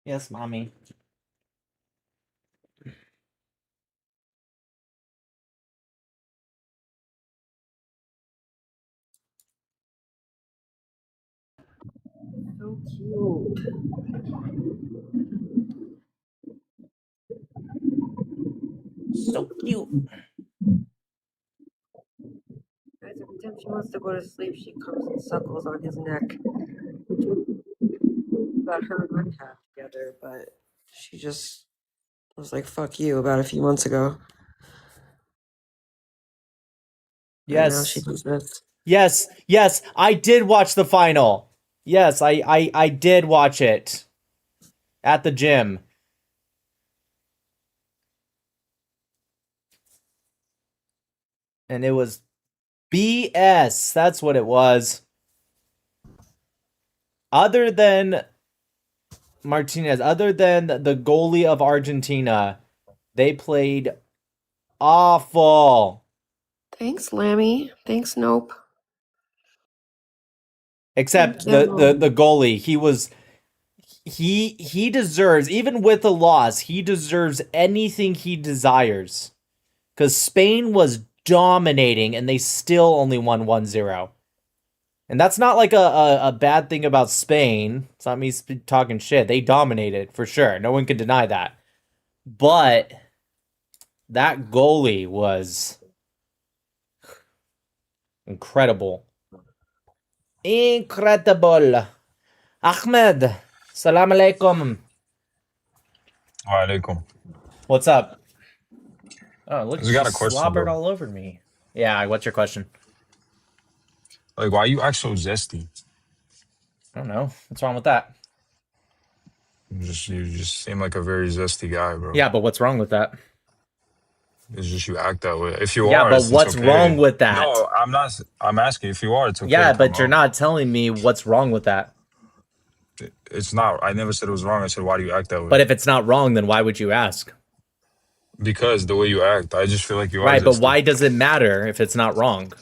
Yes, mommy. So cute. So cute. Guys, every time she wants to go to sleep, she comes and suckles on his neck. Got her and my cat together, but she just was like, fuck you about a few months ago. And now she Yes. does this. Yes, I did watch the final. Yes, I did watch it. At the gym. And it was BS. That's what it was. Other than Martinez, other than the goalie of Argentina, they played awful. Thanks, Lammy. Thanks, Nope. Except the goalie. He deserves, even with a loss, he deserves anything he desires. Because Spain was dominating and they still only won 1-0. And that's not like a bad thing about Spain. It's not me talking shit. They dominated, for sure. No one can deny that. But that goalie was incredible. Incredible. Ahmed, salam alaikum. Wa alaikum. What's up? Oh, look, I she got a question, slobbered bro. all over me. Yeah, what's your question? Like, why you act so zesty? I don't know. What's wrong with that? You just seem like a very zesty guy, bro. Yeah, but what's wrong with that? It's just you act that way. If you Yeah, are, but it's what's okay. wrong with that? No, I'm not. I'm asking if you are. It's okay Yeah, to come but you're out. not telling me what's wrong with that. It's not. I never said it was wrong. I said, why do you act that way? But if it's not wrong, then why would you ask? Because the way you act, I just feel like you are Right, but zesty. why does it matter if it's not wrong?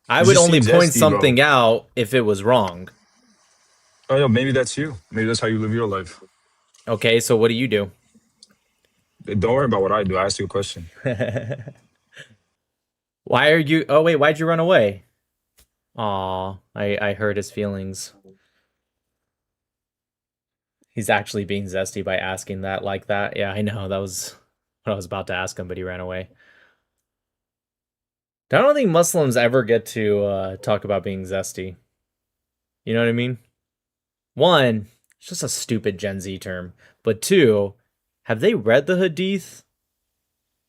I You would just only seem point zesty, something bro. out if it was wrong. Oh, yeah, maybe that's you. Maybe that's how you live your life. Okay, so what do you do? Don't worry about what I do. I asked you a question. Why are you... Oh, wait, why'd you run away? Aw, I hurt his feelings. He's actually being zesty by asking that like that. Yeah, I know. That was what I was about to ask him, but he ran away. I don't think Muslims ever get to talk about being zesty. You know what I mean? One, it's just a stupid Gen Z term. But two, have they read the hadith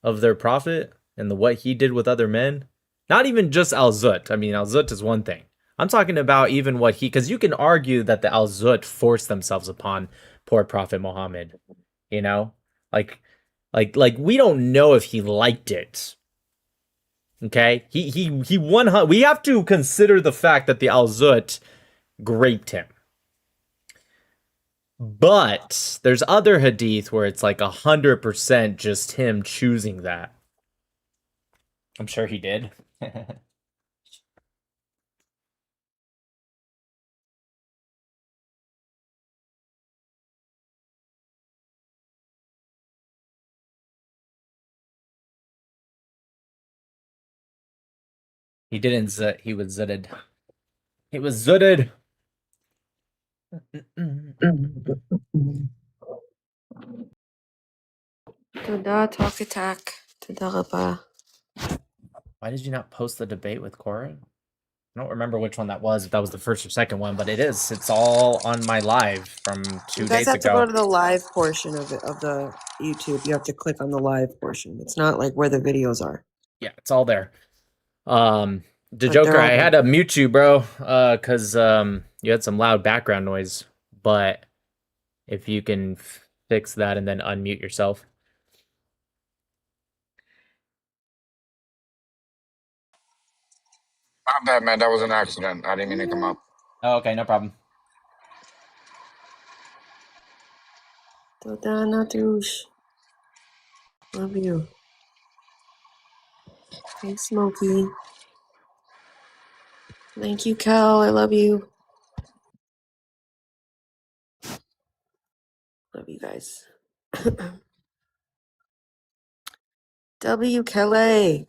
of their prophet and what he did with other men? Not even just Al-Zut. I mean, Al-Zut is one thing. I'm talking about even what he... Because you can argue that the Al-Zut forced themselves upon poor Prophet Muhammad. You know? Like we don't know if he liked it. Okay? He won... We have to consider the fact that the Al-Zut raped him. But there's other hadith where it's like 100% just him choosing that. I'm sure he did. He didn't zut. He was zutted. He was zutted. Toda talk attack. Toda raba. Why did you not post the debate with Cora? I don't remember which one that was, if that was the first or second one, but it is. It's all on my live from 2 You guys days have to go ago. to the live portion of the YouTube. You have to click on the live portion. It's not like where the videos are. Yeah, it's all there. The But Joker, they're all I there. had to mute you, bro, because you had some loud background noise. But if you can fix that and then unmute yourself. My bad, man. That was an accident. I didn't mean to come up. Oh, okay, no problem. Toda Natush. Love you. Hey, Smokey. Thank you, Cal. I love you. Love you guys. W. Kelly.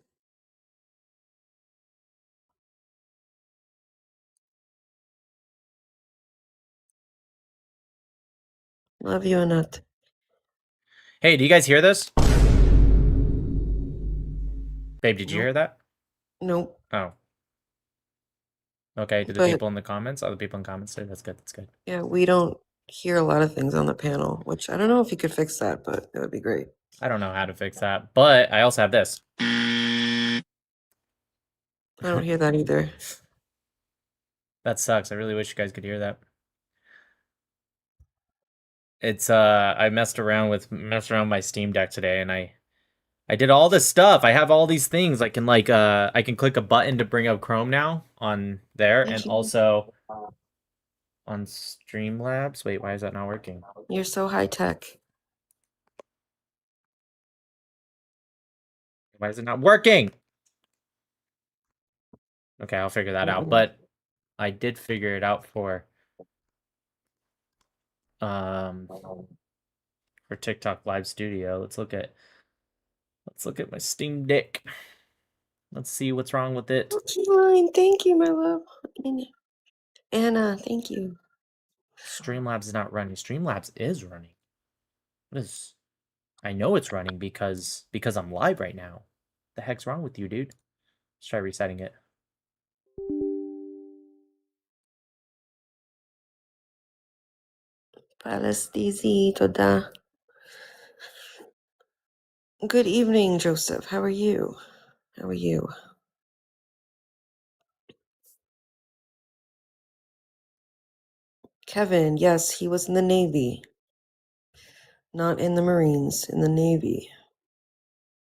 Love you, Annette. Hey, do you guys hear this? Babe, did you hear that? Nope. Oh. Okay, do the But- people in the comments? Other people in comments say that's good, that's good. Yeah, we don't hear a lot of things on the panel, which I don't know if you could fix that, but it would be great. I don't know how to fix that, but I also have this. I don't hear that either. That sucks. I really wish you guys could hear that. It's I messed around with my Steam Deck today, and I did all this stuff. I have all these things. I can I can click a button to bring up Chrome now on there, Thank and you. also on Streamlabs. Wait, why is that not working? You're so high tech. Why is it not working? Okay, I'll figure that out. But I did figure it out for TikTok Live Studio. Let's look at my Steam Deck. Let's see what's wrong with it. Line. Thank you, my love. Anna, thank you. Streamlabs is not running. Streamlabs is running. What is? I know it's running because I'm live right now. The heck's wrong with you, dude? Let's try resetting it. Palestizi toda. Good evening, Joseph. How are you? How are you? Kevin, yes, he was in the Navy. Not in the Marines, in the Navy.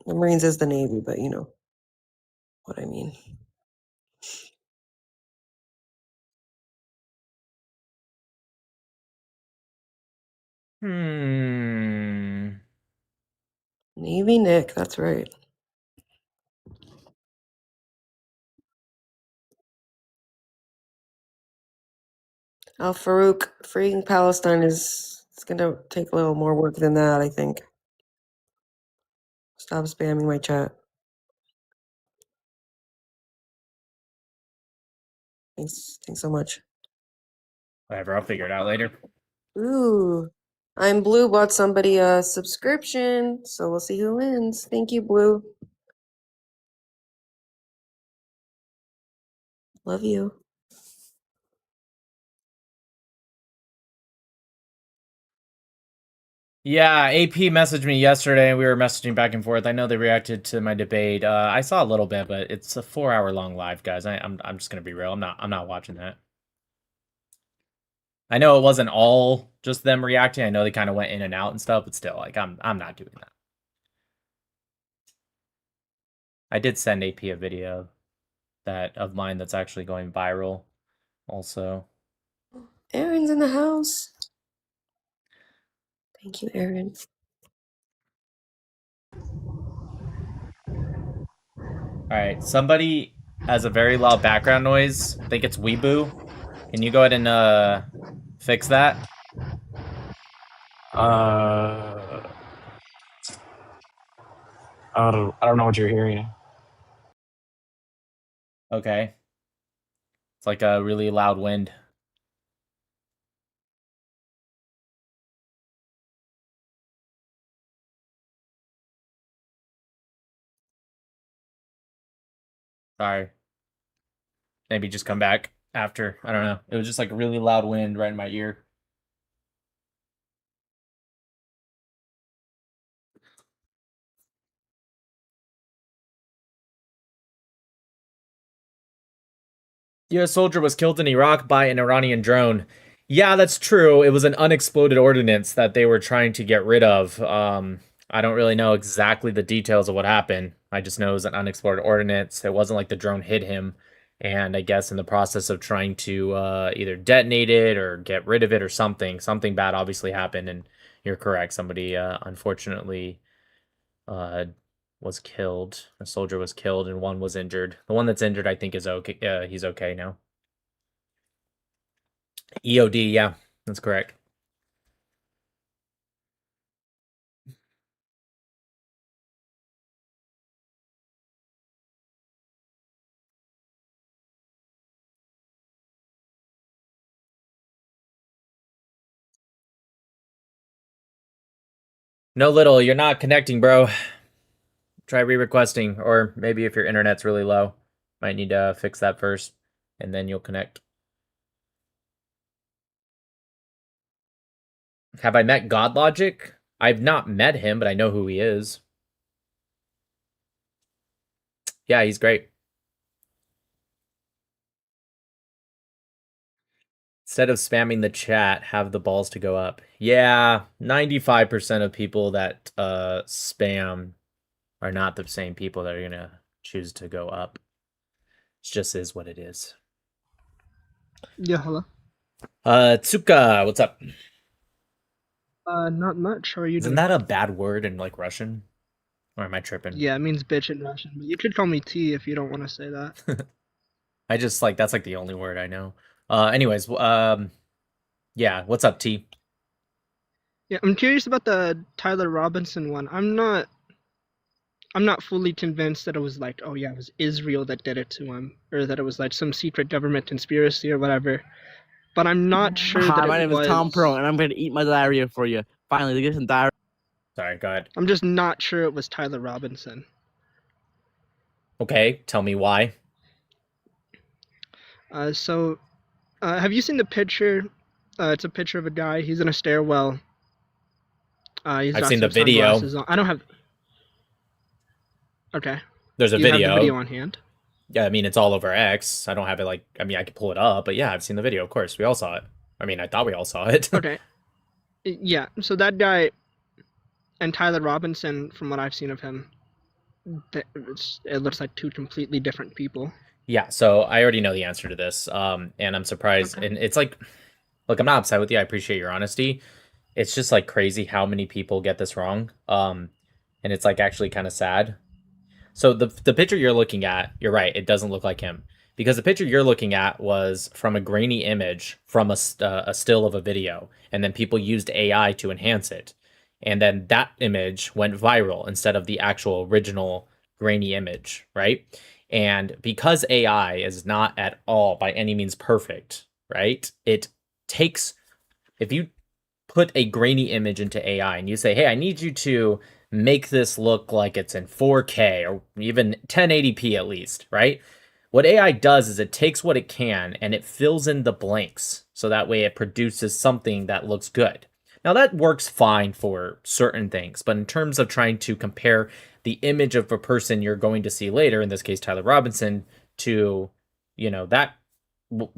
The Marines is the Navy, but you know what I mean. Navy Nick, that's right. Al Farouk, freeing Palestine it's gonna take a little more work than that, I think. Stop spamming my chat. Thanks so much. Whatever, I'll figure it out later. Ooh, I'm Blue bought somebody a subscription, so we'll see who wins. Thank you, Blue. Love you. Yeah, AP messaged me yesterday, and we were messaging back and forth. I know they reacted to my debate. I saw a little bit, but it's a 4-hour long live, guys. I'm just gonna be real. I'm not watching that. I know it wasn't all just them reacting. I know they kind of went in and out and stuff, but still, like I'm not doing that. I did send AP a video of mine that's actually going viral also. Aaron's in the house. Thank you, Aaron. All right, somebody has a very loud background noise. I think it's Weeboo. Can you go ahead and fix that? I don't know what you're hearing. Okay. It's like a really loud wind. Sorry. Maybe just come back after. I don't know. It was just like a really loud wind right in my ear. U.S. soldier was killed in Iraq by an Iranian drone. Yeah, that's true. It was an unexploded ordnance that they were trying to get rid of. I don't really know exactly the details of what happened. I just know it was an unexploded ordnance. It wasn't like the drone hit him. And I guess in the process of trying to either detonate it or get rid of it or something bad obviously happened. And you're correct. Somebody unfortunately was killed. A soldier was killed and one was injured. The one that's injured, I think, is okay. He's okay now. EOD, yeah, that's correct. No, Little, you're not connecting, bro. Try re-requesting, or maybe if your internet's really low, might need to fix that first, and then you'll connect. Have I met God Logic? I've not met him, but I know who he is. Yeah, he's great. Instead of spamming the chat, have the balls to go up. Yeah, 95% of people that spam are not the same people that are gonna choose to go up. It just is what it is. Yeah, hello. Tsuka, what's up? Not much. How are you Isn't doing? that a bad word in like Russian? Or am I tripping? Yeah, it means bitch in Russian, but you could call me T if you don't want to say that. I just like that's like the only word I know. Anyways, yeah, what's up, T? Yeah, I'm curious about the Tyler Robinson one. I'm not fully convinced that it was like, oh yeah, it was Israel that did it to him, or that it was like some secret government conspiracy or whatever. But I'm not sure Hi, that my it name was. is Tom Pro, and I'm going to eat my diarrhea for you. Finally, get some diarrhea. Sorry, go ahead. I'm just not sure it was Tyler Robinson. Okay, tell me why. So, have you seen the picture? It's a picture of a guy. He's in a stairwell. He's I've got seen the some video. sunglasses on. I don't have. Okay. There's a You have video. the video on hand? Yeah, I mean it's all over X. I don't have it like I mean I could pull it up, but yeah, I've seen the video. Of course, we all saw it. I mean, I thought we all saw it. Okay. Yeah. So that guy and Tyler Robinson, from what I've seen of him, it looks like two completely different people. Yeah, so I already know the answer to this, and I'm surprised. Okay. And it's like, look, I'm not upset with you. I appreciate your honesty. It's just like crazy how many people get this wrong, and it's like actually kind of sad. So the picture you're looking at, you're right. It doesn't look like him because the picture you're looking at was from a grainy image from a still of a video, and then people used AI to enhance it, and then that image went viral instead of the actual original grainy image, right? And because AI is not at all by any means perfect, right? It takes if you put a grainy image into AI and you say, "Hey, I need you to make this look like it's in 4K or even 1080p at least," right? What AI does is it takes what it can and it fills in the blanks so that way it produces something that looks good. Now that works fine for certain things, but in terms of trying to compare the image of a person you're going to see later, in this case Tyler Robinson, to that what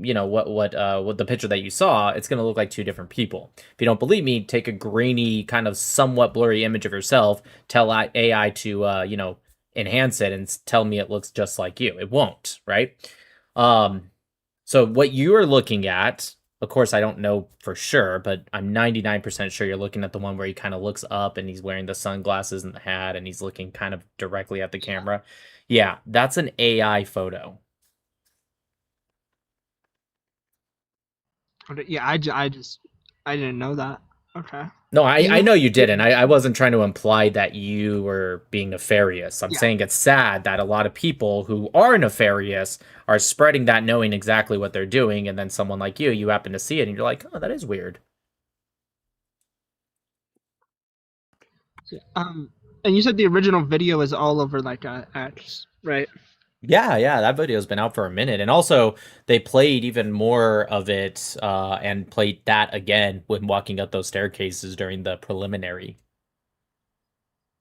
the picture that you saw, it's going to look like two different people. If you don't believe me, take a grainy, kind of somewhat blurry image of yourself, tell AI to enhance it, and tell me it looks just like you. It won't, right? So what you are looking at, of course, I don't know for sure, but I'm 99% sure you're looking at the one where he kind of looks up and he's wearing the sunglasses and the hat and he's looking kind of directly at the camera. Yeah, that's an AI photo. Yeah, I didn't know that. Okay. No, I know you didn't. I wasn't trying to imply that you were being nefarious. I'm saying it's sad that a lot of people who are nefarious are spreading that knowing exactly what they're doing, and then someone like you happen to see it, and you're like, oh, that is weird. And you said the original video is all over like X, right? Yeah, that video's been out for a minute. And also, they played even more of it and played that again when walking up those staircases during the preliminary.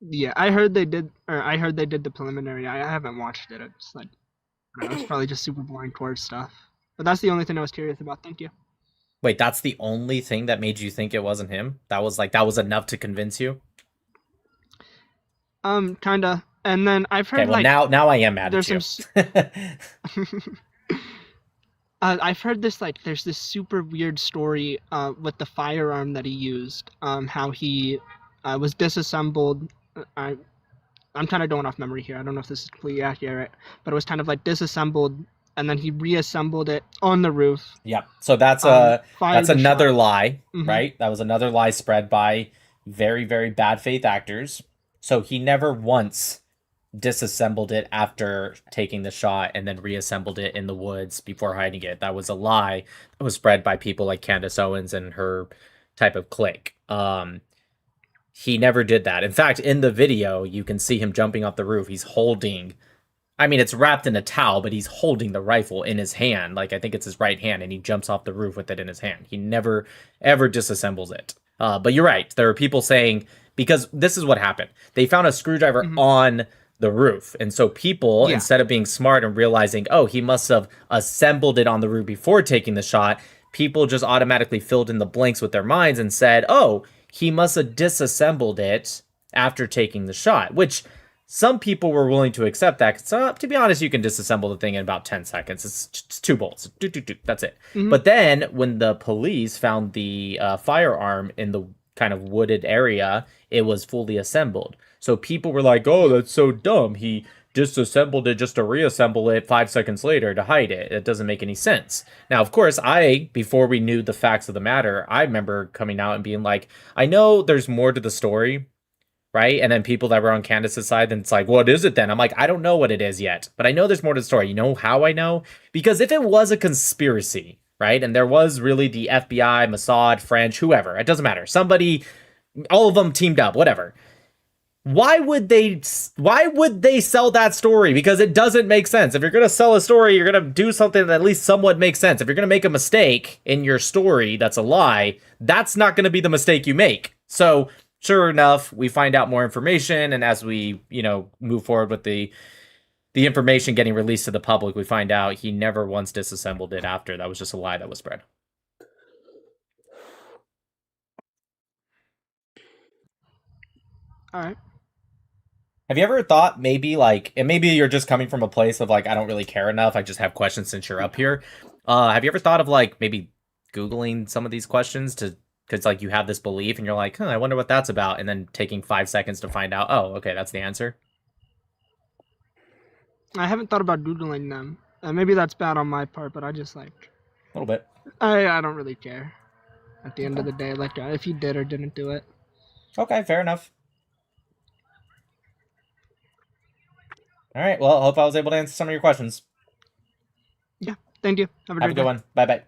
Yeah, I heard they did the preliminary. I haven't watched it. It's like, I don't know, it's probably just super boring chord stuff. But that's the only thing I was curious about. Thank you. Wait, that's the only thing that made you think it wasn't him? That was enough to convince you? Kinda. And then I've heard now I am mad at you. I've heard this there's this super weird story with the firearm that he used. How he was disassembled. I'm kind of going off memory here. I don't know if this is completely accurate, but it was kind of like disassembled, and then he reassembled it on the roof. Yeah. So that's another lie, right? That was another lie spread by very, very bad faith actors. So he never once disassembled it after taking the shot and then reassembled it in the woods before hiding it. That was a lie that was spread by people like Candace Owens and her type of clique. he never did that. In fact, in the video, you can see him jumping off the roof. He's holding, I mean, it's wrapped in a towel, but he's holding the rifle in his hand. Like, I think it's his right hand, and he jumps off the roof with it in his hand. He never, ever disassembles it. But you're right. There are people saying, because this is what happened. They found a screwdriver on the roof. And so people, instead of being smart and realizing, oh, he must have assembled it on the roof before taking the shot, people just automatically filled in the blanks with their minds and said, oh, he must have disassembled it after taking the shot, which some people were willing to accept that. So, to be honest, you can disassemble the thing in about 10 seconds. It's just 2 bolts. That's it. But then when the police found the firearm in the kind of wooded area, it was fully assembled. So people were like, oh, that's so dumb. He disassembled it just to reassemble it 5 seconds later to hide it. It doesn't make any sense. Now, of course, before we knew the facts of the matter, I remember coming out and being like, I know there's more to the story, right? And then people that were on Candace's side, then it's like, what is it then? I'm like, I don't know what it is yet, but I know there's more to the story. You know how I know? Because if it was a conspiracy, right? And there was really the FBI, Mossad, French, whoever, it doesn't matter. Somebody, all of them teamed up, whatever. Why would they sell that story? Because it doesn't make sense. If you're going to sell a story, you're going to do something that at least somewhat makes sense. If you're going to make a mistake in your story that's a lie, that's not going to be the mistake you make. So, sure enough, we find out more information, and as we, move forward with the information getting released to the public, we find out he never once disassembled it after. That was just a lie that was spread. All right. Have you ever thought maybe and maybe you're just coming from a place of I don't really care enough, I just have questions since you're up here. Have you ever thought of maybe Googling some of these questions because you have this belief and you're like, I wonder what that's about, and then taking 5 seconds to find out, oh, okay, that's the answer? I haven't thought about Googling them. Maybe that's bad on my part, but I just A little bit. I don't really care. At the end of the day, if he did or didn't do it. Okay, fair enough. All right, well, I hope I was able to answer some of your questions. Yeah, thank you. Have a Have a good one. Bye-bye.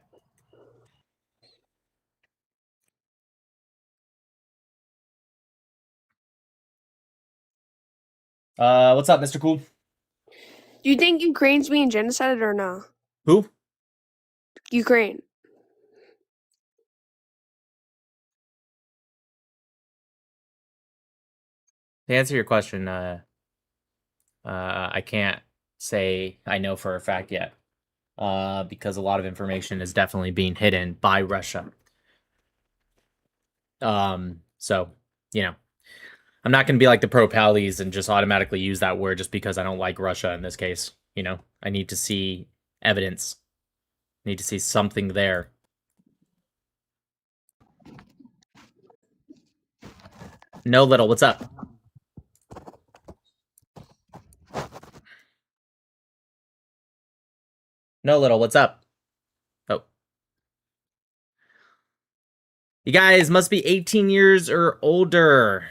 What's up, Mr. Cool? Do you think Ukraine's being genocided or no? Who? Ukraine. To answer your question, I can't say I know for a fact yet, because a lot of information is definitely being hidden by Russia. So, I'm not going to be like the pro-Pallies and just automatically use that word just because I don't like Russia in this case. I need to see evidence. I need to see something there. No Little, what's up? No Little, what's up? Oh. You guys must be 18 years or older.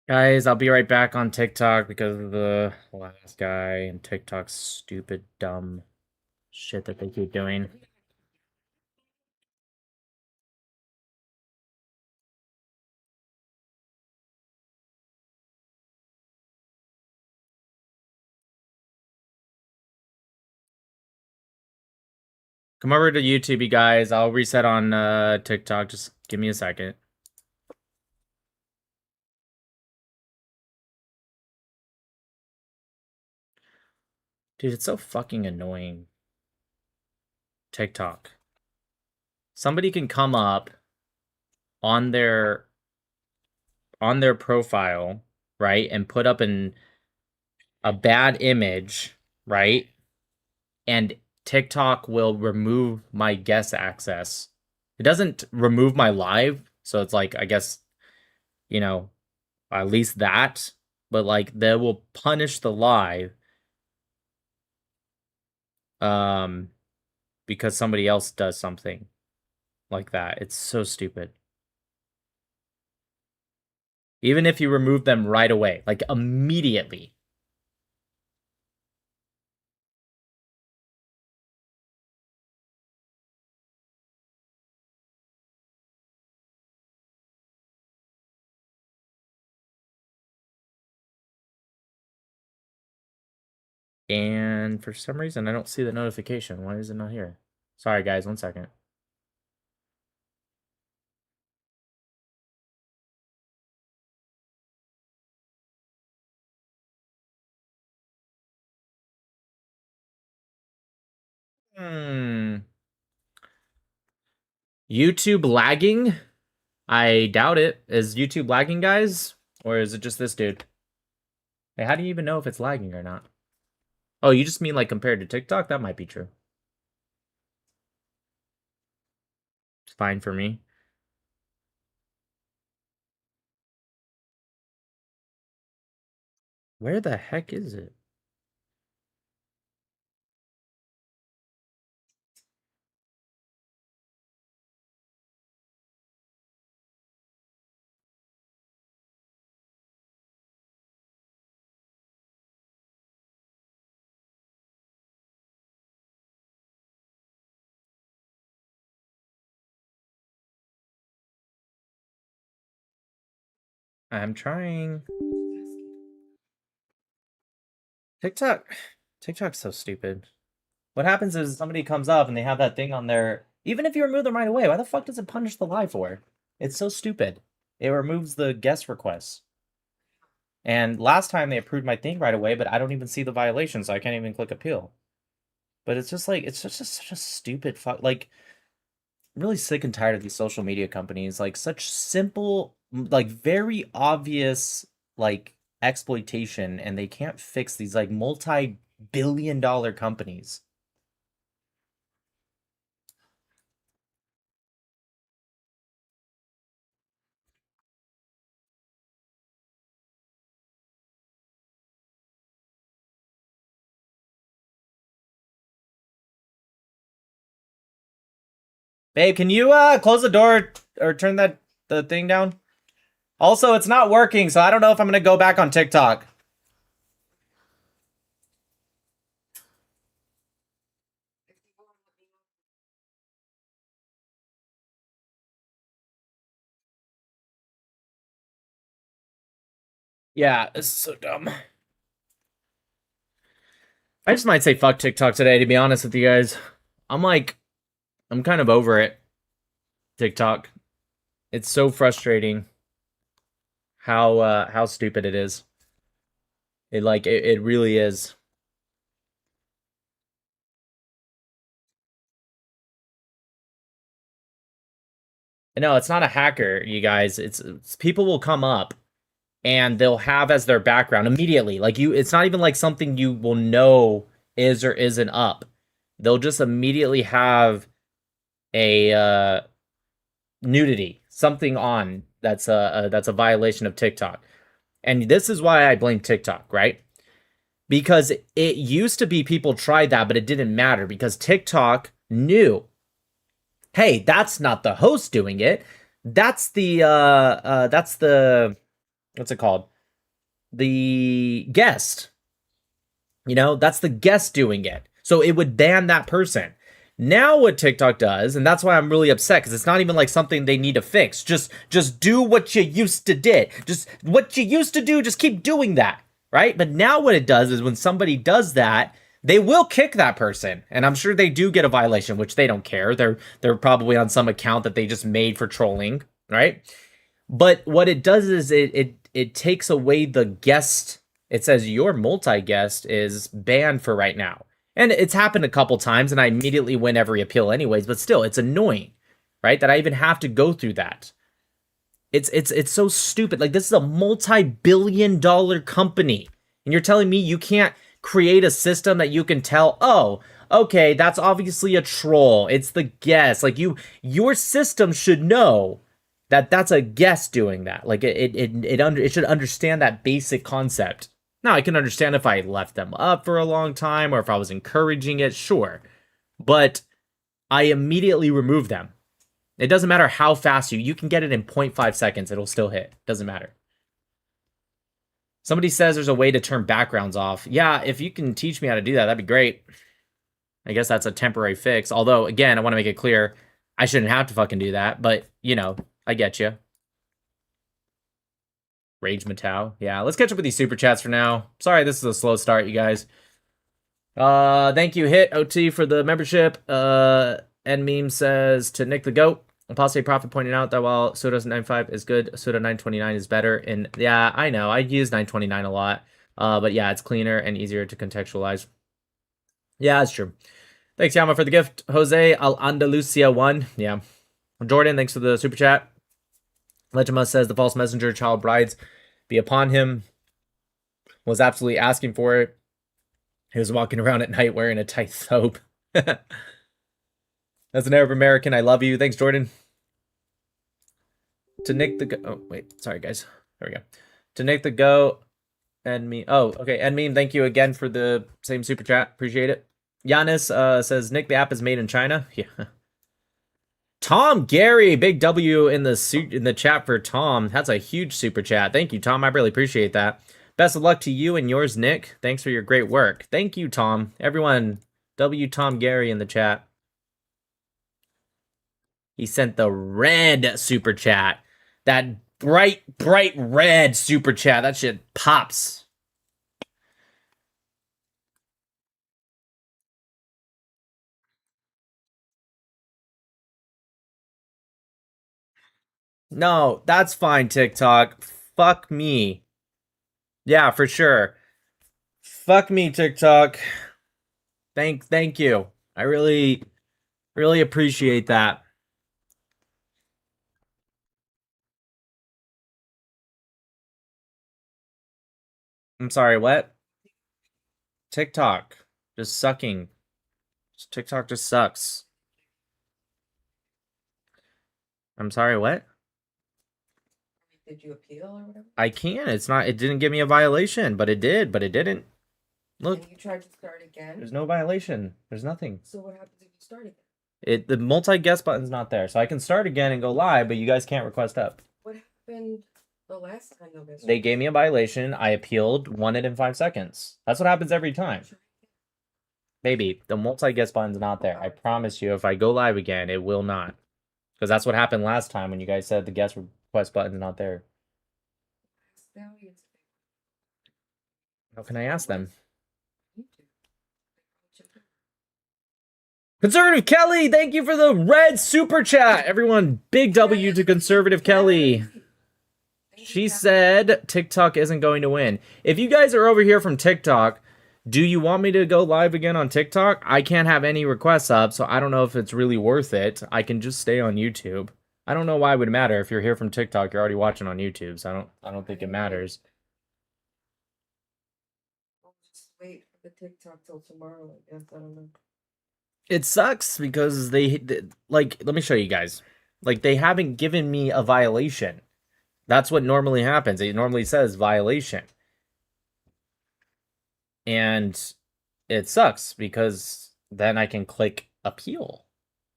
Guys, I'll be right back on TikTok because of the last guy and TikTok's stupid, dumb shit that they keep doing. Come over to YouTube, you guys. I'll reset on TikTok. Just give me a second. Dude, it's so fucking annoying. TikTok. Somebody can come up on their profile, right, and put up a bad image, right? And TikTok will remove my guest access. It doesn't remove my live, so it's I guess, at least that, but they will punish the live because somebody else does something. like that. It's so stupid. Even if you remove them right away, like immediately. And for some reason, I don't see the notification. Why is it not here? Sorry, guys. 1 second. YouTube lagging? I doubt it. Is YouTube lagging, guys? Or is it just this dude? Hey, how do you even know if it's lagging or not? Oh, you just mean like compared to TikTok? That might be true. It's fine for me. Where the heck is it? I'm trying. TikTok's so stupid. What happens is somebody comes up and they have that thing on there. Even if you remove them right away, why the fuck does it punish the live for? It's so stupid. It removes the guest requests. And last time they approved my thing right away, but I don't even see the violation, so I can't even click appeal. But it's just like, it's just such a stupid fuck. Like, I'm really sick and tired of these social media companies. Like, such simple, like, very obvious, like, exploitation, and they can't fix these, like, multi-billion-dollar companies. Babe, can you close the door or turn the thing down? Also, it's not working, so I don't know if I'm gonna go back on TikTok. Yeah, it's so dumb. I just might say fuck TikTok today, to be honest with you guys. I'm kind of over it. TikTok. It's so frustrating how stupid it is. It really is. No, it's not a hacker, you guys. It's people will come up and they'll have as their background immediately. Like it's not even like something you will know is or isn't up. They'll just immediately have a nudity, something on that's a violation of TikTok. And this is why I blame TikTok, right? Because it used to be people tried that, but it didn't matter because TikTok knew, hey, that's not the host doing it. That's the what's it called? The guest. You know, that's the guest doing it. So it would ban that person. Now what TikTok does, and that's why I'm really upset, because it's not even like something they need to fix. Just do what you used to did. Just what you used to do, just keep doing that, right? But now what it does is when somebody does that, they will kick that person. And I'm sure they do get a violation, which they don't care. They're probably on some account that they just made for trolling, right? But what it does is it takes away the guest. It says your multi-guest is banned for right now. And it's happened a couple times, and I immediately win every appeal anyways, but still, it's annoying, right? That I even have to go through that. It's so stupid. Like, this is a multi-billion-dollar company, and you're telling me you can't create a system that you can tell, oh, okay, that's obviously a troll. It's the guest. Like, your system should know that that's a guest doing that. Like, it should understand that basic concept. Now, I can understand if I left them up for a long time or if I was encouraging it, sure. But I immediately remove them. It doesn't matter how fast you can get it in 0.5 seconds. It'll still hit. Doesn't matter. Somebody says there's a way to turn backgrounds off. Yeah, if you can teach me how to do that, that'd be great. I guess that's a temporary fix. Although, again, I want to make it clear, I shouldn't have to fucking do that. But, you know, I get you. Rage Matau. Yeah, let's catch up with these super chats for now. Sorry, this is a slow start, you guys. Thank you, Hit OT, for the membership. N Meme says to Nick the Goat. Apostate Prophet pointed out that while Suda 95 is good, Suda 929 is better. And yeah, I know. I use 929 a lot. But yeah, it's cleaner and easier to contextualize. Yeah, that's true. Thanks, Yama, for the gift. Jose Al Andalusia 1. Yeah. Jordan, thanks for the super chat. Legima says the false messenger, child brides be upon him. Was absolutely asking for it. He was walking around at night wearing a tight thobe. That's an Arab American. I love you. Thanks, Jordan. To Nick the Go. Oh, wait. Sorry, guys. There we go. To Nick the Go. And me. Oh, okay. And Meme, thank you again for the same super chat. Appreciate it. Giannis says, Nick, the app is made in China. Yeah. Tom Gary, big W in the chat for Tom. That's a huge super chat. Thank you, Tom. I really appreciate that. Best of luck to you and yours, Nick. Thanks for your great work. Thank you, Tom. Everyone, W Tom Gary in the chat. He sent the red super chat. That bright red super chat. That shit pops. No, that's fine, TikTok. Fuck me. Yeah, for sure. Fuck me, TikTok. Thank you. I really appreciate that. I'm sorry, what? TikTok. Just sucking. TikTok just sucks. I'm sorry, what? Did you appeal or whatever? I can. It's not. It didn't give me a violation, but it did. But it didn't. Look. And you tried to start again? There's no violation. There's nothing. So what happens if you start again? The multi-guest button's not there. So I can start again and go live, but you guys can't request up. What happened the last time though? They gave me a violation. I appealed, won it in 5 seconds. That's what happens every time. Baby, the multi-guest button's not there. I promise you, if I go live again, it will not. Because that's what happened last time when you guys said the guest request button's not there. How can I ask them? Conservative Kelly, thank you for the red super chat. Everyone, big W to Conservative Kelly. She said TikTok isn't going to win. If you guys are over here from TikTok, do you want me to go live again on TikTok? I can't have any requests up, so I don't know if it's really worth it. I can just stay on YouTube. I don't know why it would matter. If you're here from TikTok, you're already watching on YouTube, so I don't think it matters. I'll just wait for the TikTok till tomorrow, I guess. I don't know. It sucks because they like, let me show you guys. Like, they haven't given me a violation. That's what normally happens. It normally says violation. And it sucks because then I can click appeal.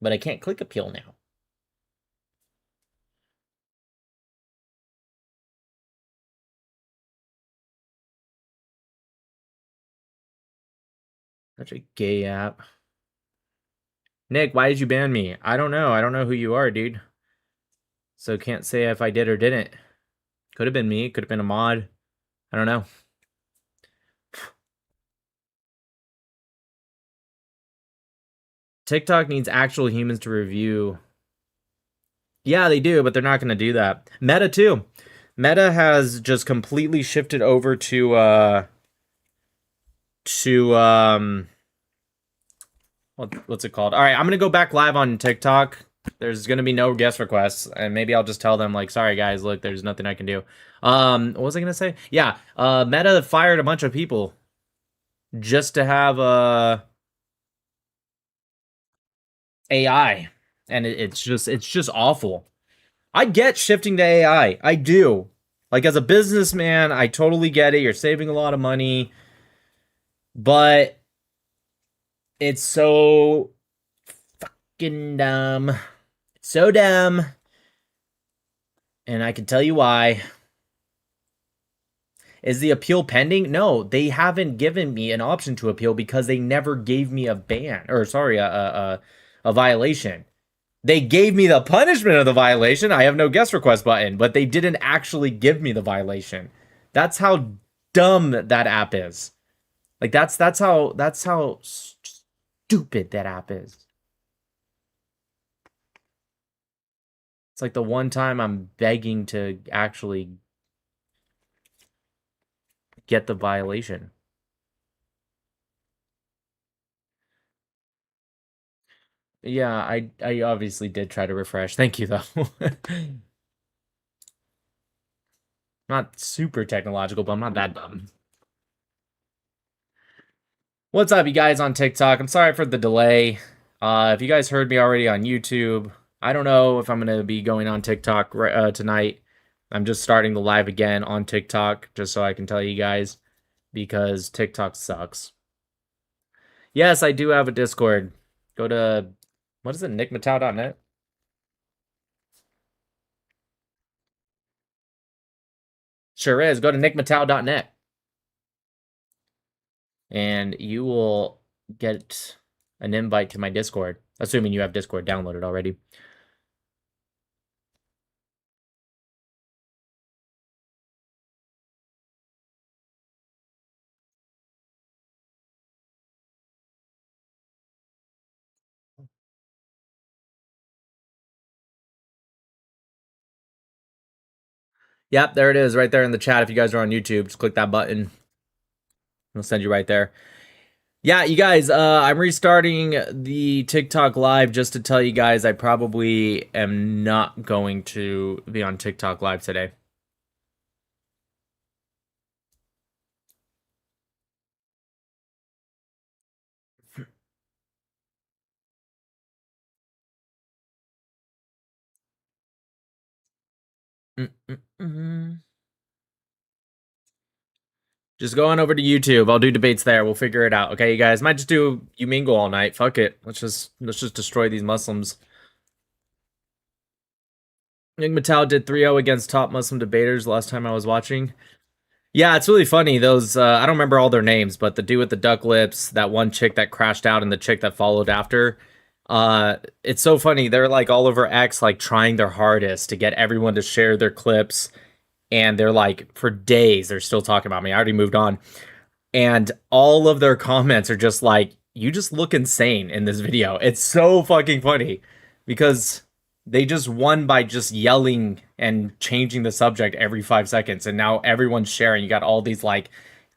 But I can't click appeal now. Such a gay app. Nick, why did you ban me? I don't know. I don't know who you are, dude. So can't say if I did or didn't. Could have been me. Could have been a mod. I don't know. TikTok needs actual humans to review. Yeah, they do, but they're not going to do that. Meta, too. Meta has just completely shifted over to what's it called? All right, I'm going to go back live on TikTok. There's going to be no guest requests, and maybe I'll just tell them, like, sorry, guys, look, there's nothing I can do. What was I going to say? Yeah, Meta fired a bunch of people just to have AI, and it's just awful. I get shifting to AI. I do. Like, as a businessman, I totally get it. You're saving a lot of money, but it's so fucking dumb. So dumb. And I can tell you why. Is the appeal pending? No, they haven't given me an option to appeal because they never gave me a ban. Or sorry, a violation. They gave me the punishment of the violation. I have no guest request button, but they didn't actually give me the violation. That's how dumb that app is. Like that's how stupid that app is. It's like the one time I'm begging to actually get the violation. Yeah, I obviously did try to refresh. Thank you though. Not super technological, but I'm not that dumb. What's up, you guys on TikTok? I'm sorry for the delay. If you guys heard me already on YouTube, I don't know if I'm going to be going on TikTok tonight. I'm just starting the live again on TikTok, just so I can tell you guys, because TikTok sucks. Yes, I do have a Discord. Go to, what is it, nickmatau.net? Sure is. Go to nickmatau.net. And you will get an invite to my Discord, assuming you have Discord downloaded already. Yep, there it is, right there in the chat. If you guys are on YouTube, just click that button. It'll send you right there. Yeah, you guys, I'm restarting the TikTok live just to tell you guys I probably am not going to be on TikTok live today. Just go on over to YouTube. I'll do debates there. We'll figure it out. Okay, you guys. Might just do you mingle all night. Fuck it. Let's just destroy these Muslims. Young Mattel did 3-0 against top Muslim debaters last time I was watching. Yeah, it's really funny. Those I don't remember all their names, but the dude with the duck lips, that one chick that crashed out, and the chick that followed after. It's so funny. They're like all over X, like trying their hardest to get everyone to share their clips. And they're like, for days, they're still talking about me. I already moved on. And all of their comments are just like, you just look insane in this video. It's so fucking funny because they just won by just yelling and changing the subject every 5 seconds. And now everyone's sharing. You got all these like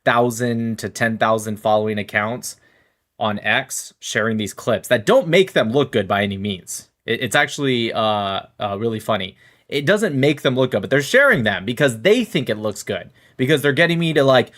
1,000 to 10,000 following accounts on X sharing these clips that don't make them look good by any means. It's actually really funny. It doesn't make them look good, but they're sharing them because they think it looks good. Because they're getting me to like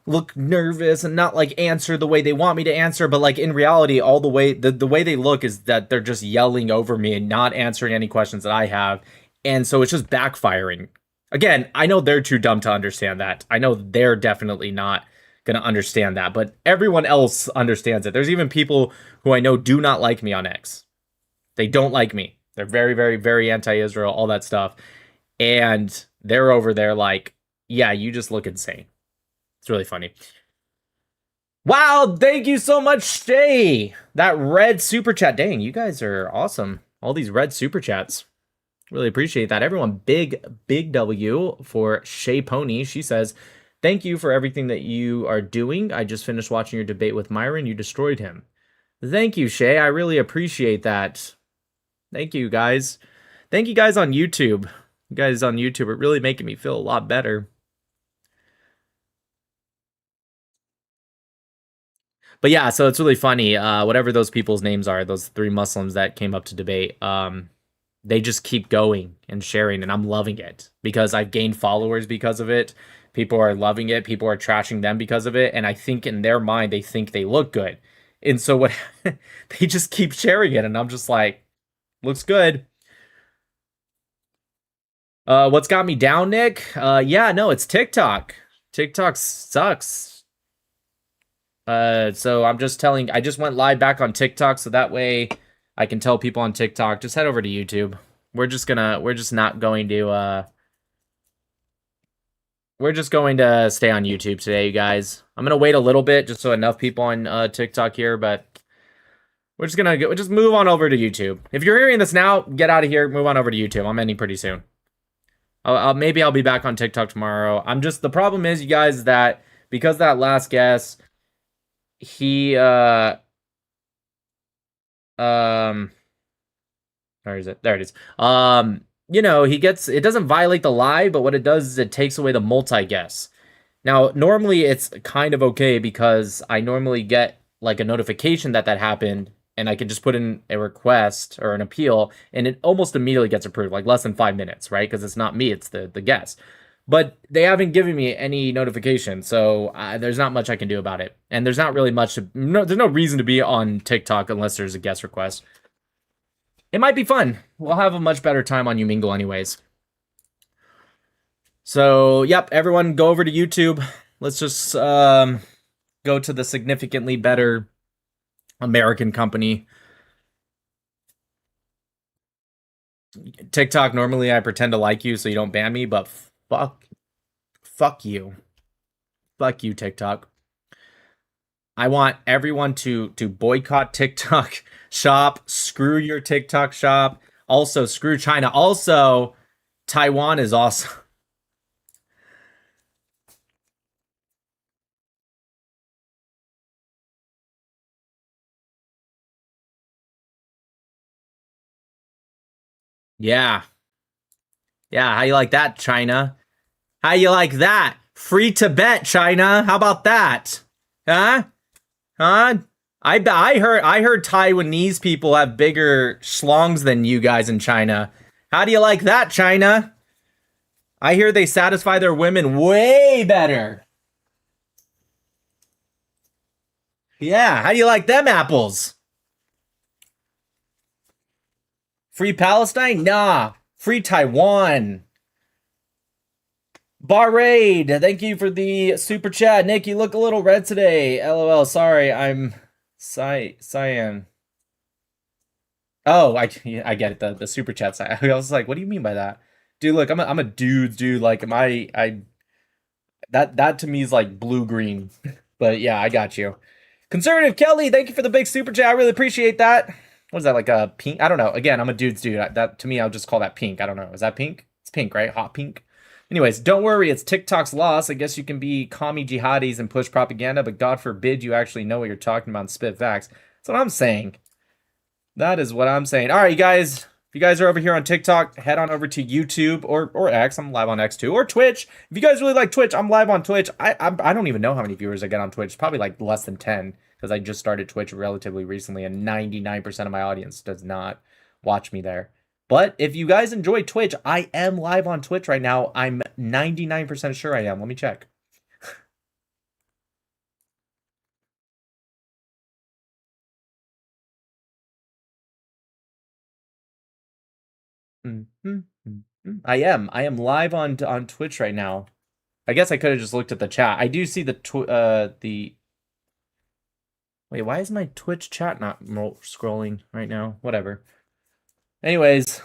look nervous and not like answer the way they want me to answer, but like in reality, all the way they look is that they're just yelling over me and not answering any questions that I have. And so it's just backfiring. Again, I know they're too dumb to understand that. I know they're definitely not gonna understand that, but everyone else understands it. There's even people who I know do not like me on X. They don't like me. They're very, very, very anti-Israel, all that stuff. And they're over there like, yeah, you just look insane. It's really funny. Wow, thank you so much, Shay. That red super chat. Dang, you guys are awesome. All these red super chats. Really appreciate that. Everyone, big W for Shay Pony. She says, thank you for everything that you are doing. I just finished watching your debate with Myron. You destroyed him. Thank you, Shay. I really appreciate that. Thank you, guys. Thank you guys on YouTube. You guys on YouTube are really making me feel a lot better. But yeah, so it's really funny. Whatever those people's names are, those 3 Muslims that came up to debate, they just keep going and sharing, and I'm loving it because I've gained followers because of it. People are loving it. People are trashing them because of it. And I think in their mind, they think they look good. And so what they just keep sharing it. And I'm just like, looks good. What's got me down, Nick? Yeah, no, it's TikTok. TikTok sucks. So I'm just telling, I just went live back on TikTok so that way I can tell people on TikTok, just head over to YouTube. We're just not going to we're just going to stay on YouTube today, you guys. I'm gonna wait a little bit just so enough people on TikTok here, but we're just move on over to YouTube. If you're hearing this now, get out of here, move on over to YouTube. I'm ending pretty soon. Maybe I'll be back on TikTok tomorrow. The problem is, you guys, that because that last guest, he where is it? There it is. You know, it doesn't violate the live, but what it does is it takes away the multi-guess. Now, normally it's kind of okay because I normally get like a notification that happened, and I can just put in a request or an appeal, and it almost immediately gets approved, like less than 5 minutes, right? Because it's not me, it's the guest. But they haven't given me any notification, so there's not much I can do about it. And there's not really much, there's no reason to be on TikTok unless there's a guest request. It might be fun. We'll have a much better time on Umingle anyways. So, yep, everyone go over to YouTube. Let's just go to the significantly better American company. TikTok, normally I pretend to like you so you don't ban me, but fuck you. Fuck you, TikTok. I want everyone to boycott TikTok shop. Screw your TikTok shop. Also, screw China. Also, Taiwan is awesome. Yeah. Yeah, how you like that, China? How you like that? Free Tibet, China. How about that? Huh? Huh? I heard Taiwanese people have bigger schlongs than you guys in China. How do you like that, China? I hear they satisfy their women way better. Yeah, how do you like them apples? Free Palestine? Nah. Free Taiwan. Barraid, thank you for the super chat. Nick, you look a little red today. LOL, sorry, I'm cyan. Oh, I get it. The super chat. I was like, what do you mean by that? Dude, look, I'm a dude. Like, that to me is like blue-green. But yeah, I got you. Conservative Kelly, thank you for the big super chat. I really appreciate that. What is that, like a pink? I don't know. Again, I'm a dude. That to me, I'll just call that pink. I don't know. Is that pink? It's pink, right? Hot pink. Anyways, don't worry. It's TikTok's loss. I guess you can be commie jihadis and push propaganda, but God forbid you actually know what you're talking about and spit facts. That's what I'm saying. That is what I'm saying. All right, you guys. If you guys are over here on TikTok, head on over to YouTube or X. I'm live on X too, or Twitch. If you guys really like Twitch, I'm live on Twitch. I don't even know how many viewers I get on Twitch. Probably like less than 10 because I just started Twitch relatively recently, and 99% of my audience does not watch me there. But if you guys enjoy Twitch, I am live on Twitch right now. I'm 99% sure I am. Let me check. I am live on Twitch right now. I guess I could have just looked at the chat. I do see the wait, why is my Twitch chat not scrolling right now? Whatever. Anyways,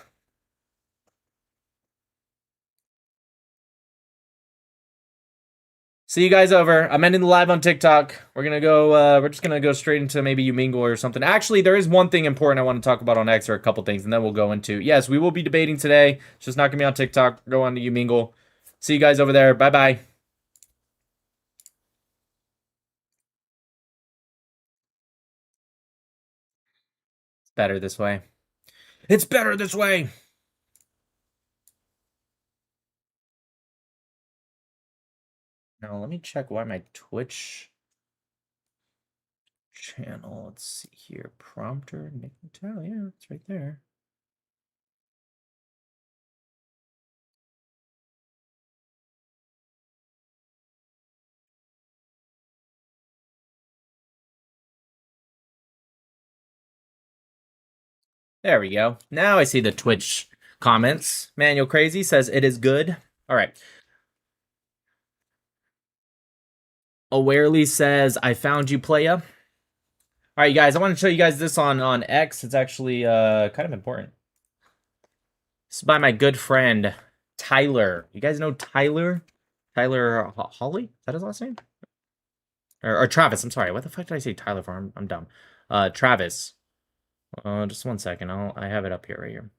see you guys over. I'm ending the live on TikTok. We're gonna go. We're just gonna go straight into maybe Umingle or something. Actually, there is one thing important I want to talk about on X, or a couple things, and then we'll go into. Yes, we will be debating today. It's just not gonna be on TikTok. Go on to Umingle. See you guys over there. Bye bye. It's better this way. It's better this way. Now let me check why my Twitch channel. Let's see here. Prompter, Nick Mattel. Yeah, it's right there. There we go. Now I see the Twitch comments. Manuel Crazy says it is good. All right. Awarely says, I found you, playa. All right, you guys, I want to show you guys this on X. It's actually kind of important. This is by my good friend Tyler. You guys know Tyler? Tyler Holly? Is that his last name? Or Travis? I'm sorry. What the fuck did I say Tyler for? I'm dumb. Travis. Just 1 second. I have it up here right here.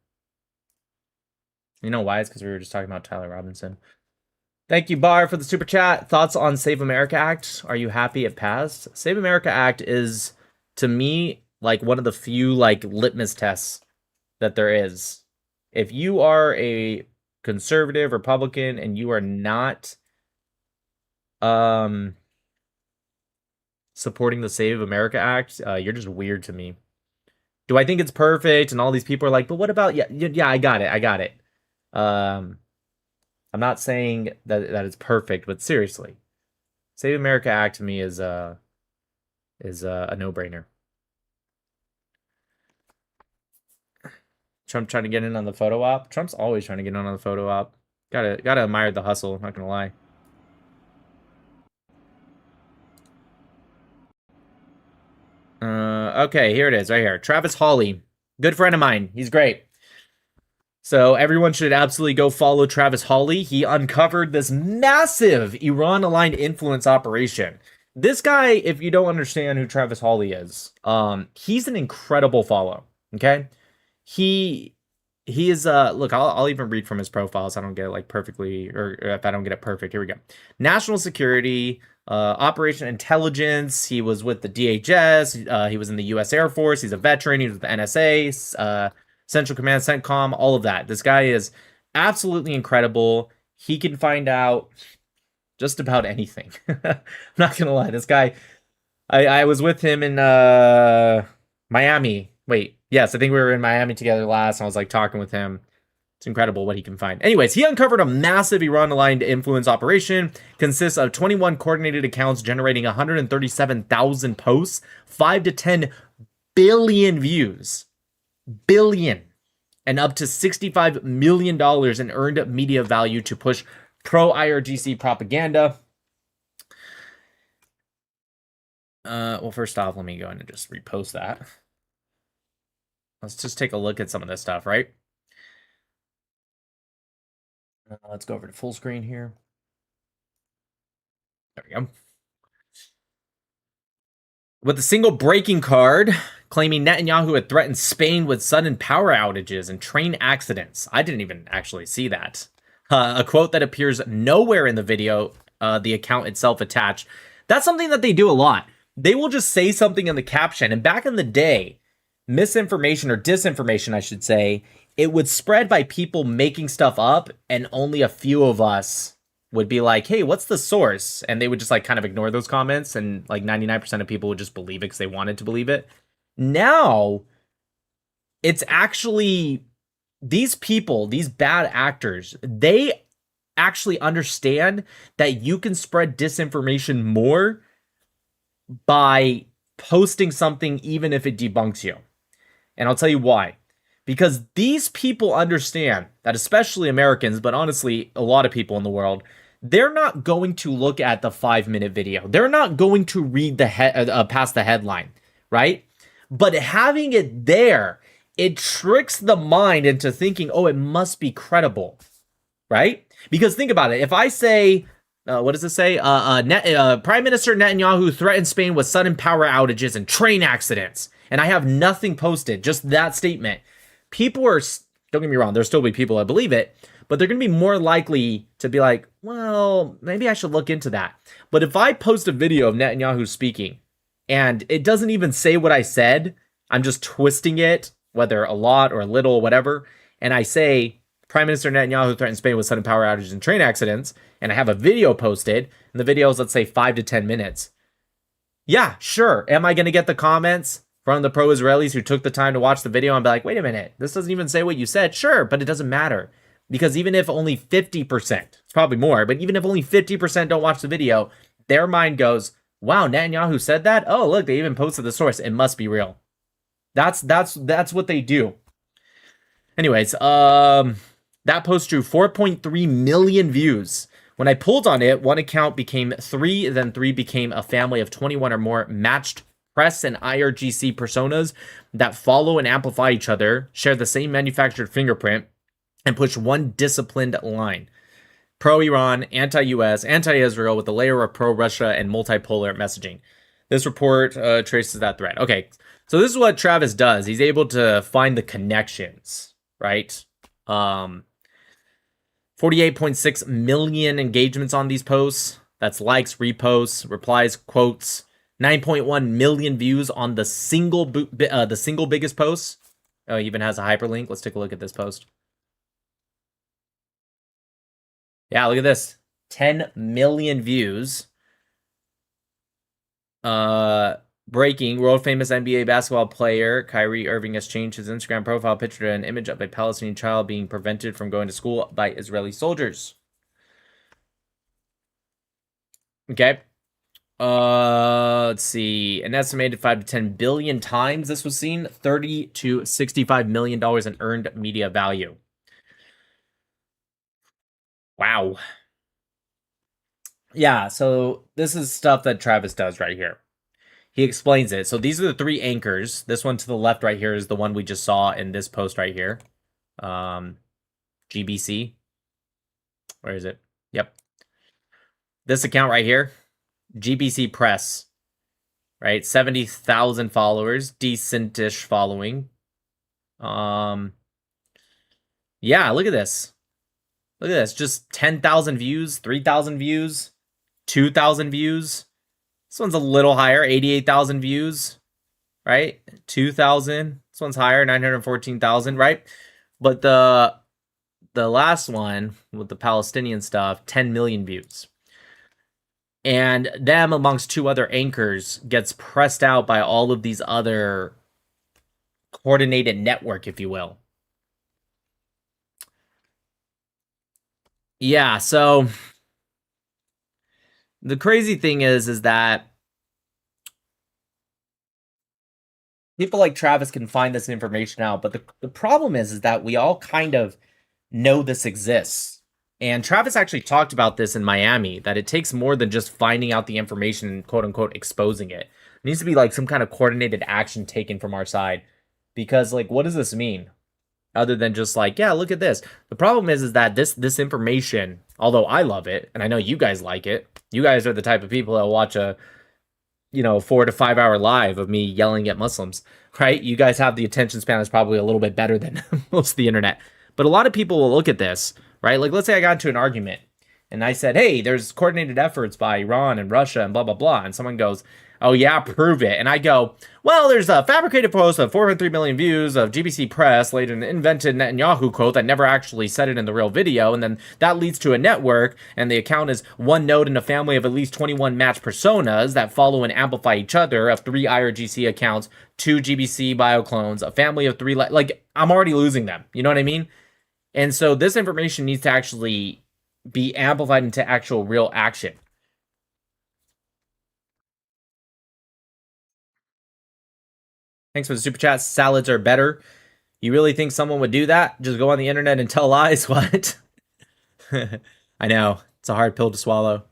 You know why? It's because we were just talking about Tyler Robinson. Thank you, Bar, for the super chat. Thoughts on Save America Act? Are you happy it passed? Save America Act is, to me, like one of the few like litmus tests that there is. If you are a conservative Republican and you are not supporting the Save America Act, you're just weird to me. Do I think it's perfect? And all these people are like, but what about yeah, I got it. I'm not saying that it's perfect, but seriously, Save America Act to me is a no-brainer. Trump trying to get in on the photo op. Trump's always trying to get in on the photo op. Gotta admire the hustle. Not gonna lie. Okay, here it is, right here. Travis Hawley, good friend of mine. He's great. So everyone should absolutely go follow Travis Hawley. He uncovered this massive Iran-aligned influence operation. This guy, if you don't understand who Travis Hawley is, he's an incredible follow. Okay, he is look, I'll even read from his profile so I don't get it like perfectly, or if I don't get it perfect. Here we go. National security, operation intelligence. He was with the DHS. He was in the U.S. Air Force. He's a veteran. He was with the NSA. Central Command, CENTCOM, all of that. This guy is absolutely incredible. He can find out just about anything. I'm not gonna lie. This guy, I was with him in Miami. Wait, yes, I think we were in Miami together last, and I was like talking with him. It's incredible what he can find. Anyways, he uncovered a massive Iran-aligned influence operation. Consists of 21 coordinated accounts generating 137,000 posts, 5 to 10 billion views. Billion, and up to $65 million in earned media value to push pro-IRGC propaganda. Well, first off, let me go in and just repost that. Let's just take a look at some of this stuff, right? Let's go over to full screen here. There we go. With a single breaking card, claiming Netanyahu had threatened Spain with sudden power outages and train accidents. I didn't even actually see that. A quote that appears nowhere in the video, the account itself attached. That's something that they do a lot. They will just say something in the caption. And back in the day, misinformation or disinformation, I should say, it would spread by people making stuff up, and only a few of us would be like, hey, what's the source? And they would just like kind of ignore those comments, and like 99% of people would just believe it because they wanted to believe it. Now, it's actually these people, these bad actors, they actually understand that you can spread disinformation more by posting something even if it debunks you. And I'll tell you why. Because these people understand that, especially Americans, but honestly, a lot of people in the world, they're not going to look at the 5-minute video. They're not going to read the past the headline, right? But having it there, it tricks the mind into thinking, oh, it must be credible, right? Because think about it. If I say, what does it say? Prime Minister Netanyahu threatened Spain with sudden power outages and train accidents, and I have nothing posted, just that statement. People are, don't get me wrong, there'll still be people that believe it, but they're going to be more likely to be like, well, maybe I should look into that. But if I post a video of Netanyahu speaking and it doesn't even say what I said, I'm just twisting it, whether a lot or a little, whatever, and I say, Prime Minister Netanyahu threatened Spain with sudden power outages and train accidents, and I have a video posted, and the video is, let's say, 5 to 10 minutes. Yeah, sure. Am I going to get the comments from the pro-Israelis who took the time to watch the video and be like, wait a minute, this doesn't even say what you said? Sure, but it doesn't matter. Because even if only 50%, it's probably more, but even if only 50% don't watch the video, their mind goes, wow, Netanyahu said that? Oh, look, they even posted the source. It must be real. That's what they do. Anyways, that post drew 4.3 million views. When I pulled on it, one account became 3, then 3 became a family of 21 or more matched press and IRGC personas that follow and amplify each other, share the same manufactured fingerprint, and push one disciplined line. Pro-Iran, anti-US, anti-Israel with a layer of pro-Russia and multipolar messaging. This report traces that thread. Okay, so this is what Travis does. He's able to find the connections, right? 48.6 million engagements on these posts. That's likes, reposts, replies, quotes. 9.1 million views on the single biggest post. Oh, it even has a hyperlink. Let's take a look at this post. Yeah, look at this. 10 million views. Breaking, world famous NBA basketball player Kyrie Irving has changed his Instagram profile picture to an image of a Palestinian child being prevented from going to school by Israeli soldiers. Okay. Let's see. An estimated 5 to 10 billion times this was seen. $30 to $65 million in earned media value. Wow. Yeah, so this is stuff that Travis does right here. He explains it. So these are the three anchors. This one to the left right here is the one we just saw in this post right here. GBC. Where is it? Yep. This account right here. GBC Press. Right? 70,000 followers. Decentish following. Yeah, look at this. Look at this. Just 10,000 views, 3,000 views, 2,000 views. This one's a little higher, 88,000 views, right? 2,000. This one's higher, 914,000, right? But the last one with the Palestinian stuff, 10 million views. And them amongst two other anchors gets pressed out by all of these other coordinated network, if you will. Yeah, so the crazy thing is that people like Travis can find this information out, but the problem is that we all kind of know this exists. And Travis actually talked about this in Miami, that it takes more than just finding out the information and quote unquote exposing it. It needs to be like some kind of coordinated action taken from our side. Because like, what does this mean? Other than just like, yeah, look at this. The problem is that this information, although I love it, and I know you guys like it, you guys are the type of people that watch a, 4 to 5 hour live of me yelling at Muslims, right? You guys have the attention span that's probably a little bit better than most of the internet. But a lot of people will look at this, right? Like, let's say I got into an argument and I said, hey, there's coordinated efforts by Iran and Russia and blah, blah, blah. And someone goes, oh, yeah, prove it. And I go, well, there's a fabricated post of 4.3 million views of GBC Press, later an invented Netanyahu quote that never actually said it in the real video. And then that leads to a network. And the account is one node in a family of at least 21 matched personas that follow and amplify each other of 3 IRGC accounts, 2 GBC bioclones, a family of 3. Like, I'm already losing them. You know what I mean? And so this information needs to actually be amplified into actual real action. Thanks for the super chat. Salads are better. You really think someone would do that? Just go on the internet and tell lies? What? I know. It's a hard pill to swallow.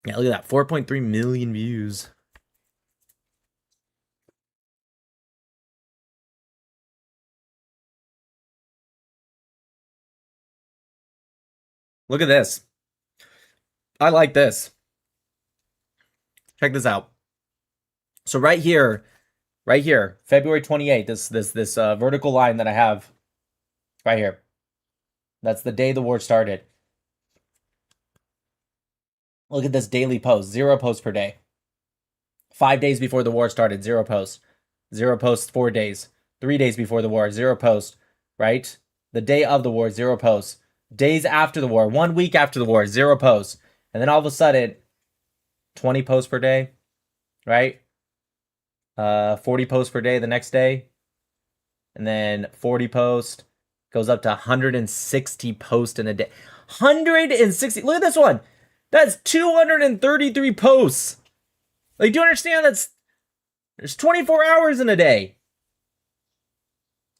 Yeah, look at that. 4.3 million views. Look at this. I like this. Check this out. So right here, February 28th, this vertical line that I have right here. That's the day the war started. Look at this daily post. 0 posts per day. 5 days before the war started, 0 posts. 0 posts 4 days. 3 days before the war, 0 posts. Right? The day of the war, 0 posts. Days after the war, 1 week after the war, 0 posts. And then all of a sudden, 20 posts per day, right? 40 posts per day the next day. And then 40 posts goes up to 160 posts in a day. 160. Look at this one. That's 233 posts. Like, do you understand? There's 24 hours in a day.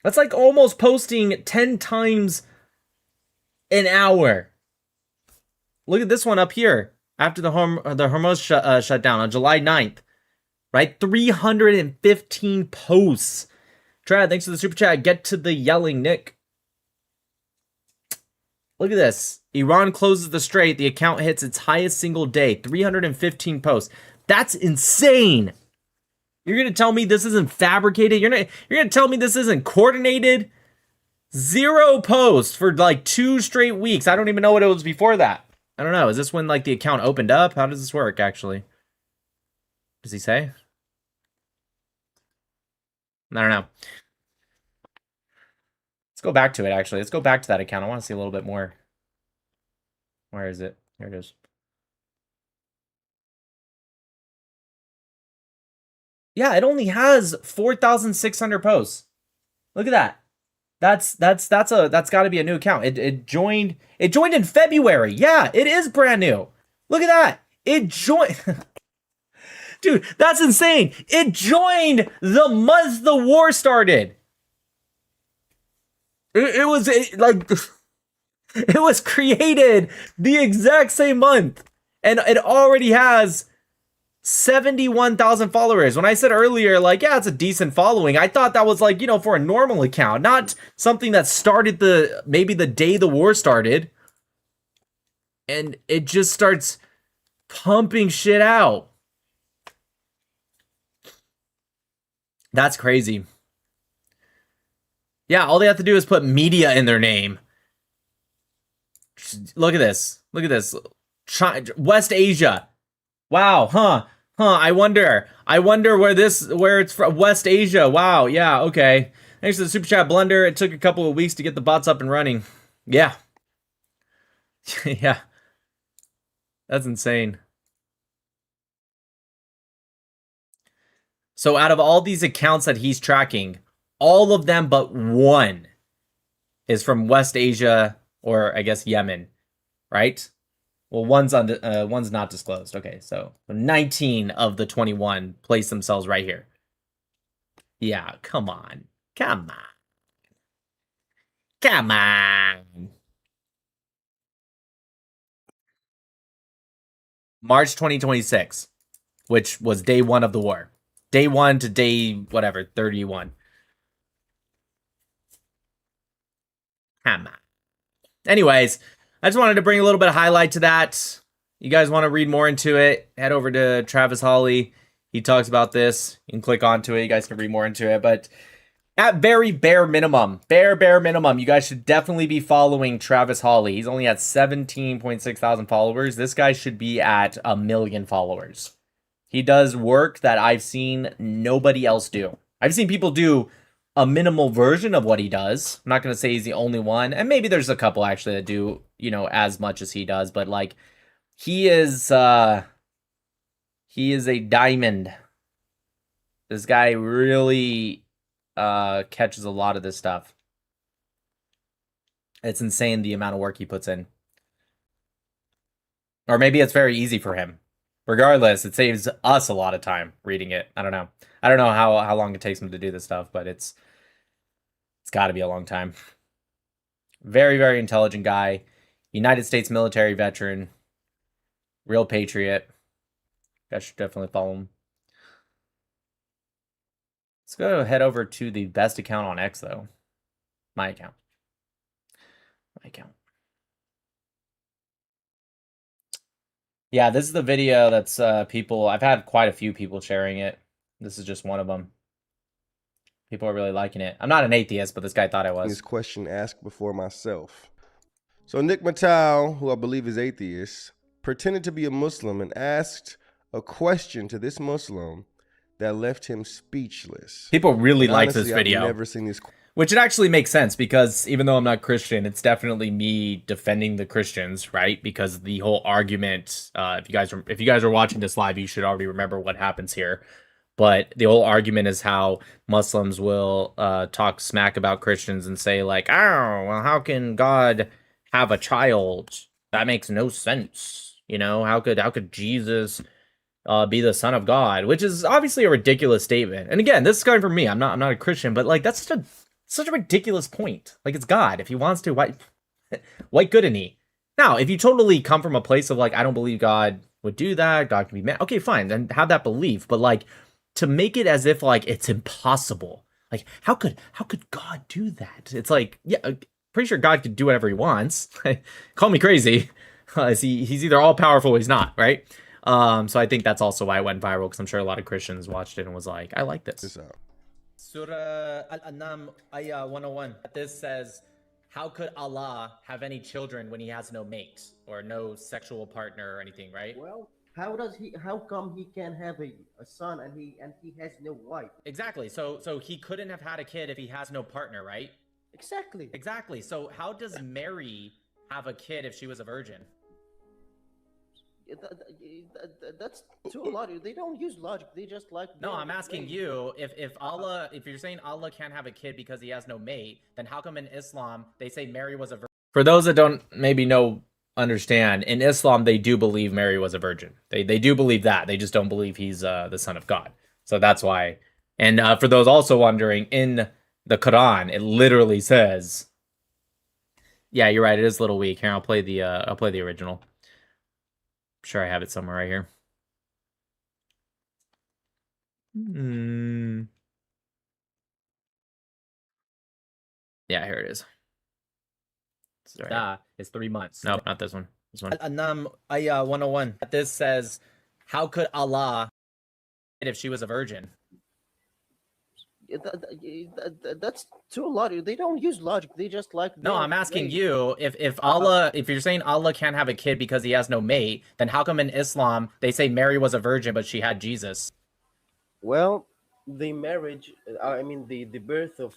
That's like almost posting 10 times an hour. Look at this one up here. after the Hormuz shutdown on July 9th, right? 315 posts. Trad, thanks for the super chat. Get to the yelling, Nick. Look at this. Iran closes the Strait. The account hits its highest single day. 315 posts. That's insane. You're gonna tell me this isn't fabricated? You're gonna tell me this isn't coordinated? 0 posts for like 2 straight weeks. I don't even know what it was before that. I don't know. Is this when like the account opened up? How does this work actually? Does he say? I don't know. Let's go back to it actually. Let's go back to that account. I want to see a little bit more. Where is it? Here it is. Yeah, it only has 4,600 posts. Look at that. That's got to be a new account. It joined in February. Yeah, it is brand new. Look at that. It joined. Dude, that's insane. It joined the month the war started. It was created the exact same month, and it already has 71,000 followers. When I said earlier, like, yeah, it's a decent following, I thought that was like, you know, for a normal account, not something that started maybe the day the war started. And it just starts pumping shit out. That's crazy. Yeah, all they have to do is put media in their name. Look at this. Look at this. West Asia. Wow, huh? I wonder where it's from. West Asia. Wow, yeah, okay. Thanks to the super chat blunder. It took a couple of weeks to get the bots up and running. Yeah. Yeah. That's insane. So out of all these accounts that he's tracking, all of them but one is from West Asia, or I guess Yemen, right? Well, one's not disclosed. Okay, so 19 of the 21 place themselves right here. Yeah, come on. Come on. Come on. March 2026, which was day 1 of the war. Day 1 to day, whatever, 31. Come on. Anyways, I just wanted to bring a little bit of highlight to that. You guys want to read more into it, head over to Travis Hawley. He talks about this. You can click onto it. You guys can read more into it. But at very bare minimum, you guys should definitely be following Travis Hawley. He's only at 17.6 thousand followers. This guy should be at 1 million followers. He does work that I've seen nobody else do. I've seen people do a minimal version of what he does. I'm not going to say he's the only one. And maybe there's a couple actually that do, you know, as much as he does. But like, he is a diamond. This guy really catches a lot of this stuff. It's insane the amount of work he puts in. Or maybe it's very easy for him. Regardless, it saves us a lot of time reading it. I don't know. I don't know how long it takes him to do this stuff, but it's got to be a long time. Very, very intelligent guy. United States military veteran. Real patriot. You guys should definitely follow him. Let's go head over to the best account on X, though. My account. My account. Yeah, this is the video that's people... I've had quite a few people sharing it. This is just one of them. People are really liking it. I'm not an atheist, but this guy thought I was. This question asked before myself. So Nick Matau, who I believe is atheist, pretended to be a Muslim and asked a question to this Muslim that left him speechless. People really And like honestly, this video. I've never seen this. Which it actually makes sense, because even though I'm not Christian, it's definitely me defending the Christians, right? Because the whole argument, if you guys are watching this live, you should already remember what happens here. But the whole argument is how Muslims will talk smack about Christians and say like, oh, well, how can God have a child? That makes no sense. You know, how could Jesus be the son of God? Which is obviously a ridiculous statement. And again, this is coming from me. I'm not a Christian, but like that's such a ridiculous point. Like, it's God. If he wants to, why couldn't he? Now, if you totally come from a place of like, I don't believe God would do that. God can be mad. Okay, fine. Then have that belief. But like to make it as if like it's impossible. Like how could God do that? It's like, yeah, pretty sure God could do whatever he wants. Call me crazy. He's either all powerful or he's not, right? So I think that's also why it went viral, because I'm sure a lot of Christians watched it and was like, I like this. This out. Surah Al-An'am, Ayah 101. This says, how could Allah have any children when he has no mate or no sexual partner or anything, right? Well, how come he can have a son and he has no wife? Exactly. So he couldn't have had a kid if he has no partner, right? Exactly. Exactly. So how does Mary have a kid if she was a virgin? That's too logic. They don't use logic. They just like. No, I'm asking you, if Allah, if you're saying Allah can't have a kid because he has no mate, then how come in Islam they say Mary was a virgin? For those that don't maybe understand, in Islam they do believe Mary was a virgin. They do believe that. They just don't believe he's the son of God. So that's why. And for those also wondering, in the Quran it literally says, yeah, you're right, it is a little weak. Here, I'll play the original. I'm sure I have it somewhere right here. Yeah, here it is. Sorry. It's 3 months. No, not this one. This one. Al-An'am, Ayah 101. This says, how could Allah if she was a virgin? That's too logic. They don't use logic. They just like. No, I'm asking you, if Allah, if you're saying Allah can't have a kid because he has no mate, then how come in Islam they say Mary was a virgin but she had Jesus? Well, the marriage, the birth of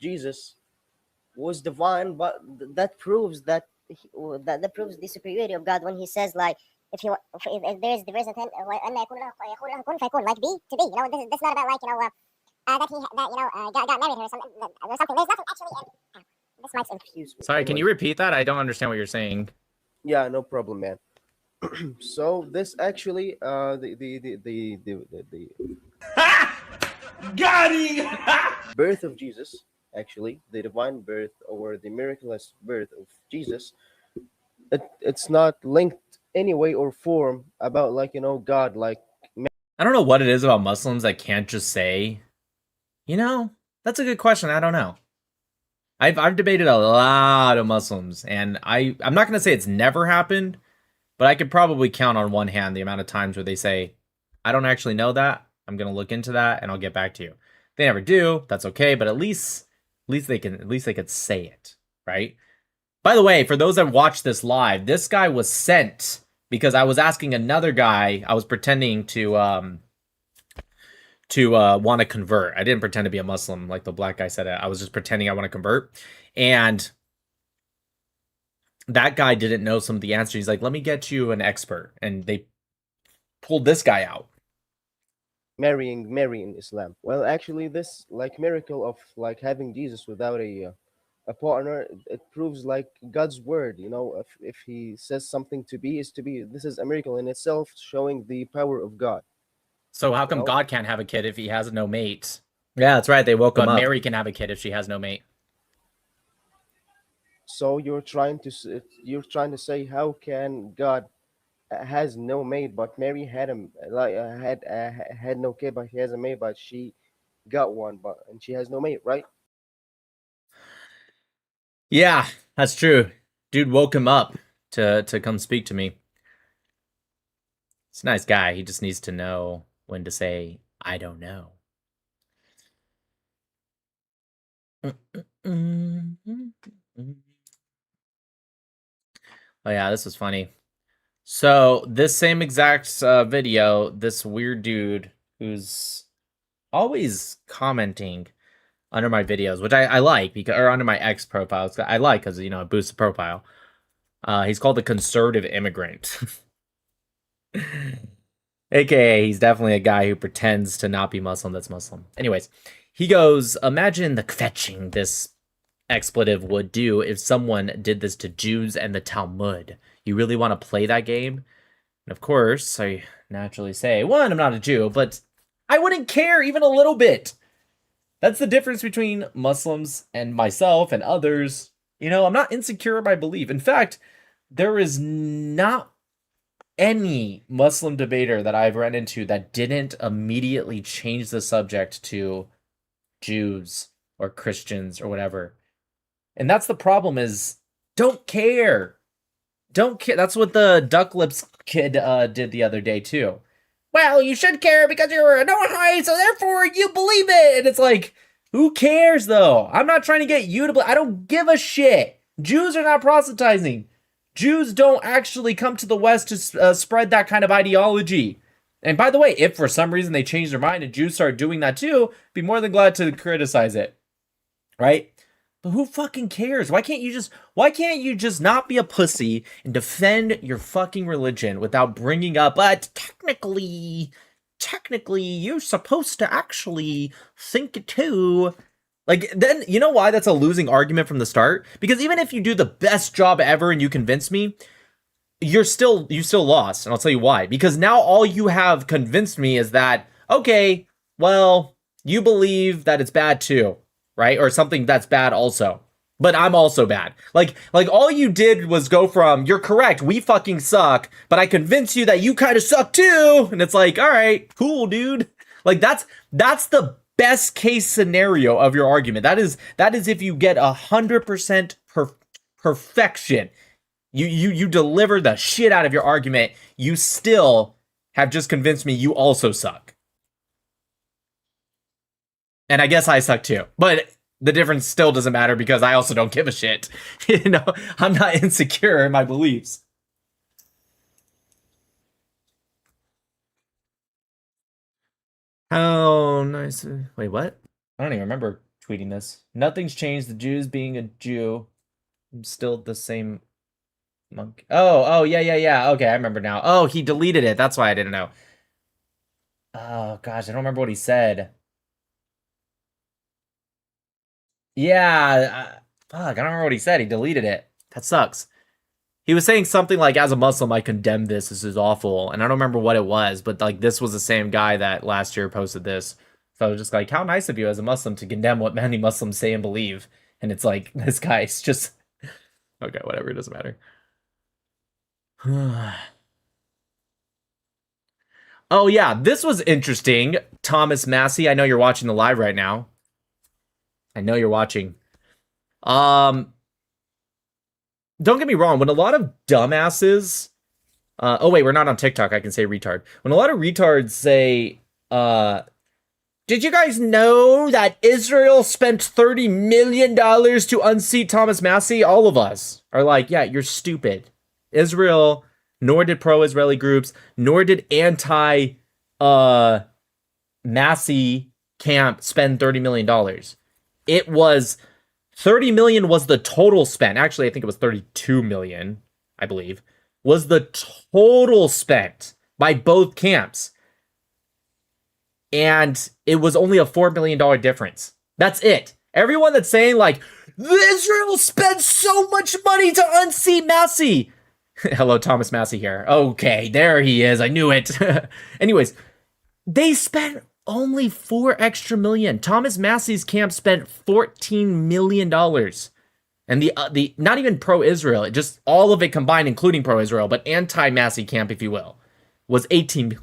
Jesus was divine, but that proves that that proves the superiority of God when he says, like, if there is the verse of him, like be to be, this is not about, like, God got married her or something. There's nothing actually. This might's confused. Sorry, can you repeat that? I don't understand what you're saying. Yeah, no problem, man. So this actually, got him! birth of Jesus, actually, the divine birth or the miraculous birth of Jesus, it's not linked any way or form about, like, God, like. I don't know what it is about Muslims that can't just say, that's a good question. I don't know. I've debated a lot of Muslims, and I'm not going to say it's never happened, but I could probably count on one hand the amount of times where they say, I don't actually know that. I'm going to look into that and I'll get back to you. If they never do, that's okay, but at least they could say it, right? By the way, for those that watch this live, this guy was sent because I was asking another guy, I was pretending to want to convert. I didn't pretend to be a Muslim like the black guy said. I was just pretending I want to convert. And that guy didn't know some of the answers. He's like, let me get you an expert. And they pulled this guy out. Marrying Mary in Islam. Well, actually, this, like, miracle of, like, having Jesus without a partner, it proves, like, God's word. If he says something to be, is to be. This is a miracle in itself, showing the power of God. So how come God can't have a kid if he has no mate? Yeah, that's right. They woke him up. But Mary can have a kid if she has no mate. So you're trying to say, how can God has no mate, but Mary had had no kid, but he has a mate, but she got one, and she has no mate, right? Yeah, that's true. Dude woke him up to come speak to me. He's a nice guy. He just needs to know when to say, I don't know. Oh yeah, this was funny. So this same exact video, this weird dude who's always commenting under my videos, which I like, because, or under my ex profiles, I like because, it boosts the profile. He's called the conservative immigrant. AKA, he's definitely a guy who pretends to not be Muslim that's Muslim. Anyways, he goes, imagine the kvetching this expletive would do if someone did this to Jews and the Talmud. You really want to play that game? And of course, I naturally say, one, I'm not a Jew, but I wouldn't care even a little bit. That's the difference between Muslims and myself and others. I'm not insecure in my belief. In fact, there is not any Muslim debater that I've run into that didn't immediately change the subject to Jews or Christians or whatever. And that's the problem is don't care. Don't care. That's what the Duck Lips kid did the other day too. Well, you should care because you're a Noahide, so therefore you believe it. And it's like, who cares though? I'm not trying to get you to believe. I don't give a shit. Jews are not proselytizing. Jews don't actually come to the West to spread that kind of ideology. And by the way, if for some reason they change their mind and Jews start doing that too, be more than glad to criticize it. Right? But who fucking cares? Why can't you just not be a pussy and defend your fucking religion without bringing up, but technically, you're supposed to actually think it too. Like, then, you know why that's a losing argument from the start? Because even if you do the best job ever and you convince me, you still lost. And I'll tell you why. Because now all you have convinced me is that, okay, well, you believe that it's bad too, right? Or something that's bad also. But I'm also bad. Like all you did was go from, you're correct, we fucking suck, but I convinced you that you kind of suck too. And it's like, all right, cool, dude. Like, that's the best case scenario of your argument. That is if you get 100% perfection. You deliver the shit out of your argument. You still have just convinced me you also suck. And I guess I suck too. But the difference still doesn't matter because I also don't give a shit. You know, I'm not insecure in my beliefs. How nice. Wait, what? I don't even remember tweeting this. Nothing's changed. The Jews being a Jew. I'm still the same monkey. Oh, yeah. Okay, I remember now. Oh, he deleted it. That's why I didn't know. Oh, gosh, I don't remember what he said. Yeah, fuck, I don't remember what he said. He deleted it. That sucks. He was saying something like, as a Muslim, I condemn this. This is awful. And I don't remember what it was, but like this was the same guy that last year posted this. So I was just like, how nice of you as a Muslim to condemn what many Muslims say and believe. And it's like, this guy's just... Okay, whatever, it doesn't matter. Oh yeah, this was interesting. Thomas Massey, I know you're watching the live right now. I know you're watching. Don't get me wrong, when a lot of dumbasses... oh wait, we're not on TikTok, I can say retard. When a lot of retards say, did you guys know that Israel spent $30 million to unseat Thomas Massey? All of us are like, yeah, you're stupid. Israel, nor did pro-Israeli groups, nor did anti-Massey camp spend $30 million. It was... 30 million was the total spent. Actually, I think it was 32 million, I believe, was the total spent by both camps. And it was only a $4 million difference. That's it. Everyone that's saying, like, Israel spent so much money to unseat Massey. Hello, Thomas Massey here. Okay, there he is. I knew it. Anyways, they spent only $4 extra million. Thomas Massey's camp spent $14 million. And the not even pro-Israel, just all of it combined, including pro-Israel, but anti-Massey camp, if you will, was 18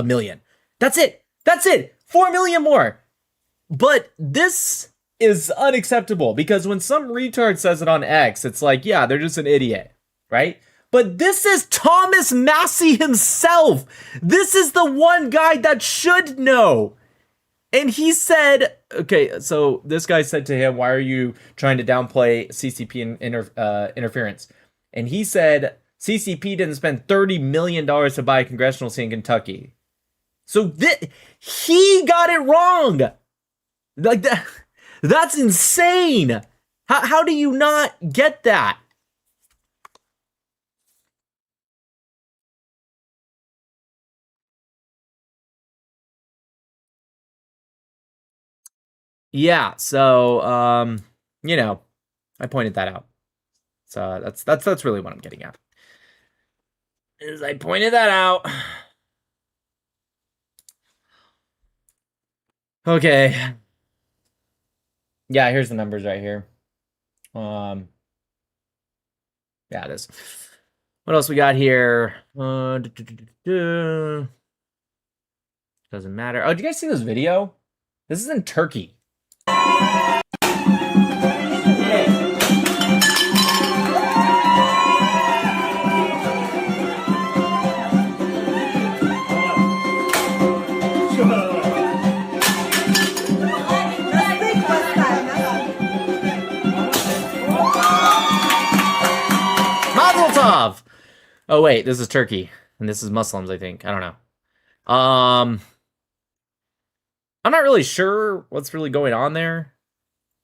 million. That's it. That's it. 4 million more. But this is unacceptable because when some retard says it on X, it's like, yeah, they're just an idiot, right? But this is Thomas Massey himself. This is the one guy that should know. And he said, okay, so this guy said to him, why are you trying to downplay CCP interference? And he said, CCP didn't spend $30 million to buy a congressional seat in Kentucky. So he got it wrong. Like that's insane. How do you not get that? Yeah, so you know, I pointed that out. So that's really what I'm getting at. Is I pointed that out. Okay. Yeah, here's the numbers right here. Yeah, it is. What else we got here? Doesn't matter. Oh, did you guys see this video? This is in Turkey. Mazel tov! Oh wait, this is Turkey, and this is Muslims, I think. I don't know. I'm not really sure what's really going on there.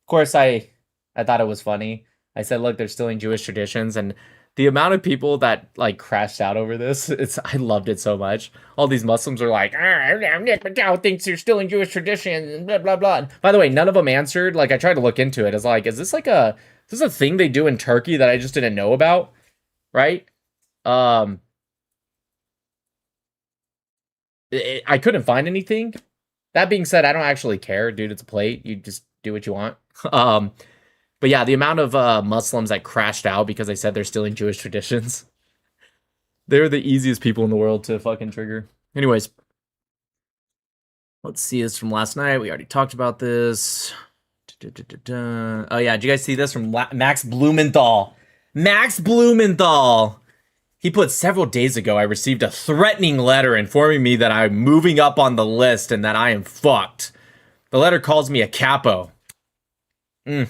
Of course, I thought it was funny. I said, look, they're stealing Jewish traditions, and the amount of people that like crashed out over this, I loved it so much. All these Muslims are like, Nick McDowell thinks you're stealing Jewish traditions, and blah blah blah. And by the way, none of them answered. Like, I tried to look into it. It's like, is this a thing they do in Turkey that I just didn't know about? Right? I couldn't find anything. That being said, I don't actually care, dude. It's a plate. You just do what you want. But yeah, the amount of Muslims that crashed out because they said they're stealing Jewish traditions. They're the easiest people in the world to fucking trigger. Anyways, let's see this from last night. We already talked about this. Oh yeah, did you guys see this from Max Blumenthal? Max Blumenthal. He put several days ago, I received a threatening letter informing me that I'm moving up on the list and that I am fucked. The letter calls me a capo. And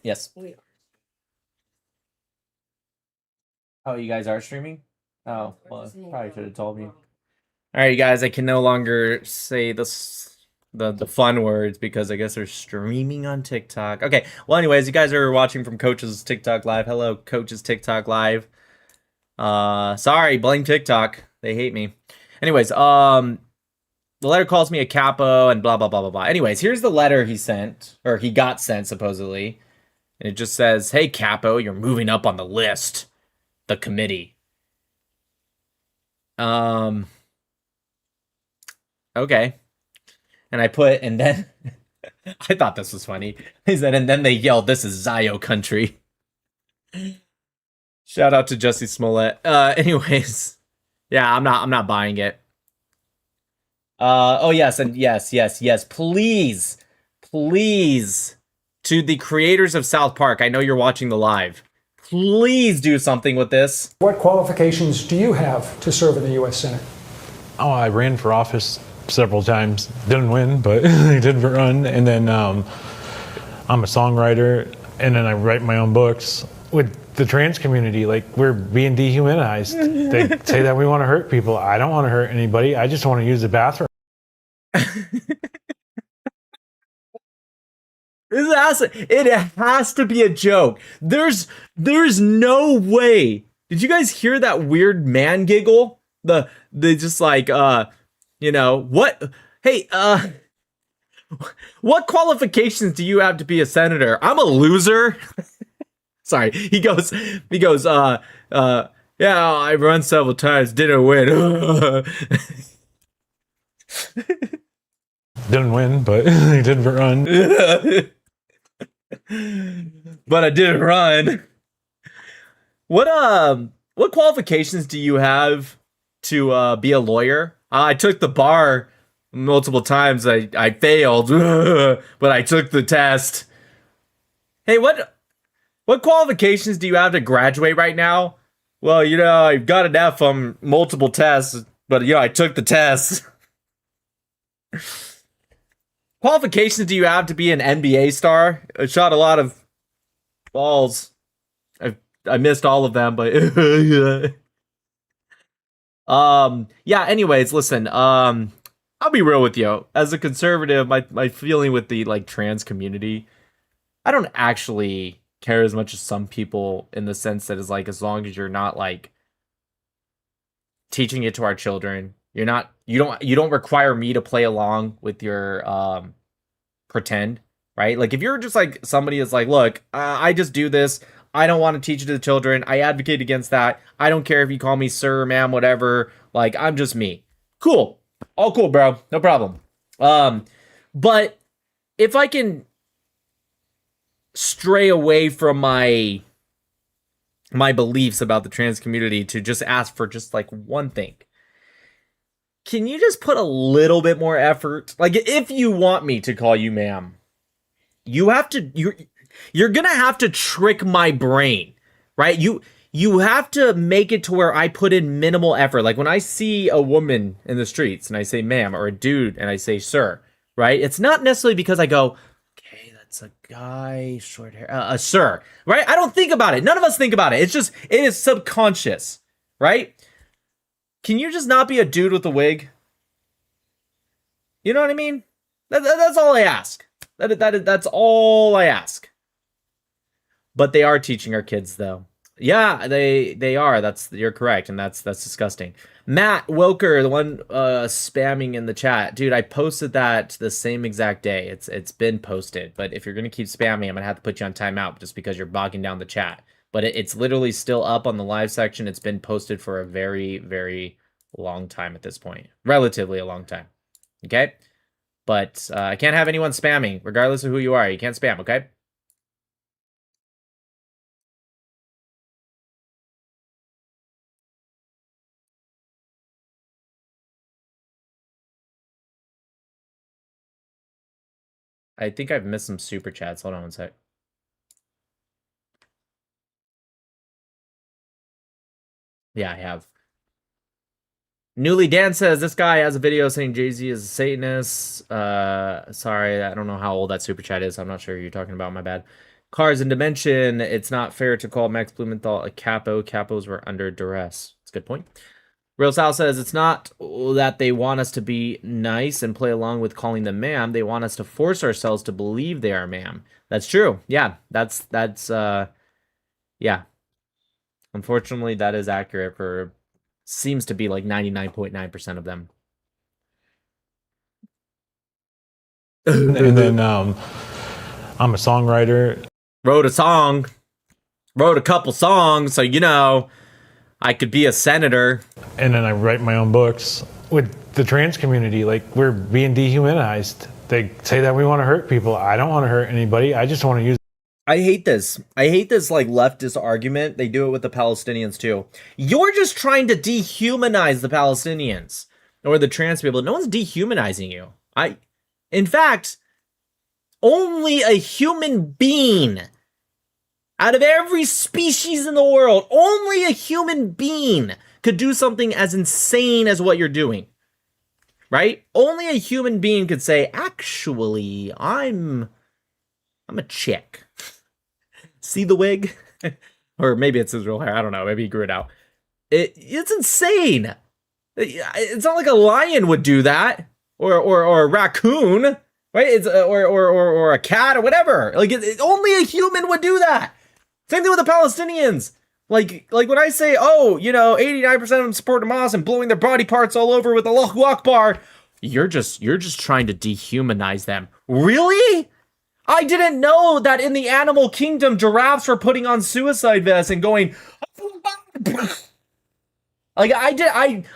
yes. Oh, you guys are streaming? Oh, well, probably should have told me. All right, you guys, I can no longer say this, the fun words because I guess they're streaming on TikTok. Okay, well, anyways, you guys are watching from Coach's TikTok Live. Hello, Coach's TikTok Live. Sorry, blame TikTok. They hate me. Anyways, the letter calls me a capo and blah, blah, blah, blah, blah. Anyways, here's the letter he sent, or he got sent, supposedly. And it just says, hey, capo, you're moving up on the list. The committee. Okay. And I put, and then, I thought this was funny. He said, and then they yelled, this is Zio country. Shout out to Jussie Smollett. Anyways. Yeah, I'm not buying it. Oh yes, and yes. Please, to the creators of South Park, I know you're watching the live. Please do something with this. What qualifications do you have to serve in the U.S. Senate? Oh, I ran for office several times. Didn't win, but I did run. And then I'm a songwriter, and then I write my own books. With the trans community, like, we're being dehumanized. They say that we want to hurt people. I don't want to hurt anybody. I just want to use the bathroom. It has to be a joke. There's no way. Did you guys hear that weird man giggle? The just like what? Hey, what qualifications do you have to be a senator? I'm a loser. Sorry. He goes, yeah, I run several times, didn't win. Didn't win, but I did run. But I didn't run. What qualifications do you have to be a lawyer? I took the bar multiple times. I failed, but I took the test. Hey, what qualifications do you have to graduate right now? Well, I've got an F on multiple tests, but I took the test. Qualifications do you have to be an NBA star? I shot a lot of balls. I missed all of them, but yeah, anyways, listen, I'll be real with you. As a conservative, my feeling with the trans community, I don't actually care as much as some people, in the sense that is as long as you're not teaching it to our children, you don't require me to play along with your pretend, right? If you're just somebody is look, I just do this, I don't want to teach it to the children, I advocate against that, I don't care if you call me sir, ma'am, whatever, I'm just me. Cool. All cool, bro. No problem. But if I can stray away from my my beliefs about the trans community to just ask for just like one thing. Can you just put a little bit more effort? Like, if you want me to call you ma'am, you have to, you're gonna have to trick my brain, right? You have to make it to where I put in minimal effort. Like when I see a woman in the streets and I say ma'am, or a dude and I say sir, right? It's not necessarily because I go, okay, that's a guy, short hair, sir, right? I don't think about it. None of us think about it. It's just, it is subconscious, right? Can you just not be a dude with a wig? You know what I mean? That's all I ask. That's all I ask. But they are teaching our kids, though. Yeah, they are. You're correct, and that's disgusting. Matt Wilker, the one spamming in the chat, dude. I posted that the same exact day. It's been posted, but if you're gonna keep spamming, I'm gonna have to put you on timeout just because you're bogging down the chat. But it's literally still up on the live section. It's been posted for a very, very long time at this point, relatively a long time. Okay, but I can't have anyone spamming, regardless of who you are. You can't spam. Okay. I think I've missed some super chats. Hold on one sec. Yeah, I have. Newly Dan says this guy has a video saying Jay-Z is a Satanist. Sorry, I don't know how old that super chat is. I'm not sure who you're talking about. My bad. Cars in Dimension. It's not fair to call Max Blumenthal a capo. Capos were under duress. That's a good point. Real Sal says it's not that they want us to be nice and play along with calling them ma'am. They want us to force ourselves to believe they are ma'am. That's true. Yeah, that's yeah. Unfortunately, that is accurate for seems to be like 99.9% of them. And then I'm a songwriter. Wrote a couple songs, so you know I could be a senator. And then I write my own books. With the trans community, like, we're being dehumanized. They say that we want to hurt people. I don't want to hurt anybody. I just want to use. I hate this. I hate this like leftist argument. They do it with the Palestinians too. You're just trying to dehumanize the Palestinians or the trans people. No one's dehumanizing you. In fact, only a human being out of every species in the world, only a human being could do something as insane as what you're doing. Right? Only a human being could say, actually, I'm a chick. See the wig? Or maybe it's his real hair. I don't know. Maybe he grew it out. It's insane. It's not like a lion would do that. Or a raccoon. Right? It's or a cat or whatever. Like only a human would do that. Same thing with the Palestinians. Like when I say, oh, 89% of them support Hamas and blowing their body parts all over with Allahu Akbar, you're just trying to dehumanize them. Really? I didn't know that in the animal kingdom, giraffes were putting on suicide vests and going. Like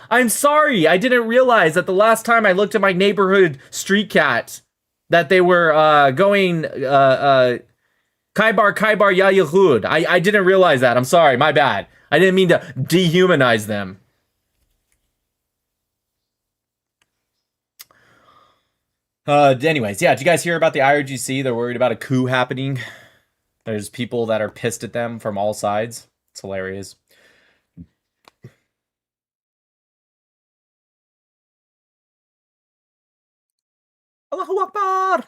I'm sorry. I didn't realize that the last time I looked at my neighborhood street cat that they were going Kaibar Ya Yehud. I didn't realize that. I'm sorry. My bad. I didn't mean to dehumanize them. Anyways, yeah, did you guys hear about the IRGC? They're worried about a coup happening. There's people that are pissed at them from all sides. It's hilarious. Allahu Akbar!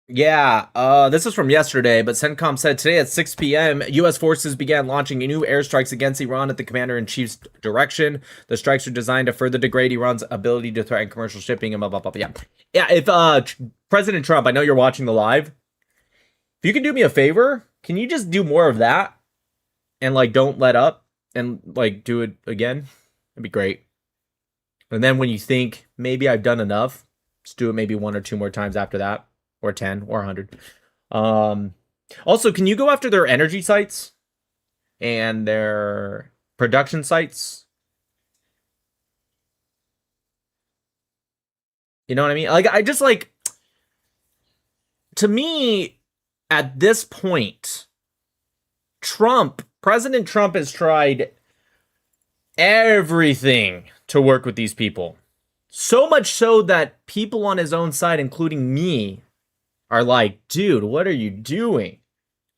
Yeah, this is from yesterday, but CENTCOM said today at 6 p.m., U.S. forces began launching new airstrikes against Iran at the commander-in-chief's direction. The strikes are designed to further degrade Iran's ability to threaten commercial shipping and blah, blah, blah, blah. Yeah, if President Trump, I know you're watching the live. If you can do me a favor, can you just do more of that? And, don't let up and, do it again? That'd be great. And then when you think, maybe I've done enough, just do it maybe 1 or 2 more times after that. Or 10 or 100. Also, can you go after their energy sites and their production sites? You know what I mean? I just to me, at this point, President Trump has tried everything to work with these people. So much so that people on his own side, including me, are like, dude, what are you doing?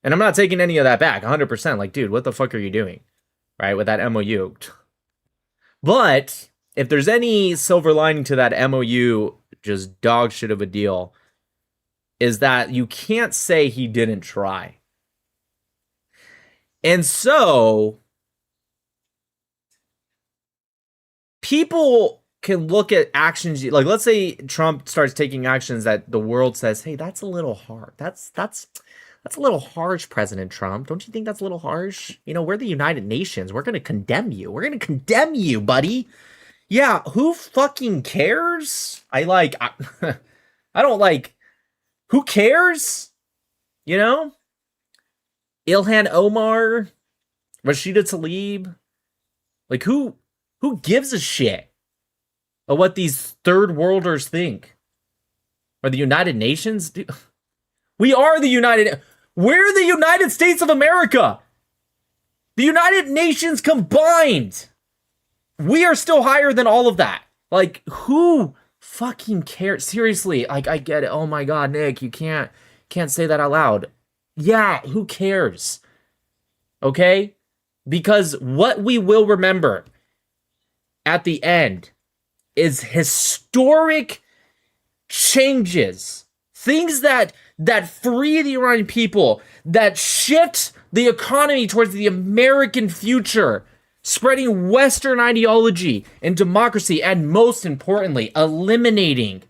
And I'm not taking any of that back, 100%. Like, dude, what the fuck are you doing? Right, with that MOU. But if there's any silver lining to that MOU, just dog shit of a deal, is that you can't say he didn't try. And so people can look at actions, like let's say Trump starts taking actions that the world says, hey, that's a little hard. That's a little harsh, President Trump. Don't you think that's a little harsh? You know, we're the United Nations. We're going to condemn you. We're going to condemn you, buddy. Yeah, who fucking cares? I don't like, who cares? You know? Ilhan Omar, Rashida Tlaib. Like, who gives a shit of what these third worlders think? Or the United Nations? We are the we're the United States of America. The United Nations combined. We are still higher than all of that. Like, who fucking cares? Seriously, like, I get it. Oh my God, Nick, you can't say that out loud. Yeah, who cares? Okay? Because what we will remember at the end is historic changes. Things that free the Iranian people, that shift the economy towards the American future, spreading Western ideology and democracy, and most importantly, eliminating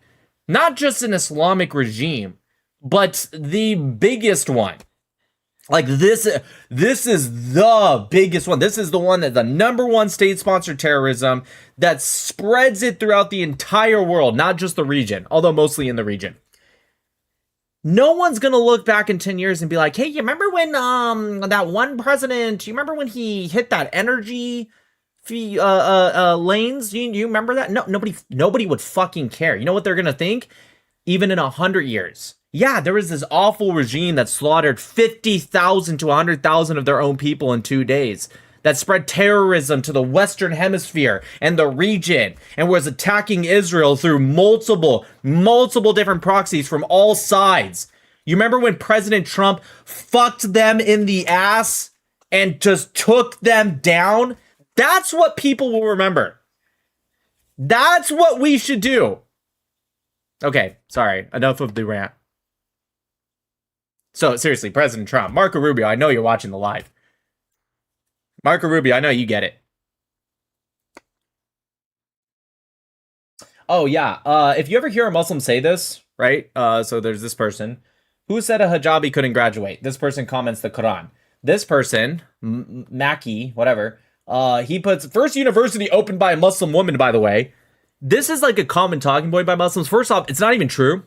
not just an Islamic regime, but the biggest one. Like this is the biggest one. This is the one that the number one state-sponsored terrorism that spreads it throughout the entire world, not just the region, although mostly in the region. No one's going to look back in 10 years and be like, hey, you remember when that one president, you remember when he hit that energy lanes? You remember that? No, nobody would fucking care. You know what they're going to think? Even in 100 years. Yeah, there was this awful regime that slaughtered 50,000 to 100,000 of their own people in 2 days, that spread terrorism to the Western Hemisphere and the region, and was attacking Israel through multiple different proxies from all sides. You remember when President Trump fucked them in the ass and just took them down? That's what people will remember. That's what we should do. Okay, sorry, enough of the rant. So seriously, President Trump, Marco Rubio, I know you're watching the live. Marco Rubio, I know you get it. Oh, yeah. If you ever hear a Muslim say this, right? So there's this person who said a hijabi couldn't graduate. This person comments the Quran. This person, Mackie, whatever, he puts first university opened by a Muslim woman, by the way. This is like a common talking point by Muslims. First off, it's not even true.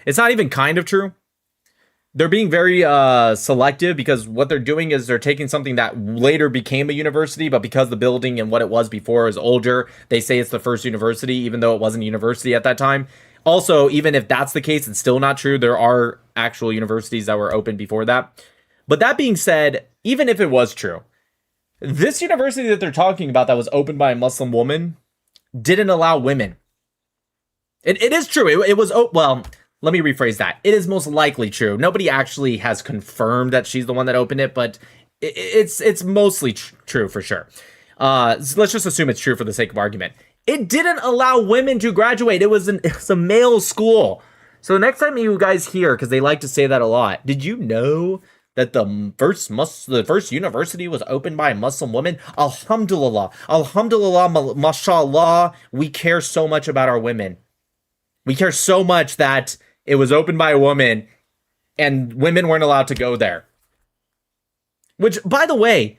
It's not even kind of true. They're being very selective, because what they're doing is they're taking something that later became a university, but because the building and what it was before is older, they say it's the first university, even though it wasn't a university at that time. Also, even if that's the case, it's still not true. There are actual universities that were open before that. But that being said, even if it was true, this university that they're talking about that was opened by a Muslim woman didn't allow women. It is true. It was, well, let me rephrase that. It is most likely true. Nobody actually has confirmed that she's the one that opened it, but it's mostly true for sure. So let's just assume it's true for the sake of argument. It didn't allow women to graduate. It was a male school. So the next time you guys hear, because they like to say that a lot, did you know that the first university was opened by a Muslim woman? Alhamdulillah. Alhamdulillah, mashallah. We care so much about our women. We care so much that it was opened by a woman and women weren't allowed to go there. Which, by the way,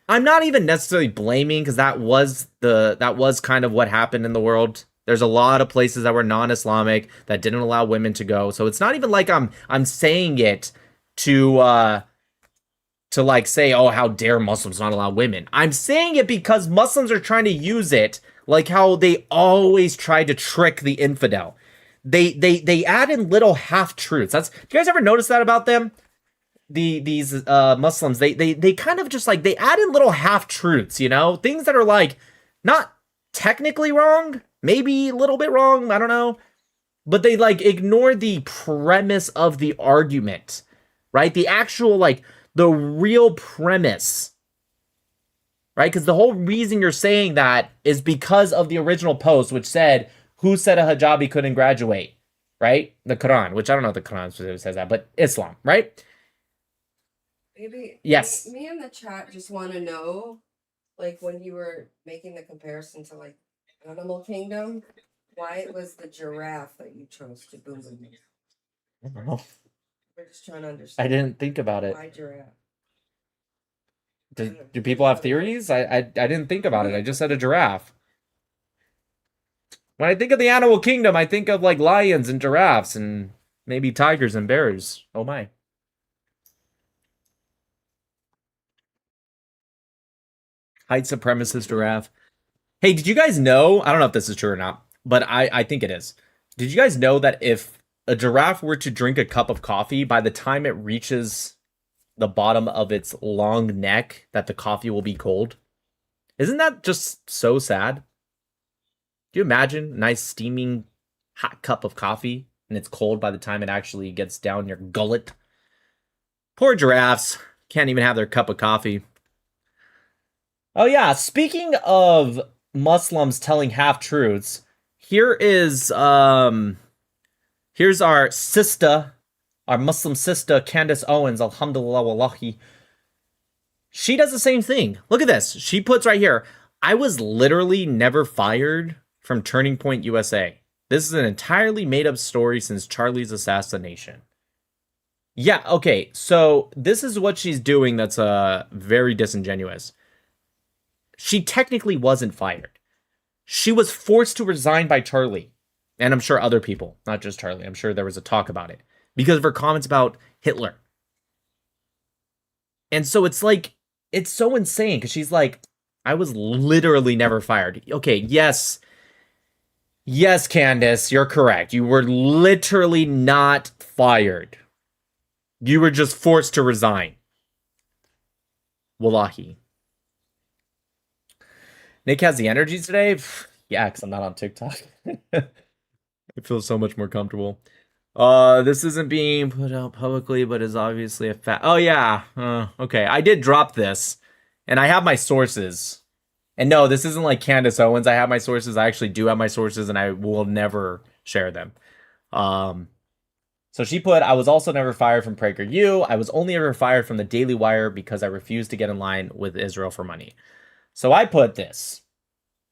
I'm not even necessarily blaming, because that was kind of what happened in the world. There's a lot of places that were non-Islamic that didn't allow women to go. So it's not even like I'm saying it to like say, oh, how dare Muslims not allow women. I'm saying it because Muslims are trying to use it like how they always try to trick the infidel. They add in little half truths. Do you guys ever notice that about them? these Muslims, they kind of just like, they add in little half truths, you know, things that are like not technically wrong, maybe a little bit wrong, I don't know, but they like ignore the premise of the argument, right? The actual, like, the real premise, right? Because the whole reason you're saying that is because of the original post, which said, who said a hijabi couldn't graduate, right? The Quran, which I don't know if the Quran specifically says that, but Islam, right? Maybe Yes. me in the chat just want to know, like, when you were making the comparison to like Animal Kingdom, why it was the giraffe that you chose to boom boom. I don't know. We're just trying to understand. I didn't think about it. Why giraffe? Do people have theories? I didn't think about it. I just said a giraffe. When I think of the animal kingdom, I think of like lions and giraffes and maybe tigers and bears. Oh my. White supremacist giraffe. Hey, did you guys know? I don't know if this is true or not, but I think it is. Did you guys know that if a giraffe were to drink a cup of coffee, by the time it reaches the bottom of its long neck, that the coffee will be cold? Isn't that just so sad? Do you imagine a nice steaming hot cup of coffee and it's cold by the time it actually gets down your gullet? Poor giraffes. Can't even have their cup of coffee. Oh yeah, speaking of Muslims telling half-truths, here's our sister, our Muslim sister, Candace Owens, alhamdulillah wallahi. She does the same thing. Look at this. She puts right here, I was literally never fired from Turning Point USA. This is an entirely made-up story since Charlie's assassination. Yeah, okay, so this is what she's doing that's very disingenuous. She technically wasn't fired. She was forced to resign by Charlie. And I'm sure other people, not just Charlie. I'm sure there was a talk about it. Because of her comments about Hitler. And so it's like, it's so insane. Because she's like, I was literally never fired. Okay, yes. Yes, Candace, you're correct. You were literally not fired. You were just forced to resign. Wallahi. Nick has the energy today? Yeah, because I'm not on TikTok. I feel so much more comfortable. This isn't being put out publicly, but is obviously a fact. Oh, yeah. Okay, I did drop this, and I have my sources. And no, this isn't like Candace Owens. I have my sources. I actually do have my sources, and I will never share them. So she put, I was also never fired from PragerU. I was only ever fired from the Daily Wire because I refused to get in line with Israel for money. So I put this.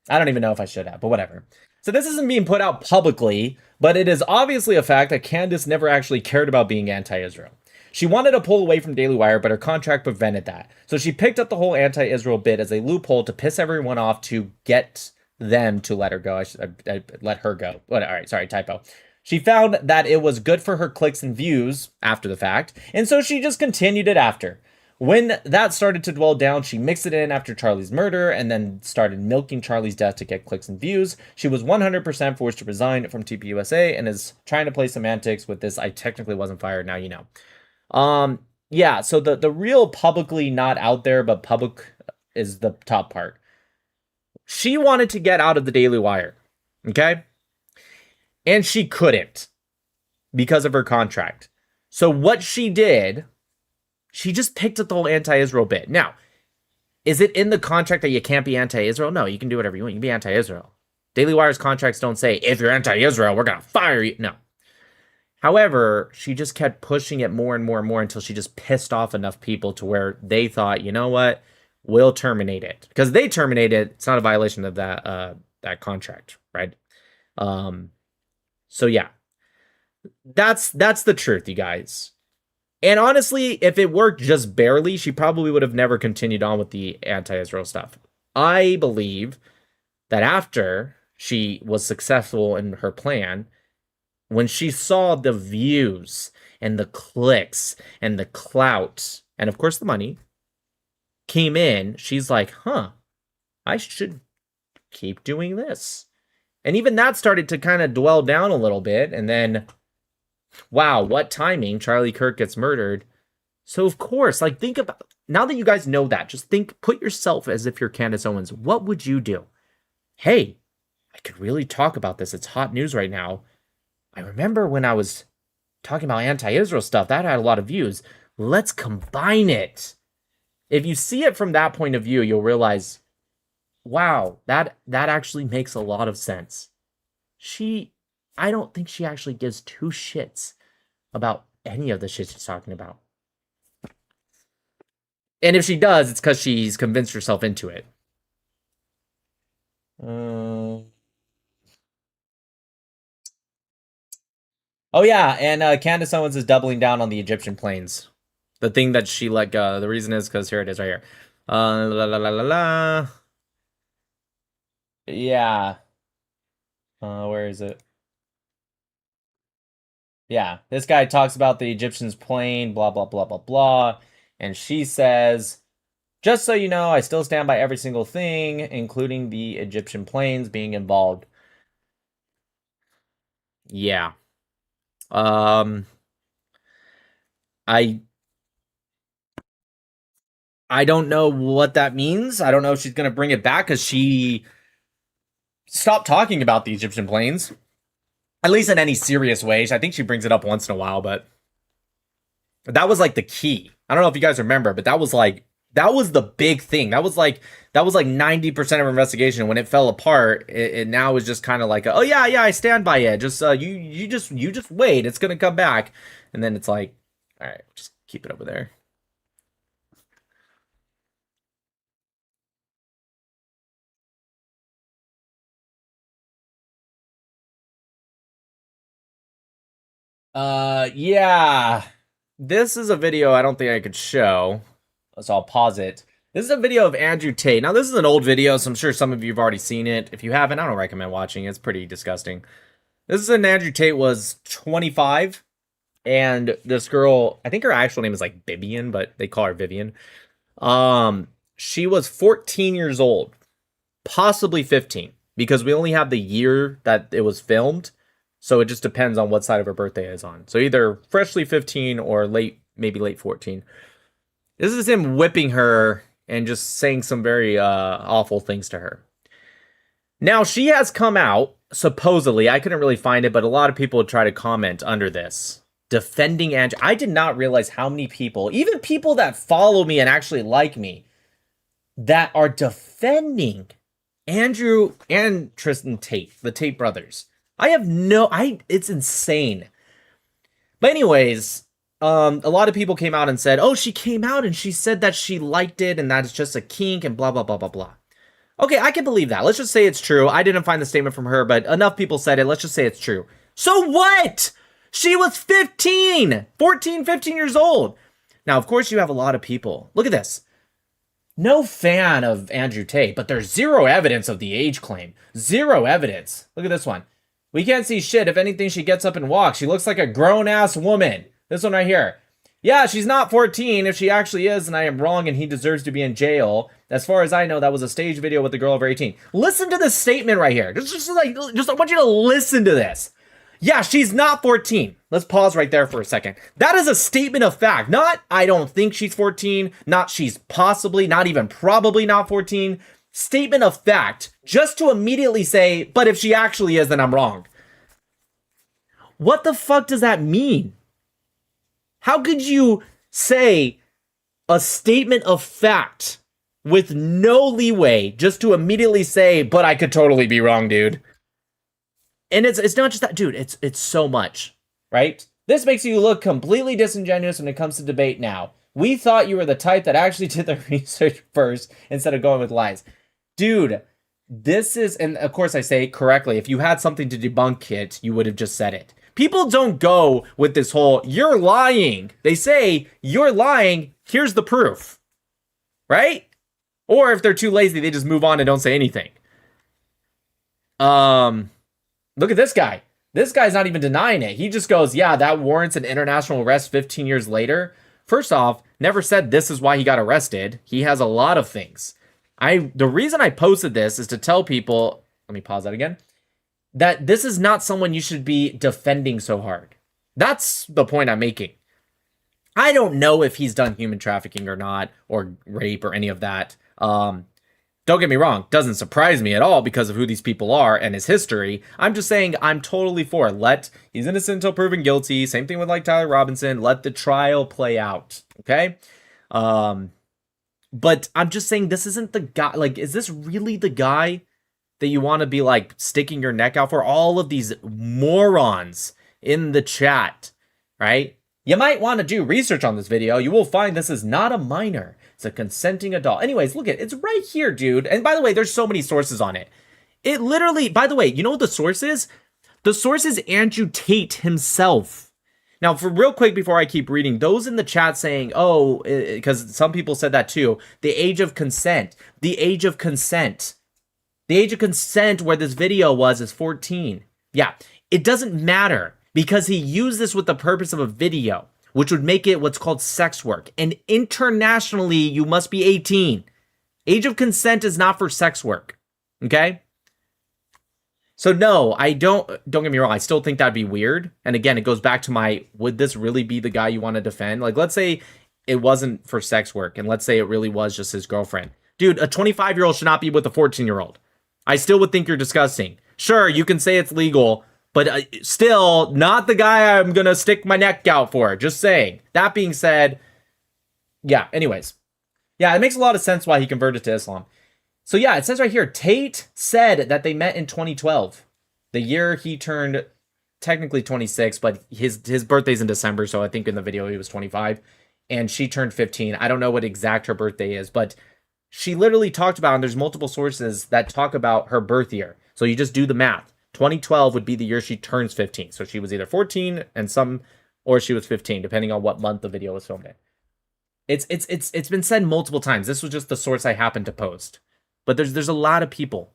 I don't even know if I should have, but whatever. So this isn't being put out publicly, but it is obviously a fact that Candace never actually cared about being anti-Israel. She wanted to pull away from Daily Wire, but her contract prevented that. So she picked up the whole anti-Israel bit as a loophole to piss everyone off to get them to let her go. I let her go. All right, sorry, typo. She found that it was good for her clicks and views after the fact, and so she just continued it after. When that started to dwell down, she mixed it in after Charlie's murder and then started milking Charlie's death to get clicks and views. She was 100% forced to resign from TPUSA and is trying to play semantics with this. I technically wasn't fired. Now you know. Yeah, so the real publicly not out there, but public is the top part. She wanted to get out of the Daily Wire. Okay? And she couldn't because of her contract. So what she did, she just picked up the whole anti-Israel bit. Now, is it in the contract that you can't be anti-Israel? No, you can do whatever you want. You can be anti-Israel. Daily Wire's contracts don't say, if you're anti-Israel, we're going to fire you. No. However, she just kept pushing it more and more and more until she just pissed off enough people to where they thought, you know what, we'll terminate it. Because they terminated, it's not a violation of that contract, right? So yeah, that's the truth, you guys. And honestly, if it worked just barely, she probably would have never continued on with the anti-Israel stuff. I believe that after she was successful in her plan, when she saw the views and the clicks and the clout, and of course the money, came in, she's like, huh, I should keep doing this. And even that started to kind of dwell down a little bit, and then wow, what timing. Charlie Kirk gets murdered So of course, like, think about, now that you guys know that, just put yourself as if you're Candace Owens. What would you do? Hey, I could really talk about this. It's hot news right now. I remember when I was talking about anti-Israel stuff, that had a lot of views. Let's combine it. If you see it from that point of view, you'll realize, wow, that actually makes a lot of sense. I don't think she actually gives two shits about any of the shit she's talking about. And if she does, it's because she's convinced herself into it. Oh yeah, and Candace Owens is doubling down on the Egyptian planes. The thing that she let go. The reason is because here it is right here. La la la la la. Yeah. Where is it? Yeah, this guy talks about the Egyptians' plane, blah, blah, blah, blah, blah. And she says, just so you know, I still stand by every single thing, including the Egyptian planes being involved. Yeah. I don't know what that means. I don't know if she's going to bring it back because she stopped talking about the Egyptian planes. At least in any serious way. I think she brings it up once in a while, but that was like the key. I don't know if you guys remember, but that was the big thing. That was like 90% of her investigation. When it fell apart, it now is just kind of like, oh yeah, I stand by it. Just you just wait. It's gonna come back, and then it's like, all right, just keep it over there. Yeah. This is a video I don't think I could show. So I'll pause it. This is a video of Andrew Tate. Now, this is an old video, so I'm sure some of you have already seen it. If you haven't, I don't recommend watching it. It's pretty disgusting. This is when Andrew Tate was 25, and this girl, I think her actual name is like Vivian, but they call her Vivian. She was 14 years old, possibly 15, because we only have the year that it was filmed. So it just depends on what side of her birthday is on. So either freshly 15 or maybe late 14. This is him whipping her and just saying some very awful things to her. Now, she has come out, supposedly, I couldn't really find it, but a lot of people try to comment under this, defending Andrew. I did not realize how many people, even people that follow me and actually like me, that are defending Andrew and Tristan Tate, the Tate brothers. It's insane. But anyways, a lot of people came out and said, oh, she came out and she said that she liked it and that it's just a kink and blah, blah, blah, blah, blah. Okay, I can believe that. Let's just say it's true. I didn't find the statement from her, but enough people said it. Let's just say it's true. So what? She was 14, 15 years old. Now, of course, you have a lot of people. Look at this. No fan of Andrew Tate, but there's zero evidence of the age claim. Zero evidence. Look at this one. We can't see shit. If anything, she gets up and walks. She looks like a grown-ass woman. This one right here. Yeah, she's not 14. If she actually is, then I am wrong and he deserves to be in jail. As far as I know, that was a stage video with a girl over 18. Listen to this statement right here. Just I want you to listen to this. Yeah, she's not 14. Let's pause right there for a second. That is a statement of fact. Not, I don't think she's 14. Not, she's possibly, not even probably not 14. Statement of fact, just to immediately say, but if she actually is, then I'm wrong. What the fuck does that mean? How could you say a statement of fact with no leeway just to immediately say, but I could totally be wrong, dude? And it's not just that, dude, it's so much, right? This makes you look completely disingenuous when it comes to debate now. We thought you were the type that actually did the research first instead of going with lies. Dude, this is, and of course I say it correctly, if you had something to debunk it, you would have just said it. People don't go with this whole, you're lying. They say, you're lying, here's the proof. Right? Or if they're too lazy, they just move on and don't say anything. Look at this guy. This guy's not even denying it. He just goes, yeah, that warrants an international arrest 15 years later. First off, never said this is why he got arrested. He has a lot of things. The reason I posted this is to tell people, let me pause that again, that this is not someone you should be defending so hard. That's the point I'm making. I don't know if he's done human trafficking or not, or rape or any of that. Don't get me wrong, doesn't surprise me at all because of who these people are and his history. I'm just saying I'm totally for it. He's innocent until proven guilty. Same thing with like Tyler Robinson. Let the trial play out. Okay? But I'm just saying this isn't the guy. Like, is this really the guy that you want to be like sticking your neck out for? All of these morons in the chat, right? You might want to do research on this video. You will find this is not a minor. It's a consenting adult. Anyways, look at it. It's right here, dude. And by the way, there's so many sources on it. It literally, by the way, you know what the source is? The source is Andrew Tate himself. Now, for real quick, before I keep reading, those in the chat saying, oh, because some people said that too, the age of consent. The age of consent. The age of consent where this video was is 14. Yeah, it doesn't matter because he used this with the purpose of a video, which would make it what's called sex work. And internationally, you must be 18. Age of consent is not for sex work. Okay? So no, I don't get me wrong. I still think that'd be weird. And again, it goes back to my, would this really be the guy you want to defend? Like, let's say it wasn't for sex work. And let's say it really was just his girlfriend. Dude, a 25-year-old should not be with a 14-year-old. I still would think you're disgusting. Sure, you can say it's legal, but still not the guy I'm going to stick my neck out for. Just saying. That being said, yeah, anyways. Yeah, it makes a lot of sense why he converted to Islam. So yeah, it says right here, Tate said that they met in 2012. The year he turned technically 26, but his birthday's in December, so I think in the video he was 25. And she turned 15. I don't know what exact her birthday is, but she literally talked about, and there's multiple sources that talk about her birth year. So you just do the math. 2012 would be the year she turns 15. So she was either 14 or she was 15, depending on what month the video was filmed in. It's been said multiple times. This was just the source I happened to post. But there's a lot of people.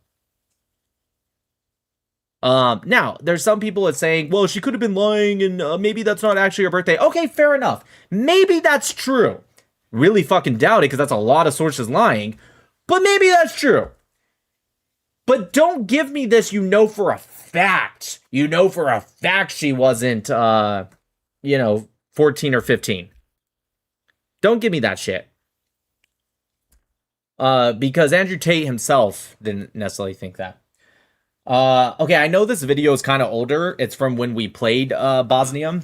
Now, there's some people that saying, well, she could have been lying and maybe that's not actually her birthday. Okay, fair enough. Maybe that's true. Really fucking doubt it because that's a lot of sources lying. But maybe that's true. But don't give me this, you know for a fact. You know for a fact she wasn't, 14 or 15. Don't give me that shit. Because Andrew Tate himself didn't necessarily think that. Okay, I know this video is kind of older. It's from when we played Bosnia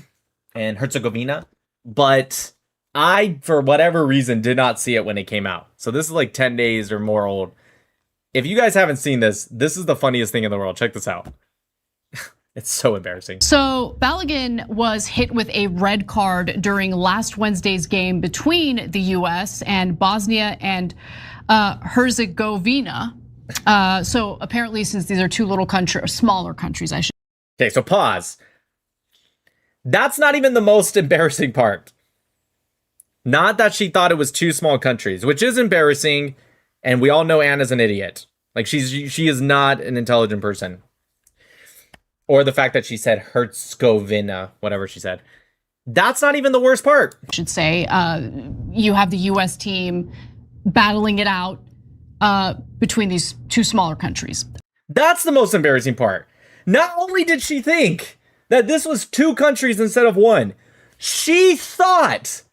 and Herzegovina. But I, for whatever reason, did not see it when it came out. So this is like 10 days or more old. If you guys haven't seen this, this is the funniest thing in the world. Check this out. It's so embarrassing. So Balogun was hit with a red card during last Wednesday's game between the US and Bosnia and Herzegovina. So apparently, since these are two little countries, or smaller countries, I should. Okay, so pause. That's not even the most embarrassing part. Not that she thought it was two small countries, which is embarrassing, and we all know Anna's an idiot. Like she is not an intelligent person. Or the fact that she said Herzegovina, whatever she said. That's not even the worst part. I should say you have the US team battling it out between these two smaller countries. That's the most embarrassing part. Not only did she think that this was two countries instead of one, she thought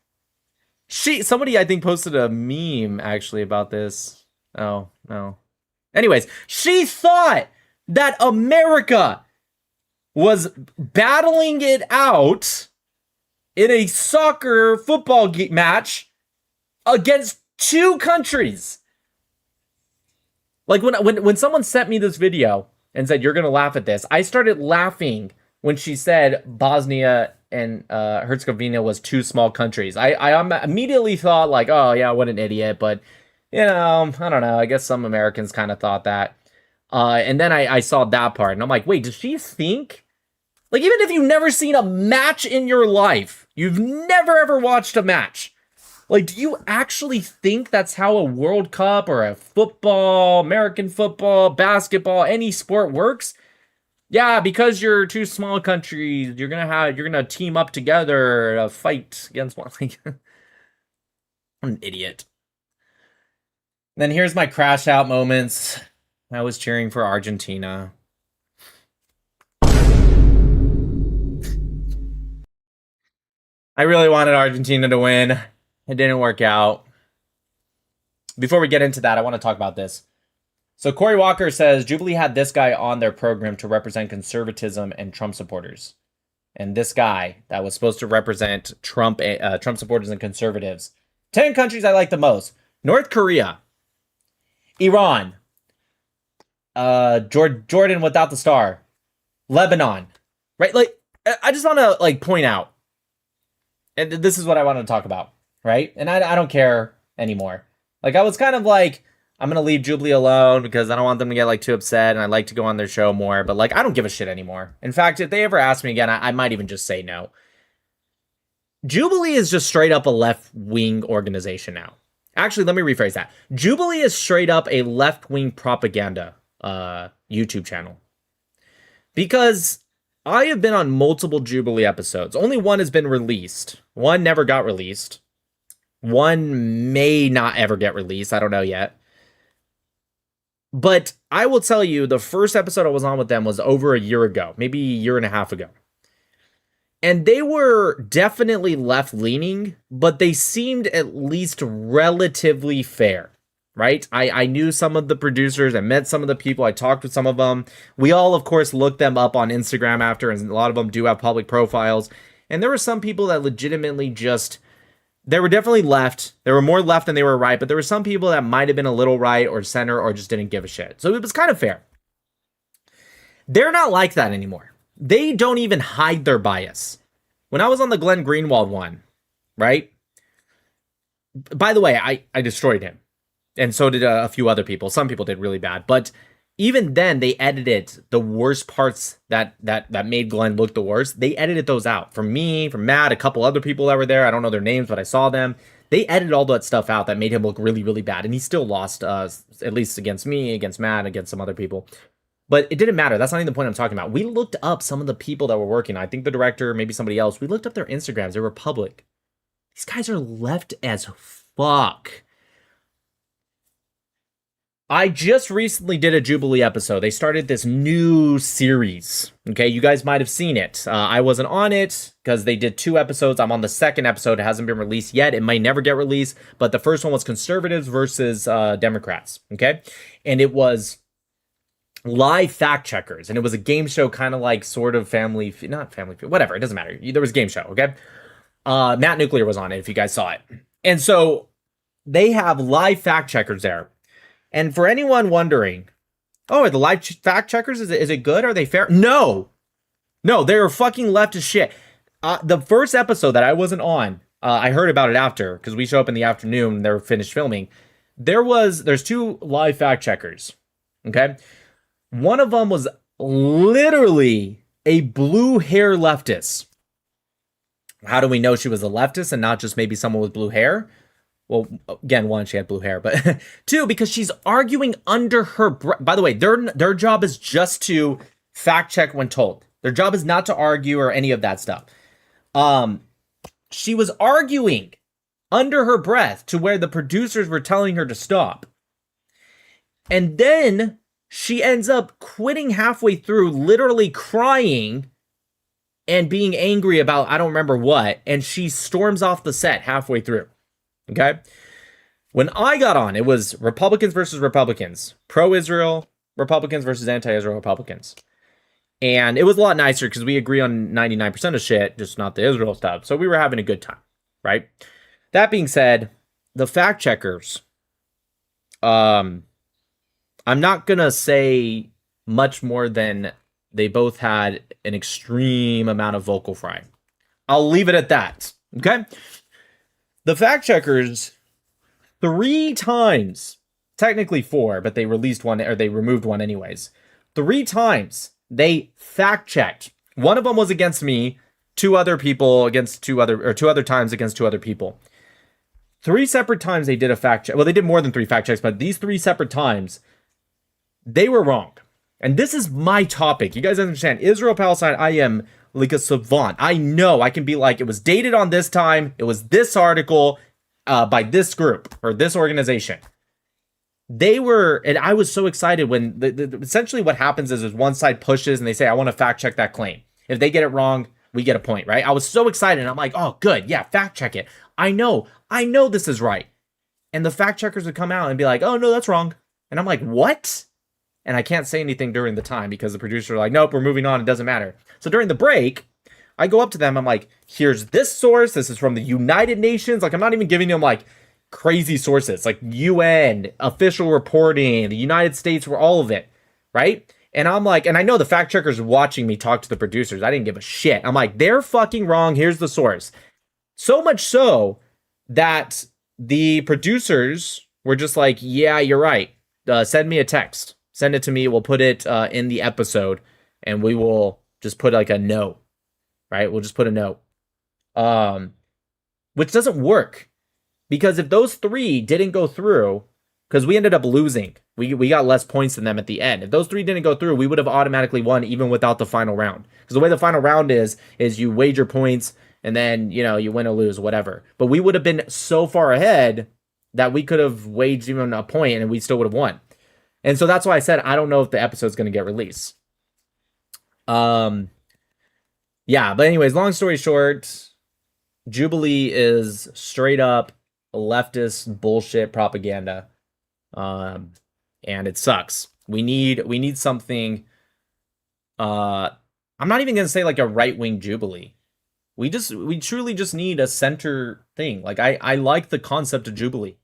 somebody I think posted a meme actually about this. Oh, no. Anyways, she thought that America was battling it out in a football match against two countries. Like when someone sent me this video and said, you're going to laugh at this, I started laughing when she said Bosnia and Herzegovina was two small countries. I immediately thought like, oh yeah, what an idiot. But, I don't know. I guess some Americans kind of thought that. And then I saw that part and I'm like, wait, does she think? Like, even if you've never seen a match in your life, you've never ever watched a match. Like, do you actually think that's how a World Cup or a football, American football, basketball, any sport works? Yeah, because you're two small countries, you're gonna team up together to fight against one. Like, I'm an idiot. Then here's my crash out moments. I was cheering for Argentina. I really wanted Argentina to win. It didn't work out. Before we get into that, I want to talk about this. So Corey Walker says Jubilee had this guy on their program to represent conservatism and Trump supporters. And this guy that was supposed to represent Trump supporters and conservatives. 10 countries I like the most. North Korea. Iran. Jordan without the star. Lebanon. Right? Like, I just want to like point out. And this is what I want to talk about. Right? And I don't care anymore. Like, I was kind of like, I'm going to leave Jubilee alone because I don't want them to get like too upset and I'd like to go on their show more. But like, I don't give a shit anymore. In fact, if they ever ask me again, I might even just say no. Jubilee is just straight up a left-wing organization now. Actually, let me rephrase that. Jubilee is straight up a left-wing propaganda YouTube channel. Because I have been on multiple Jubilee episodes. Only one has been released. One never got released. One may not ever get released. I don't know yet. But I will tell you, the first episode I was on with them was over a year ago. Maybe a year and a half ago. And they were definitely left-leaning, but they seemed at least relatively fair, right? I knew some of the producers. I met some of the people. I talked with some of them. We all, of course, looked them up on Instagram after, and a lot of them do have public profiles. And there were some people that legitimately just... They were definitely left. They were more left than they were right, but there were some people that might have been a little right or center or just didn't give a shit. So it was kind of fair. They're not like that anymore. They don't even hide their bias. When I was on the Glenn Greenwald one, right? By the way, I destroyed him. And so did a few other people. Some people did really bad. But even then, they edited the worst parts that made Glenn look the worst. They edited those out. From me, from Matt, a couple other people that were there. I don't know their names, but I saw them. They edited all that stuff out that made him look really, really bad. And he still lost, at least against me, against Matt, against some other people. But it didn't matter. That's not even the point I'm talking about. We looked up some of the people that were working. I think the director, maybe somebody else. We looked up their Instagrams. They were public. These guys are left as fuck. I just recently did a Jubilee episode. They started this new series. Okay, you guys might have seen it. I wasn't on it because they did 2 episodes. I'm on the second episode. It hasn't been released yet. It might never get released. But the first one was conservatives versus Democrats. Okay, and it was live fact checkers, and it was a game show, kind of like sort of not family, whatever. It doesn't matter. There was a game show. Okay, Matt Nuclear was on it. If you guys saw it, and so they have live fact checkers there. And for anyone wondering, oh, are the live fact checkers, is it good? Are they fair? No, they're fucking left as shit. The first episode that I wasn't on, I heard about it after, because we show up in the afternoon, they're finished filming. There's 2 live fact checkers, okay? One of them was literally a blue hair leftist. How do we know she was a leftist and not just maybe someone with blue hair? Well, again, 1, she had blue hair, but 2, because she's arguing under her breath. By the way, their job is just to fact check when told. Their job is not to argue or any of that stuff. She was arguing under her breath to where the producers were telling her to stop. And then she ends up quitting halfway through, literally crying and being angry about, I don't remember what, and she storms off the set halfway through. Okay? When I got on, it was Republicans versus Republicans. Pro-Israel Republicans versus anti-Israel Republicans. And it was a lot nicer because we agree on 99% of shit, just not the Israel stuff. So we were having a good time, right? That being said, the fact checkers, I'm not going to say much more than they both had an extreme amount of vocal fry. I'll leave it at that, okay? The fact checkers, 3 times, technically 4, but they released one, or they removed one anyways. 3 times they fact checked. One of them was against me, 2 other people against 2 other times against 2 other people. 3 separate times they did a fact check. Well, they did more than 3 fact checks, but these 3 separate times, they were wrong. And this is my topic. You guys understand, Israel, Palestine, I am like a savant. I know I can be like, it was dated on this time. It was this article by this group or this organization. They were, and I was so excited when essentially what happens is one side pushes and they say, I want to fact check that claim. If they get it wrong, we get a point, right? I was so excited. I'm like, oh, good. Yeah, fact check it. I know this is right. And the fact checkers would come out and be like, oh, no, that's wrong. And I'm like, what? And I can't say anything during the time because the producers are like, nope, we're moving on. It doesn't matter. So during the break, I go up to them. I'm like, here's this source. This is from the United Nations. Like, I'm not even giving them like crazy sources, like UN, official reporting, the United States, for all of it, right? And I'm like, and I know the fact checkers watching me talk to the producers. I didn't give a shit. I'm like, they're fucking wrong. Here's the source. So much so that the producers were just like, yeah, you're right. Send me a text. Send it to me. We'll put it in the episode, and we will just put like a note, right? We'll just put a note, which doesn't work, because if those 3 didn't go through, because we ended up losing, we got less points than them at the end. If those 3 didn't go through, we would have automatically won even without the final round. Because the way the final round is you wager points and then, you know, you win or lose, whatever. But we would have been so far ahead that we could have waged even a point and we still would have won. And so that's why I said I don't know if the episode's going to get released. Yeah, but anyways, long story short, Jubilee is straight up leftist bullshit propaganda. And it sucks. We need something. I'm not even gonna say like a right-wing Jubilee. We truly just need a center thing. Like I like the concept of Jubilee,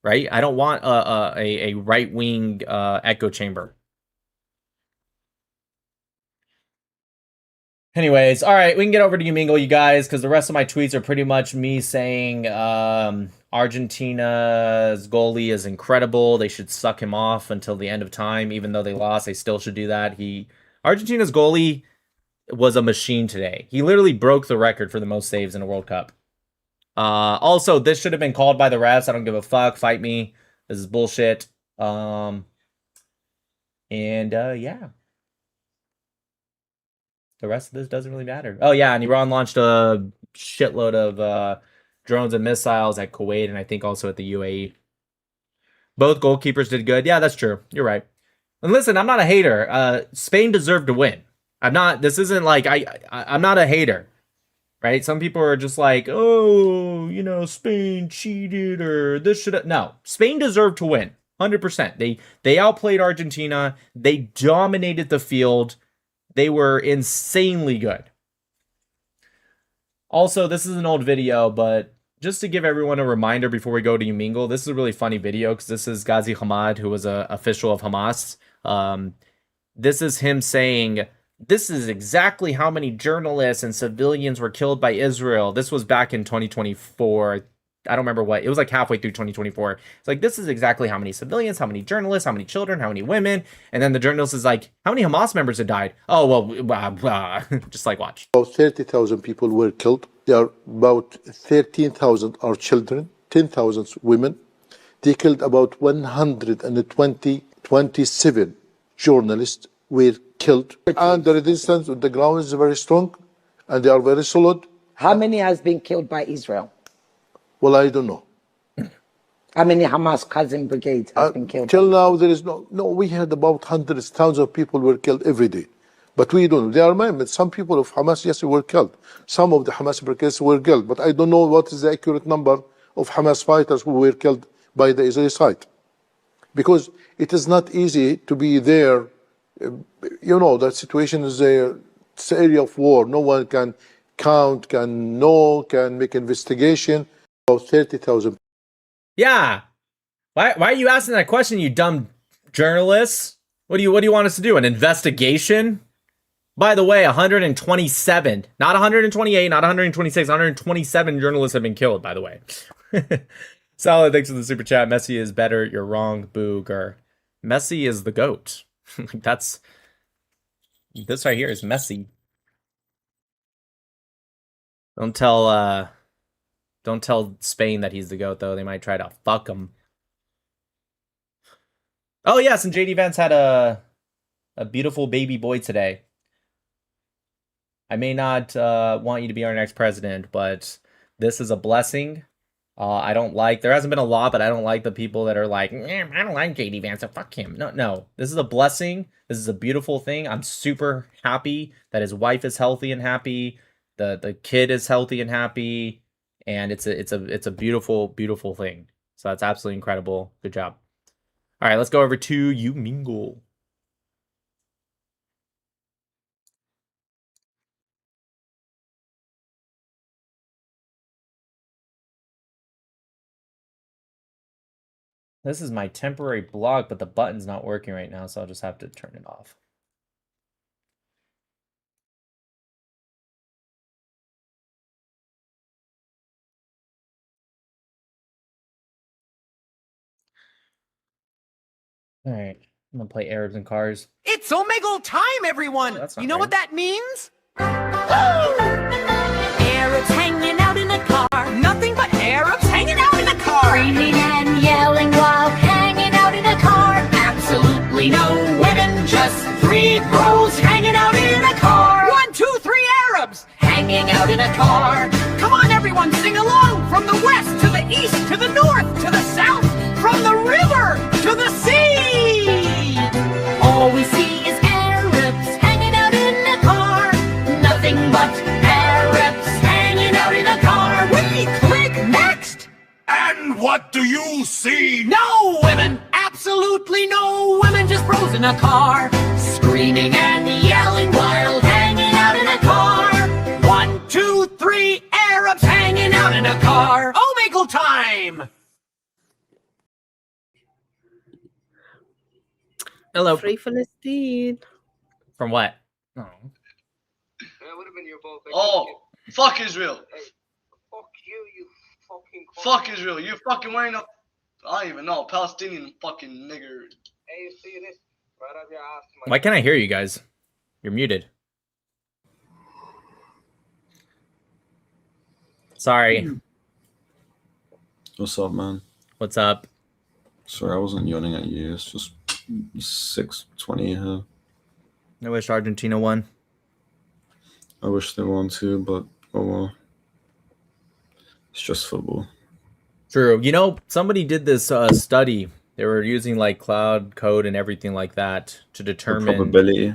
right? I don't want a right-wing echo chamber. Anyways, all right, we can get over to Umingle, you guys, because the rest of my tweets are pretty much me saying Argentina's goalie is incredible. They should suck him off until the end of time. Even though they lost, they still should do that. Argentina's goalie was a machine today. He literally broke the record for the most saves in a World Cup. Also, this should have been called by the refs. I don't give a fuck. Fight me. This is bullshit. Yeah. The rest of this doesn't really matter. Oh, yeah, and Iran launched a shitload of drones and missiles at Kuwait and I think also at the UAE. Both goalkeepers did good. Yeah, that's true. You're right. And listen, I'm not a hater. Spain deserved to win. This isn't like, I'm not a hater, right? Some people are just like, oh, you know, Spain cheated or this should have. No, Spain deserved to win. 100%. They outplayed Argentina. They dominated the field. They were insanely good. Also, this is an old video, but just to give everyone a reminder before we go to Umingle, this is a really funny video because this is Ghazi Hamad, who was an official of Hamas. This is him saying, this is exactly how many journalists and civilians were killed by Israel. This was back in 2024. I don't remember what. It was like halfway through 2024. It's like, this is exactly how many civilians, how many journalists, how many children, how many women. And then the journalist is like, how many Hamas members have died? Oh, well, just like, watch. About 30,000 people were killed. There are about 13,000 are children, 10,000 women. They killed about 127 journalists were killed. And the resistance on the ground is very strong and they are very solid. How many has been killed by Israel? Well, I don't know. How many Hamas cousin brigades have been killed? Till now, there is no, we heard about hundreds, thousands of people were killed every day. But we don't know. There are some people of Hamas, yes, were killed. Some of the Hamas brigades were killed. But I don't know what is the accurate number of Hamas fighters who were killed by the Israeli side. Because it is not easy to be there. You know, that situation is it's an area of war. No one can count, can know, can make investigation. About 30,000. Yeah. Why are you asking that question, you dumb journalists? What do you want us to do? An investigation? By the way, 127, not 128, not 126, 127 journalists have been killed, by the way. Solid, thanks for the super chat. Messi is better. You're wrong, Booger. Messi is the GOAT. This right here is Messi. Don't tell Spain that he's the GOAT, though. They might try to fuck him. Oh, yes, and JD Vance had a beautiful baby boy today. I may not want you to be our next president, but this is a blessing. I don't like, there hasn't been a law, but I don't like the people that are like, I don't like JD Vance, so fuck him. No, this is a blessing. This is a beautiful thing. I'm super happy that his wife is healthy and happy. the kid is healthy and happy, and it's a beautiful thing. So that's absolutely incredible. Good job. All right, let's go over to you, Mingle. This is my temporary block, but the button's not working right now, so I'll just have to turn it off. All right, I'm gonna play Arabs and Cars. It's Omegle time, everyone! That's not You know right. what that means? Arabs hanging out in a car. Nothing but Arabs hanging out in a car. Screaming and yelling while hanging out in a car. Absolutely no women, just three bros hanging out in a car. 1, 2, 3 Arabs hanging out in a car. Come on, everyone, sing along. From the west to the east to the north to the south. From the river to the sea. All we see is Arabs hanging out in a car. Nothing but Arabs hanging out in a car. We click next. And what do you see? No women, absolutely no women, just bros in a car, screaming and yelling while hanging out in a car. 1, 2, 3 Arabs hanging out in a car. Omegle time. Hello. Free Palestine. From what? Oh. Oh, fuck Israel. Fuck Israel. You're fucking wearing a, I don't even know, Palestinian fucking nigger. Hey, see this? Right up your ass. Why can't I hear you guys? You're muted. Sorry. What's up, man? What's up? Sorry, I wasn't yawning at you. It's just 6:20 here. I wish Argentina won. I wish they won too, but oh well. It's just football. True. You know, somebody did this study. They were using like cloud code and everything like that to determine The probability.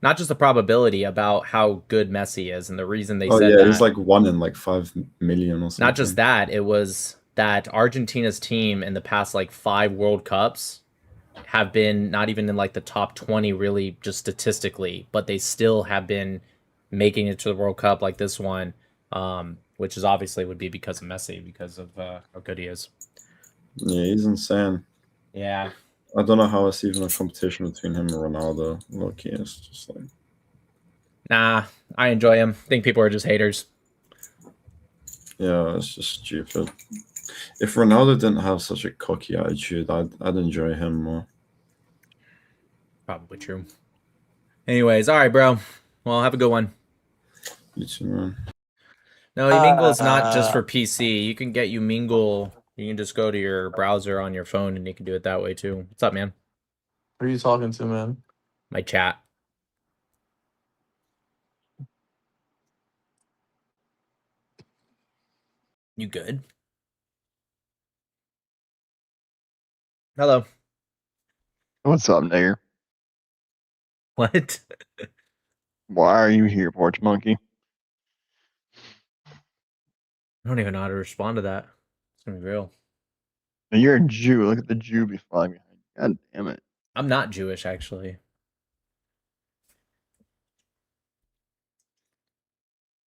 not just the probability about how good Messi is, and the reason they Oh said yeah, that. it's like 1 in like 5 million or something. Not just that, it was that Argentina's team in the past like 5 World Cups have been not even in like the top 20 really just statistically, but they still have been making it to the World Cup like this one, which is obviously would be because of Messi, because of how good he is. Yeah, he's insane. Yeah. I don't know how it's even a competition between him and Ronaldo. Look, it's just like, Nah, I enjoy him. I think people are just haters. yeah, it's just stupid. If Ronaldo didn't have such a cocky attitude, I'd enjoy him more. Probably true. Anyways, all right, bro. Well, have a good one. You too, man. No, Mingle is not just for PC. You can get Mingle. You can just go to your browser on your phone and you can do it that way too. What's up, man? Who are you talking to, man? My chat. You good? Hello. What's up, nigger? What? Why are you here, porch monkey? I don't even know how to respond to that. It's gonna be real. Now, you're a Jew. Look at the Jew flag behind you. God damn it. I'm not Jewish, actually.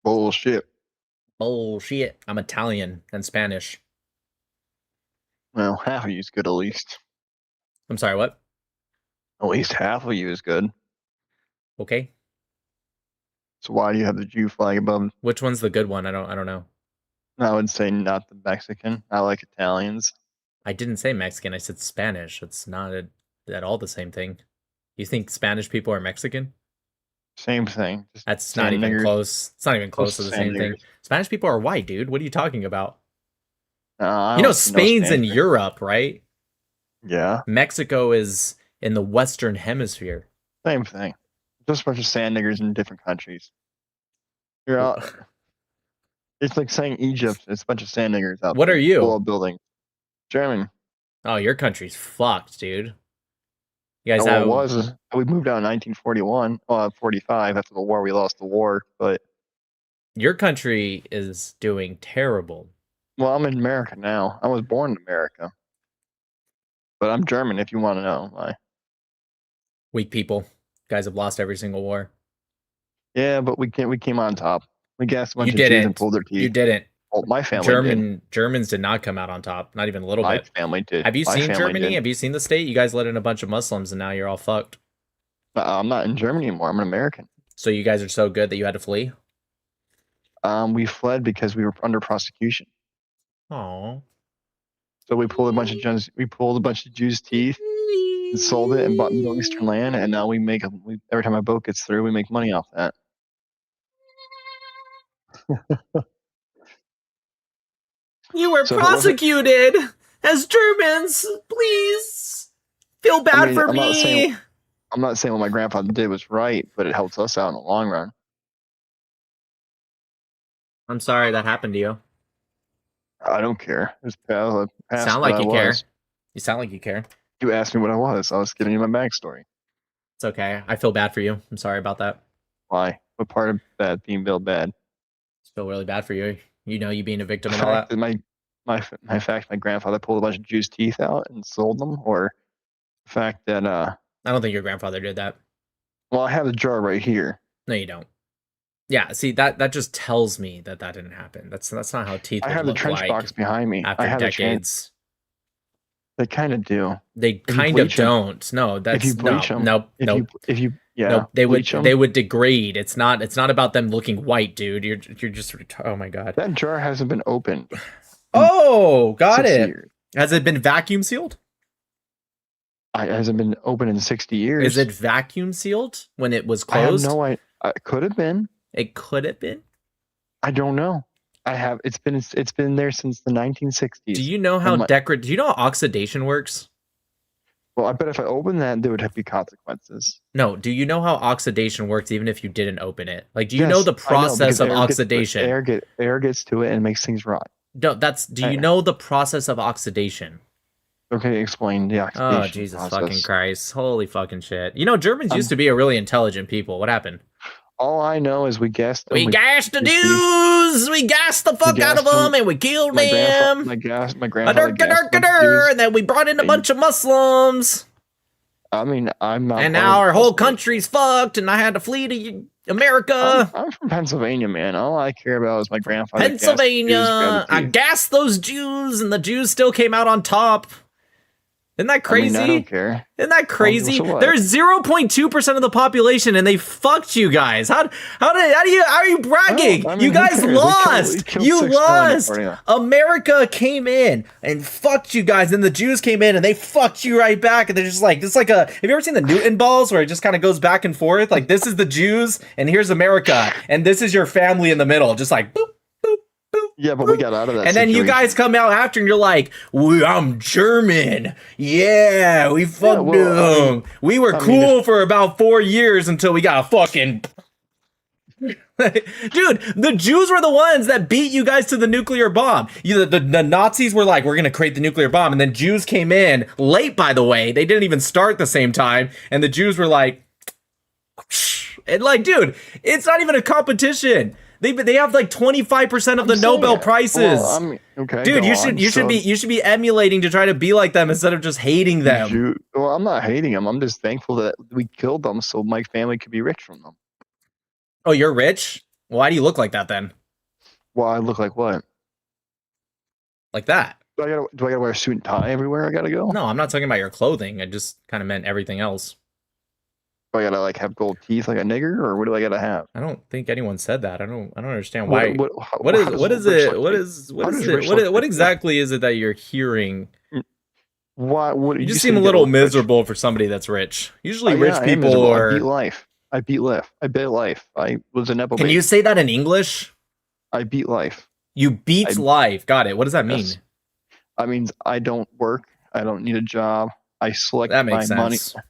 Bullshit. Bullshit. I'm Italian and Spanish. Well, half of you is good at least. I'm sorry, what? At least half of you is good. Okay. So why do you have the Jew flag above? Which one's the good one? I don't know. I would say not the Mexican. I like Italians. I didn't say Mexican. I said Spanish. It's not at all the same thing. You think Spanish people are Mexican? Same thing. Just That's not even close. It's not even close to the same thing. Spanish people are white, dude. What are you talking about? You know, Spain's in Europe, right? Yeah. Mexico is in the Western Hemisphere. Same thing. Just a bunch of sand niggers in different countries. You're out. It's like saying Egypt. It's a bunch of sand niggers out. What are you? Full of buildings. German. Oh, your country's fucked, dude. You guys Well, have. it was. We moved out in 1941. 45 after the war. We lost the war, but Your country is doing terrible. Well, I'm in America now. I was born in America. But I'm German, if you want to know why. Weak people. You guys have lost every single war. Yeah, but we came on top. We gassed a bunch You of Jews and didn't. pulled their teeth. You didn't. Well, my family did. Germans did not come out on top. Not even a little My bit. family did. Have you My seen family Germany? did. Have you seen the state? You guys let in a bunch of Muslims and now you're all fucked. I'm not in Germany anymore. I'm an American. So you guys are so good that you had to flee? We fled because we were under prosecution. Aww. So we pulled a bunch of Jews. We pulled a bunch of Jews' teeth and sold it and bought Middle Eastern land. And now we make every time a boat gets through, we make money off that. You were So if it wasn't- prosecuted as Germans. Please feel bad I mean, for I'm not saying- me. I'm not saying what my grandfather did was right, but it helps us out in the long run. I'm sorry that happened to you. I don't care. It's past Sound what like I you care. was. You sound like you care. You asked me what I was. I was giving you my backstory. It's okay. I feel bad for you. I'm sorry about that. Why? What part of that being built bad? I feel really bad for you. You know, you being a victim The and all fact that. that my grandfather pulled a bunch of Jews' teeth out and sold them, or the fact that I don't think your grandfather did that. well, I have the jar right here. No, you don't. Yeah, see that just tells me that didn't happen. That's not how teeth I would have the look trench like box behind me. after I have decades. They kind of do. They If you kind of bleach 'em- don't. No, that's if you bleach no, 'em- nope, if nope. yeah, Nope, bleach 'em. they would degrade. It's not about them looking white, dude. You're just oh my god. That jar hasn't been opened. Oh, got 6 it. years. Has it been vacuum sealed? It hasn't been open in 60 years. Is it vacuum sealed when it was I have closed? no idea. It could have been. It could have been. I don't know. It's been there since the 1960s. Do you know how And do you know how oxidation works? Well, I bet if I opened that, there would have to be consequences. No, do you know how oxidation works even if you didn't open it? Like, do you Yes, know the I process because of air oxidation? Air gets to it and makes things rot. No, do you know the process of oxidation? Okay, explain the oxidation Oh, Jesus process. fucking Christ. Holy fucking shit. You know, Germans I'm- used to be a really intelligent people. What happened? All I know is we gassed them. We gassed the Jews! We gassed the fuck out of them and we killed them! My grandfather And then we brought in a bunch of Muslims! I mean, I'm not. And now our whole country's fucked and I had to flee to America! I'm from Pennsylvania, man. All I care about is my grandfather. Pennsylvania! I gassed those Jews and the Jews still came out on top! Isn't that crazy? I don't care. Isn't that crazy? so what? There's 0.2% of the population, and they fucked you guys. How are you bragging? I mean, you who guys cares? They lost. killed You 6 million lost. before, yeah. America came in and fucked you guys, and the Jews came in and they fucked you right back. And they're just like, it's like have you ever seen the Newton balls where it just kind of goes back and forth? Like, this is the Jews, and here's America, and this is your family in the middle, just like boop. Yeah, but we got out of that. And then you guys come out after and you're like, I'm German. Yeah, we fucked them. We were cool for about 4 years until we got fucking... Dude, the Jews were the ones that beat you guys to the nuclear bomb. The Nazis were like, we're going to create the nuclear bomb. And then Jews came in late, by the way. They didn't even start the same time. And the Jews were like... And like, dude, it's not even a competition. They have like 25% of the Nobel Prizes. Well, okay, dude, you should be emulating to try to be like them instead of just hating them. Well, I'm not hating them. I'm just thankful that we killed them so my family could be rich from them. Oh, you're rich? Why do you look like that then? Well, I look like what? Like that. Do I gotta wear a suit and tie everywhere I gotta go? No, I'm not talking about your clothing. I just kind of meant everything else. Do I gotta like have gold teeth like a nigger, or what do I gotta have? I don't think anyone said that. I don't understand What- why. what- What how is does what is rich it? look What like? is How what is does it? rich look What like? exactly is it that you're hearing? What You just say seem a you little gotta look rich? miserable for somebody that's rich. Usually, Yeah, rich I am people miserable. are. I beat life. I beat life. I was a nepo Can baby. you say that in English? I beat life. You beat life. Got it. What does that mean? Yes. That means I don't work. I don't need a job. I select That makes my money. sense.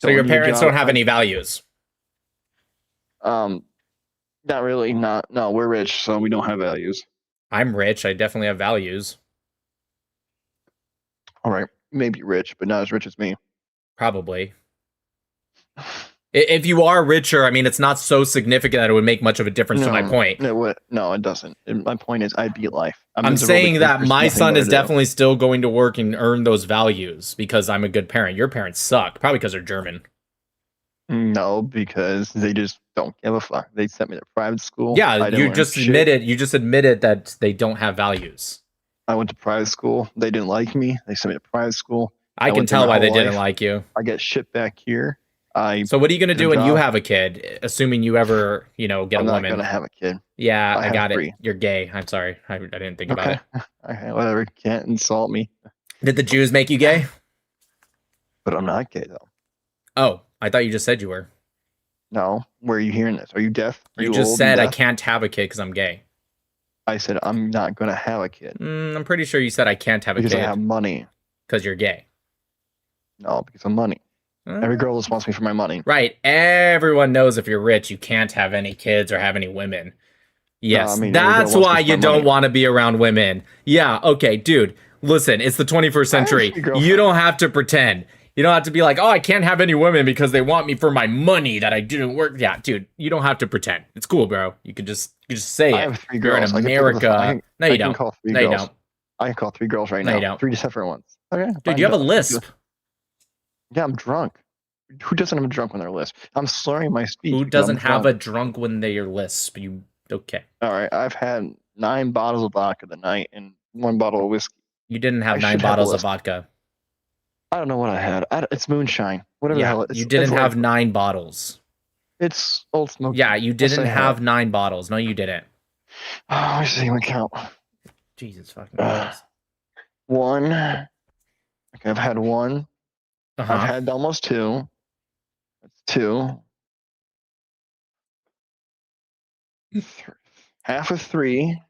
So your parents don't have any values. Not really. No, we're rich, so we don't have values. I'm rich. I definitely have values. All right, maybe rich, but not as rich as me. Probably. If you are richer, I mean, it's not so significant that it would make much of a difference to my point. No, it doesn't. My point is, I beat life. I'm saying that my son is definitely still going to work and earn those values because I'm a good parent. Your parents suck, probably because they're German. No, because they just don't give a fuck. They sent me to private school. Yeah, you just admitted that they don't have values. I went to private school. They didn't like me. They sent me to private school. I can tell why they didn't like you. I get shit back here. So what are you gonna do when you have a kid? Assuming you ever, get a woman. I'm not gonna have a kid. Yeah, I got it. You're gay. I'm sorry. I didn't think about it. Okay, whatever. Can't insult me. Did the Jews make you gay? But I'm not gay though. Oh, I thought you just said you were. No. Where are you hearing this? Are you deaf? You just said I can't have a kid because I'm gay. I said I'm not gonna have a kid. I'm pretty sure you said I can't have a kid because I have money. Because you're gay. No, because of money. Every girl just wants me for my money. Right. Everyone knows if you're rich, you can't have any kids or have any women. Yes, that's why you don't want to be around women. Yeah, okay, dude. Listen, it's the 21st century. You don't have to pretend. You don't have to be like, oh, I can't have any women because they want me for my money that I didn't work. Yeah, dude, you don't have to pretend. It's cool, bro. You can just say it. I have 3 You're girls. in America. No, you don't. No, you don't. I can call 3 girls right now. No, you don't. 3 separate ones. Okay. Dude, you have a lisp. Yeah, I'm drunk. Who doesn't have a drunk when they're lisp? I'm slurring my speech. Who doesn't have a drunk when they're lisp? Okay. All right, I've had 9 bottles of vodka the night and 1 bottle of whiskey. You didn't have 9 bottles of vodka. I don't know what I had. It's moonshine. Whatever the hell it is. You didn't have 9 bottles. It's Old Smoky. Yeah, you didn't have 9 bottles. No, you didn't. Oh, I see. Let me count. Jesus fucking Christ. 1. Okay, I've had 1. Uh-huh. I've had almost 2. That's 2. Half of 3.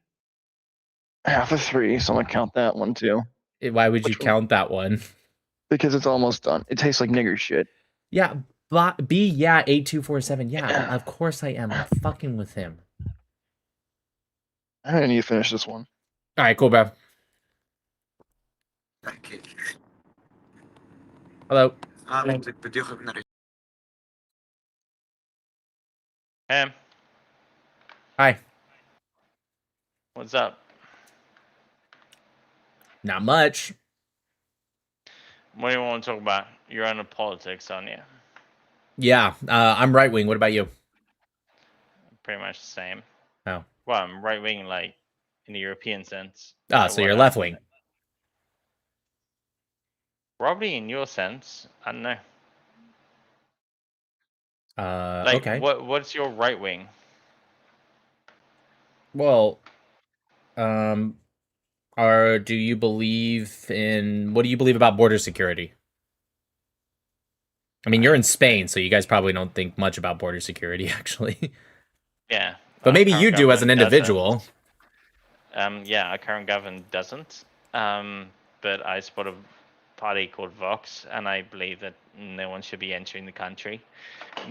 Half of 3. So I'm gonna count that one too. Why would you count that one? Because it's almost done. It tastes like nigger shit. Yeah, yeah, 8247. Yeah, of course I am. I'm fucking with him. I need to finish this one. All right, cool, bro. Hello. Hey. Hi. What's up? Not much. What do you want to talk about? You're into politics, aren't you? Yeah, I'm right wing. What about you? Pretty much the same. Oh. Well, I'm right wing, like in the European sense. Ah, so you're left wing. Probably in your sense. I don't know. Okay. What's your right wing? Well, do you believe in what do you believe about border security? I mean, you're in Spain, so you guys probably don't think much about border security, actually. Yeah. But maybe you do as an individual. Yeah, our current government doesn't. But I support a party called Vox, and I believe that no one should be entering the country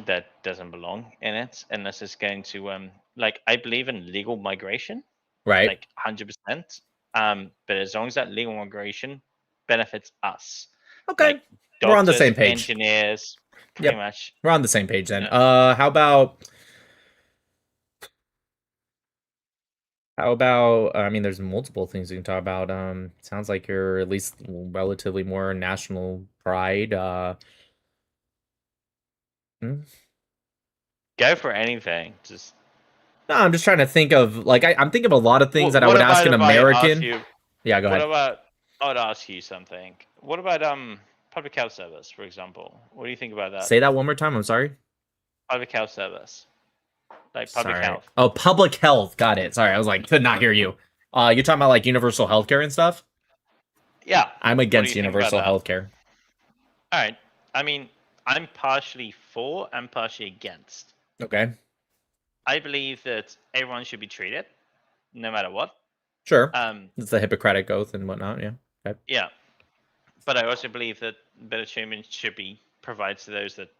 that doesn't belong in it, unless it's going to I believe in legal migration, right? Like 100%. But as long as that legal migration benefits us, okay, like doctors, we're on the same page. Engineers, pretty much. We're on the same page then. How about? I mean, there's multiple things we can talk about. Sounds like you're at least relatively more national pride. Go for anything. Just no, I'm just trying to think of I'm thinking of a lot of things that I would ask an American. Yeah, go ahead. I would ask you something. What about public health service, for example? What do you think about that? Say that one more time. I'm sorry. Public health service. Like public health. Oh, public health. Got it. Sorry, I was like, could not hear you. You're talking about like universal healthcare and stuff? Yeah. I'm against universal healthcare. All right. I mean, I'm partially for and partially against. Okay. I believe that everyone should be treated, no matter what. Sure. It's the Hippocratic Oath and whatnot, yeah. Okay. Yeah. But I also believe that better treatment should be provided to those that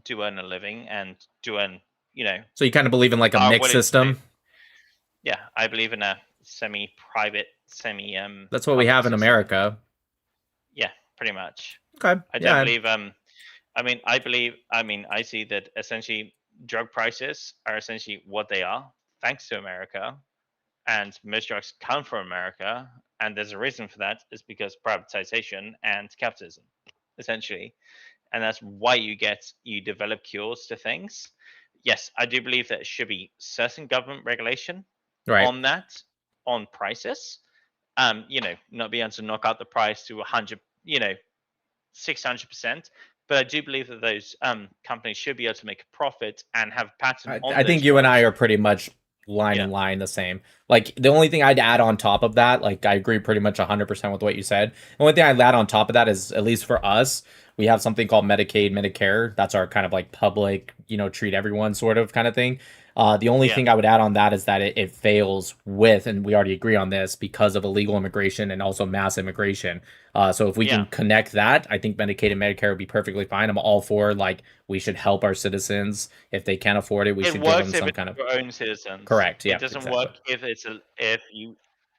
do earn a living and do earn, So you kind of believe in like a mixed system? Yeah, I believe in a semi-private, That's what we have in America. Yeah, pretty much. Okay. I don't believe I see that essentially drug prices are essentially what they are thanks to America, and most drugs come from America, and there's a reason for that. Is because privatization and capitalism, essentially, and that's why you develop cures to things. Yes, I do believe that it should be certain government regulation Right. on that, on prices. Not be able to knock out the price to 100, 600%. But I do believe that those companies should be able to make a profit and have patent on I those think you and I drugs. are pretty much line Yeah. in line the same. Like the only thing I'd add on top of that, like I agree pretty much 100% with what you said. The only thing I'd add on top of that is, at least for us, we have something called Medicaid, Medicare. That's our kind of like public, treat everyone sort of kind of thing. The only Yeah. thing I would add on that is that it fails with, and we already agree on this, because of illegal immigration and also mass immigration. So if we can Yeah. connect that, I think Medicaid and Medicare would be perfectly fine. I'm all for, like, we should help our citizens. If they can't afford it, we It should give them works if some it's kind of... your own citizens. Correct. Yeah, It doesn't exactly. work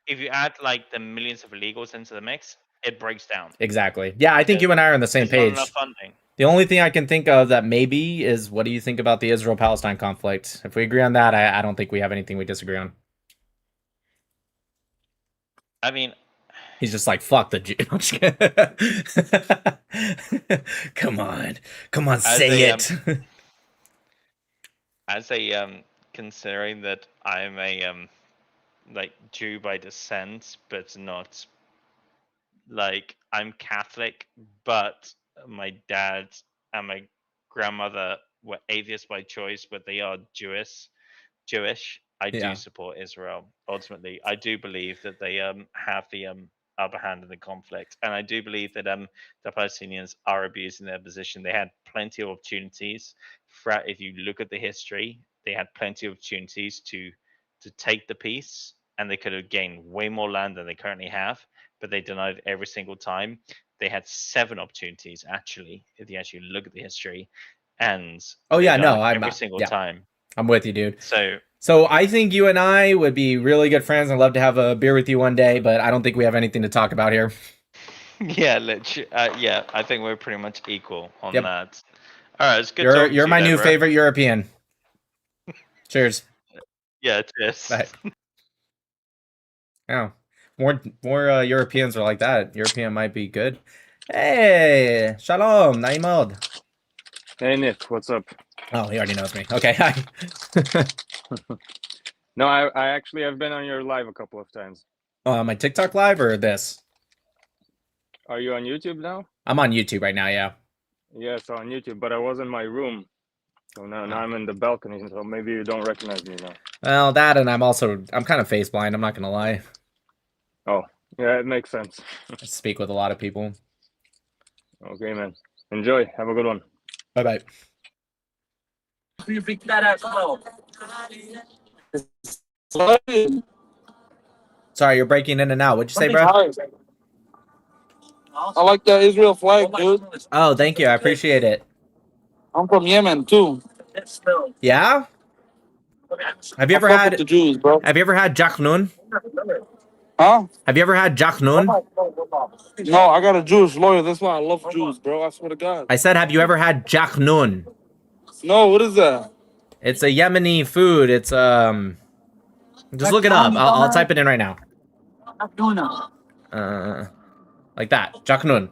if you add like the millions of illegals into the mix. It breaks down. Exactly. Yeah, I think you and I are on the same There's not enough page. funding. The only thing I can think of that maybe is, what do you think about the Israel-Palestine conflict? If we agree on that, I don't think we have anything we disagree on. I mean, he's just like, fuck the Jew. I'm just kidding. Come on, say it. As a considering that I'm a like Jew by descent, but not like I'm Catholic, but my dad and my grandmother were atheists by choice, but they are Jewish. I Yeah. do support Israel. Ultimately, I do believe that they have the upper hand in the conflict, and I do believe that the Palestinians are abusing their position. They had plenty of opportunities. If you look at the history, they had plenty of opportunities to take the peace, and they could have gained way more land than they currently have, but they denied it every single time. They had 7 opportunities, actually, if you actually look at the history, and Oh they yeah, no, denied I'm every single yeah, time. I'm with you, dude. So I think you and I would be really good friends. I'd love to have a beer with you one day, but I don't think we have anything to talk about here. yeah, yeah, I think we're pretty much equal on Yep. that. All right, it's good You're talking to my you, new Deborah. favorite European. Cheers. Yeah, cheers. Bye. Oh, more Europeans are like that. European might be good. Hey, shalom, naimod. Hey Nick, what's up? Oh, he already knows me. Okay, hi. No, I actually have been on your live a couple of times. My TikTok live or this? Are you on YouTube now? I'm on YouTube right now, yeah. Yeah, so on YouTube, but I was in my room. So now I'm in the balcony, so maybe you don't recognize me now. Well, that, and I'm kind of face blind, I'm not gonna lie. Oh, yeah, it makes sense. I speak with a lot of people. Okay, man. Enjoy. Have a good one. Bye-bye. Sorry, you're breaking in and out. What'd you say, bro? I like that Israel flag, dude. Oh, thank you. I appreciate it. I'm from Yemen too. Yeah? Have you ever fuck had with the Jews, bro? Have you ever had Jachnun? Huh? Have you ever had Jachnun? No, I got a Jewish lawyer. That's why I love Jews, bro. I swear to God. I said, have you ever had Jachnun? No, what is that? It's a Yemeni food. It's just look it up. I'll type it in right now. Like that. Jachnun.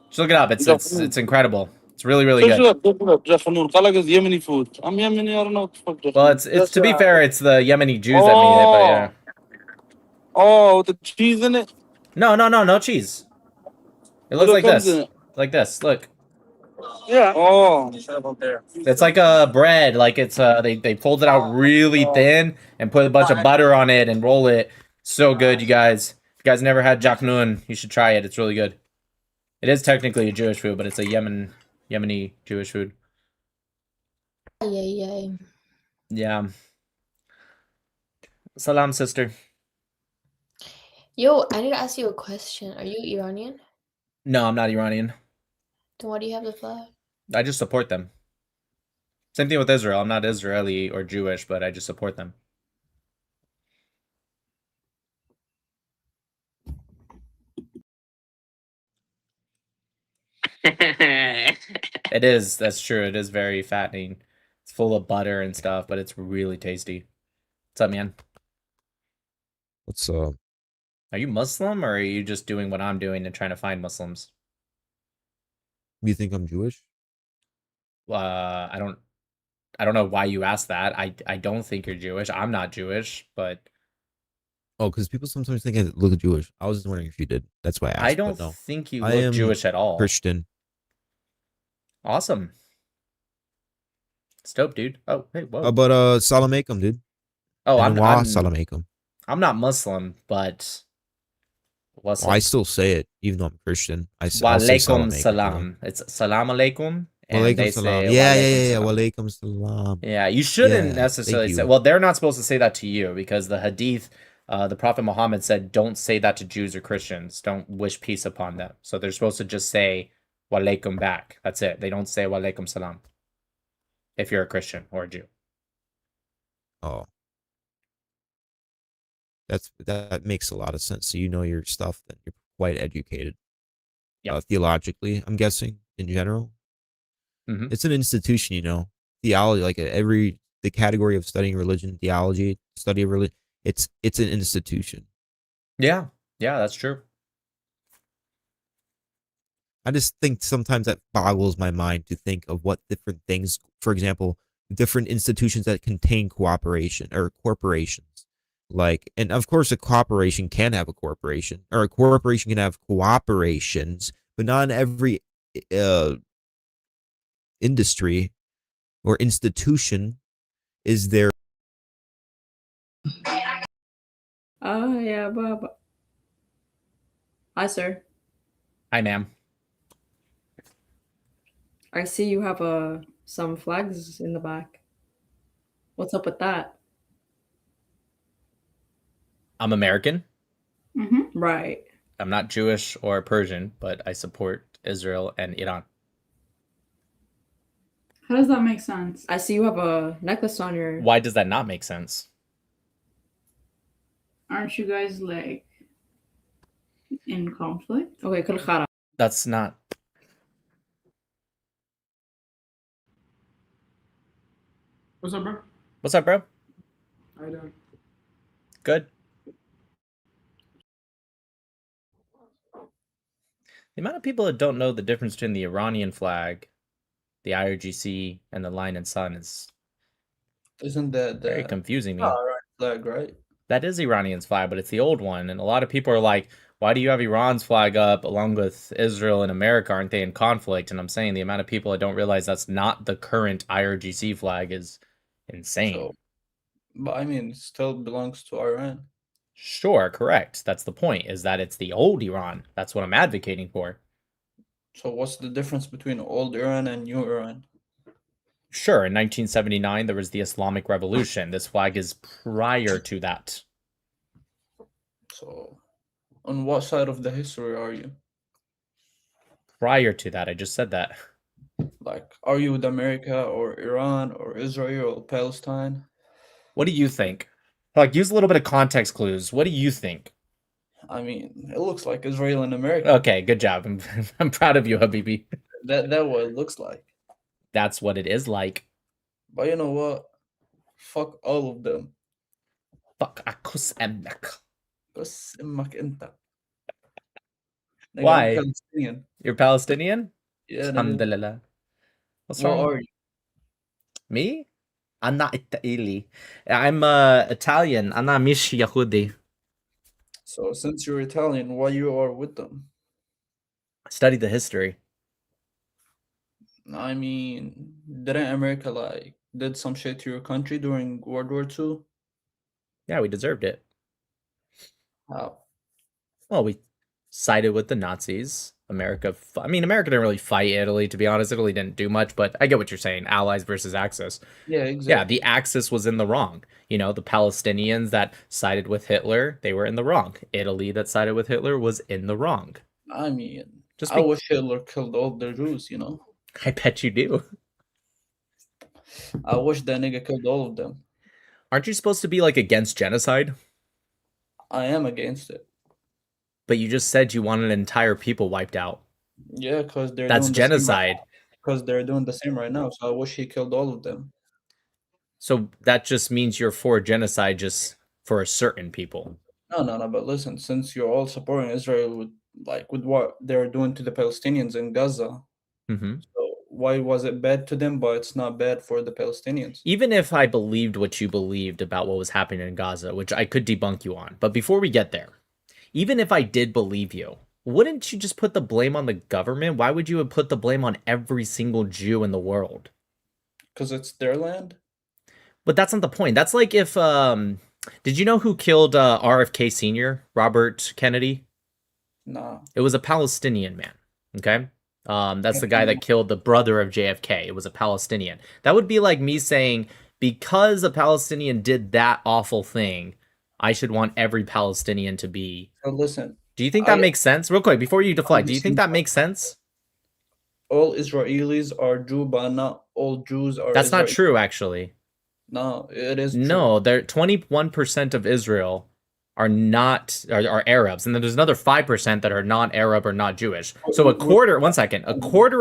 Just look it up. It's incredible. It's really, really good. Khalak is Yemeni food. I'm Yemeni. I don't know what the fuck. Well, it's to be fair, it's the Yemeni Jews that made it, but yeah. Oh, with the cheese in it? No cheese. It looks like this. Like this. Look. Yeah. Oh. It's like a bread. Like it's they fold it out really thin and put a bunch of butter on it and roll it. So good, you guys. If you guys never had Jachnun, you should try it. It's really good. It is technically a Jewish food, but it's a Yemeni Jewish food. Yeah. Salam, sister. Yo, I need to ask you a question. Are you Iranian? No, I'm not Iranian. Then why do you have the flag? I just support them. Same thing with Israel. I'm not Israeli or Jewish, but I just support them. It is. That's true. It is very fattening. It's full of butter and stuff, but it's really tasty. What's up, man? What's Are you Muslim or are you just doing what I'm doing and trying to find Muslims? You think I'm Jewish? I don't know why you asked that. I don't think you're Jewish. I'm not Jewish, but Oh, because people sometimes think I look Jewish. I was just wondering if you did. That's why I asked. I don't but no. think you I look am Jewish at all. Christian. Awesome. It's dope, dude. Oh, hey, whoa. But salam alaikum, dude. Oh, And salam alaikum. I'm not Muslim, but what's Well, I still say it, even though I'm Christian. I'll say Walaikum salam alaikum. salam. It's salam alaikum. And Walaikum they salam. say Yeah. salam. Walaikum salam. Yeah, you shouldn't Yeah, necessarily thank say. you. Well, they're not supposed to say that to you because the Hadith, the Prophet Muhammad said, "Don't say that to Jews or Christians. Don't wish peace upon them." So they're supposed to just say "walaikum" back. That's it. They don't say "walaikum salam" if you're a Christian or a Jew. Oh. That makes a lot of sense. So you know your stuff, then you're quite educated. Yeah. Theologically, I'm guessing, in general. Mhm. It's an institution, you know. Theology, like the category of studying religion, theology, study of religion, it's an institution. Yeah, that's true. I just think sometimes that boggles my mind to think of what different things, for example, different institutions that contain cooperation or corporations. Like, and of course, a corporation can have a corporation, or a corporation can have cooperations, but not in every industry or institution is there. Oh, yeah, Baba. Hi, sir. Hi, ma'am. I see you have some flags in the back. What's up with that? I'm American. Mm-hmm. Right. I'm not Jewish or Persian, but I support Israel and Iran. How does that make sense? I see you have a necklace on your... Why does that not make sense? Aren't you guys, like, in conflict? Okay, كل That's not... What's up, bro? What's up, bro? How you doing? Good. The amount of people that don't know the difference between the Iranian flag, the IRGC, and the Lion and Sun is Isn't that very confusing me. Iranian flag, right? That is Iranian's flag, but it's the old one. And a lot of people are like, why do you have Iran's flag up along with Israel and America? Aren't they in conflict? And I'm saying the amount of people that don't realize that's not the current IRGC flag is insane. So, but I mean, it still belongs to Iran. Sure, correct. That's the point, is that it's the old Iran. That's what I'm advocating for. So what's the difference between old Iran and new Iran? Sure, in 1979, there was the Islamic Revolution. This flag is prior to that. So, on what side of the history are you? Prior to that, I just said that. Like, are you with America or Iran or Israel or Palestine? What do you think? Like, use a little bit of context clues. What do you think? I mean, it looks like Israel and America. Okay, good job. I'm proud of you, Habibi. That's what it looks like. That's what it is like. But you know what? Fuck all of them. Fuck akus emmek. Kus immak inta. Nigga, I'm Why? Palestinian. You're Palestinian? Yeah, nigga. Alhamdulillah. What's What wrong? are you? Me? Anna Itaili. I'm Italian. Anna mish Yahudi. So since you're Italian, why you are with them? Study the history. I mean, didn't America like did some shit to your country during World War II? Yeah, we deserved it. How? Well, we sided with the Nazis. America didn't really fight Italy, to be honest. Italy didn't do much, but I get what you're saying. Allies versus Axis. Yeah, Yeah, exactly. the Axis was in the wrong. You know, the Palestinians that sided with Hitler, they were in the wrong. Italy that sided with Hitler was in the wrong. I mean, Just I be- wish Hitler killed all the Jews, you know? I bet you do. I wish that nigga killed all of them. Aren't you supposed to be like against genocide? I am against it. But you just said you wanted an entire people wiped out. Yeah, because they're That's doing the same genocide. Because they're doing the same right now. So I wish he killed all of them. So that just means you're for genocide just for a certain people. No. But listen, since you're all supporting Israel with what they're doing to the Palestinians in Gaza, Mm-hmm. so why was it bad to them, but it's not bad for the Palestinians? Even if I believed what you believed about what was happening in Gaza, which I could debunk you on, but before we get there, even if I did believe you, wouldn't you just put the blame on the government? Why would you put the blame on every single Jew in the world? Because it's their land. But that's not the point. That's like if did you know who killed RFK Sr., Robert Kennedy? No. It was a Palestinian man. Okay? That's the guy that killed the brother of JFK. It was a Palestinian. That would be like me saying, because a Palestinian did that awful thing, I should want every Palestinian to be. So listen. Do you think that makes sense? Real quick, before you deflect, do you think that makes sense? All Israelis are Jew, but not all Jews are. That's not true, actually. No, it is. True. No, there 21% of Israel are not are Arabs, and then there's another 5% that are non-Arab or not Jewish. So a quarter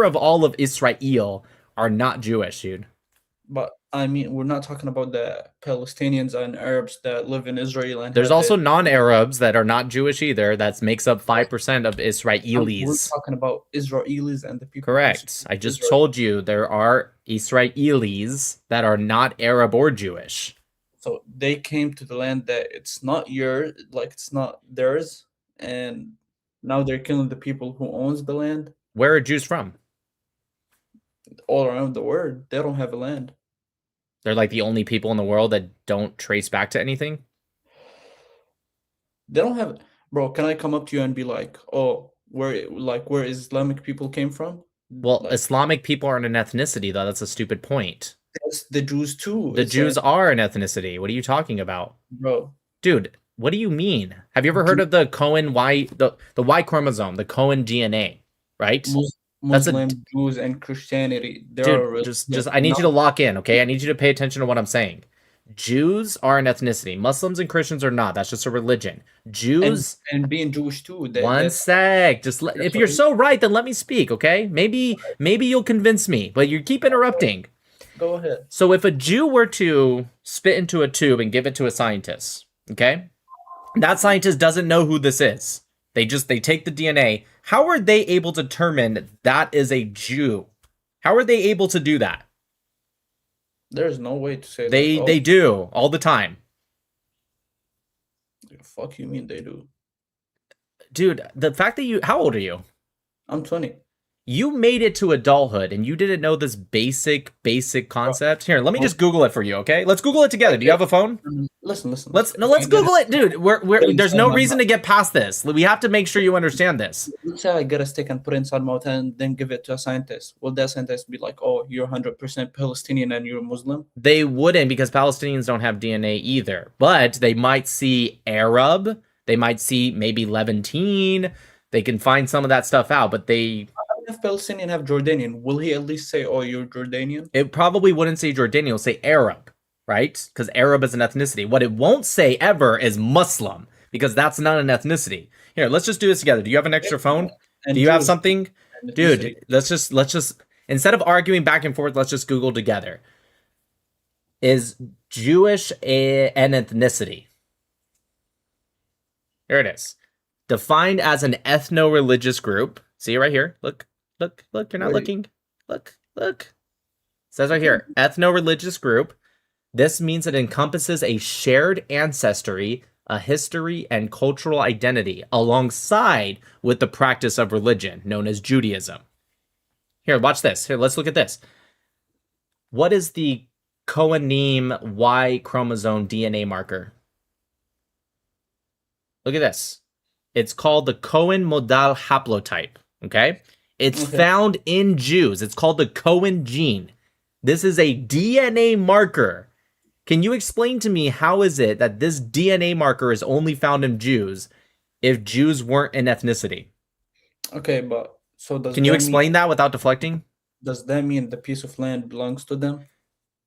of all of Israel are not Jewish, dude. But I mean, we're not talking about the Palestinians and Arabs that live in Israel. And there's also non-Arabs that are not Jewish either. That makes up 5% of Israelis. We're talking about Israelis and the people. Correct. I just told you there are Israelis that are not Arab or Jewish. So they came to the land that it's not yours, like it's not theirs, and now they're killing the people who owns the land. Where are Jews from? All around the world, they don't have a land. They're like the only people in the world that don't trace back to anything? They don't have... Bro, can I come up to you and be like, oh, where Islamic people came from? Well, like, Islamic people aren't an ethnicity, though. That's a stupid point. That's the Jews, too. The Jews are an ethnicity. What are you talking about? Bro. Dude, what do you mean? Have you ever heard of the Cohen Y, the Y chromosome, the Cohen DNA, right? Muslim, Jews, and Christianity. Dude, just I need you to lock in, okay? I need you to pay attention to what I'm saying. Jews are an ethnicity. Muslims and Christians are not. That's just a religion. Jews and being Jewish too. One sec. Just if you're so right, then let me speak, okay? Maybe you'll convince me, but you keep interrupting. Go ahead. So if a Jew were to spit into a tube and give it to a scientist, okay? That scientist doesn't know who this is. They take the DNA. How are they able to determine that is a Jew? How are they able to do that? There's no way to say they do all the time. The fuck you mean they do? Dude, the fact that how old are you? I'm 20. You made it to adulthood and you didn't know this basic concept. Here, let me just Google it for you, okay? Let's Google it together. Do you have a phone? Listen. Let's Google it, dude. There's no reason to get past this. We have to make sure you understand this. Let's say I get a stick and put it inside my mouth and then give it to a scientist. Will that scientist be like, "Oh, you're 100% Palestinian and you're Muslim"? They wouldn't, because Palestinians don't have DNA either. But they might see Arab. They might see maybe Levantine. They can find some of that stuff out, but they. If Palestinian have Jordanian, will he at least say, "Oh, you're Jordanian"? It probably wouldn't say Jordanian. It'll say Arab, right? Because Arab is an ethnicity. What it won't say ever is Muslim, because that's not an ethnicity. Here, let's just do this together. Do you have an extra phone? Do you have something? Dude, let's just instead of arguing back and forth, let's just Google together. Is Jewish an ethnicity? Here it is. Defined as an ethno-religious group. See it right here. Look, you're not looking. Look. It says right here, ethno-religious group. This means it encompasses a shared ancestry, a history, and cultural identity alongside with the practice of religion, known as Judaism. Here, watch this. Here, let's look at this. What is the Coheneme Y chromosome DNA marker? Look at this. It's called the Cohen modal haplotype, okay? It's found in Jews. It's called the Cohen gene. This is a DNA marker. Can you explain to me how is it that this DNA marker is only found in Jews if Jews weren't an ethnicity? Okay, but so does Can you explain that without deflecting? Does that mean the piece of land belongs to them?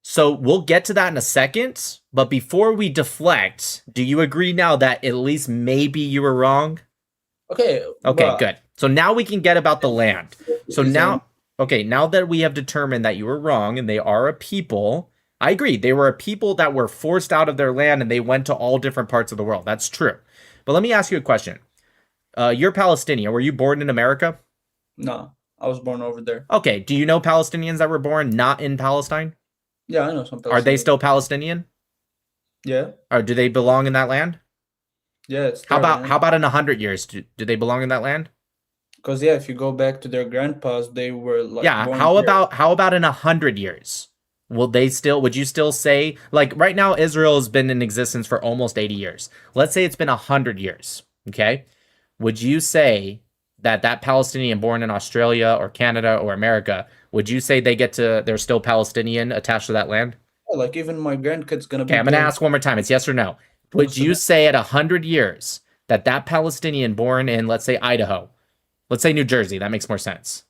So we'll get to that in a second, but before we deflect, do you agree now that at least maybe you were wrong? Okay, good. So now we can get about the land. So Is now, okay, now that we have determined that you were wrong and they are a people, I agree. They were a people that were forced out of their land and they went to all different parts of the world. That's true. But let me ask you a question. You're Palestinian. Were you born in America? No, I was born over there. Okay. Do you know Palestinians that were born not in Palestine? Yeah, I know some. Are they still Palestinian? Yeah. Or do they belong in that land? Yeah. It's How their about land. how about in 100 years? Do they belong in that land? Because yeah, if you go back to their grandpas, they were like Yeah. born How here. about in 100 years? Would you still say, like, right now Israel has been in existence for almost 80 years. Let's say it's been 100 years. Okay. Would you say that Palestinian born in Australia or Canada or America, would you say they're still Palestinian attached to that land? Yeah, like even my grandkid's gonna be. Okay, I'm gonna there. ask one more time. It's yes or no. Would you say at 100 years that Palestinian born in, let's say, Idaho, let's say New Jersey, that makes more sense.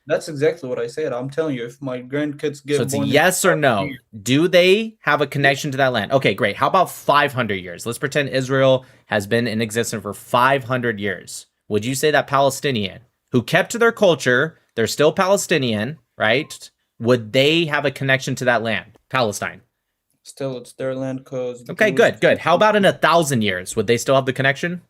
That's exactly what I said. I'm telling you, if my grandkids get So it's a born, yes or no. Do they have a connection to that land? Okay, great. How about 500 years? Let's pretend Israel has been in existence for 500 years. Would you say that Palestinian, who kept to their culture, they're still Palestinian, right? Would they have a connection to that land, Palestine? still it's their land. Because Okay, good. How about in 1,000 years? Would they still have the connection?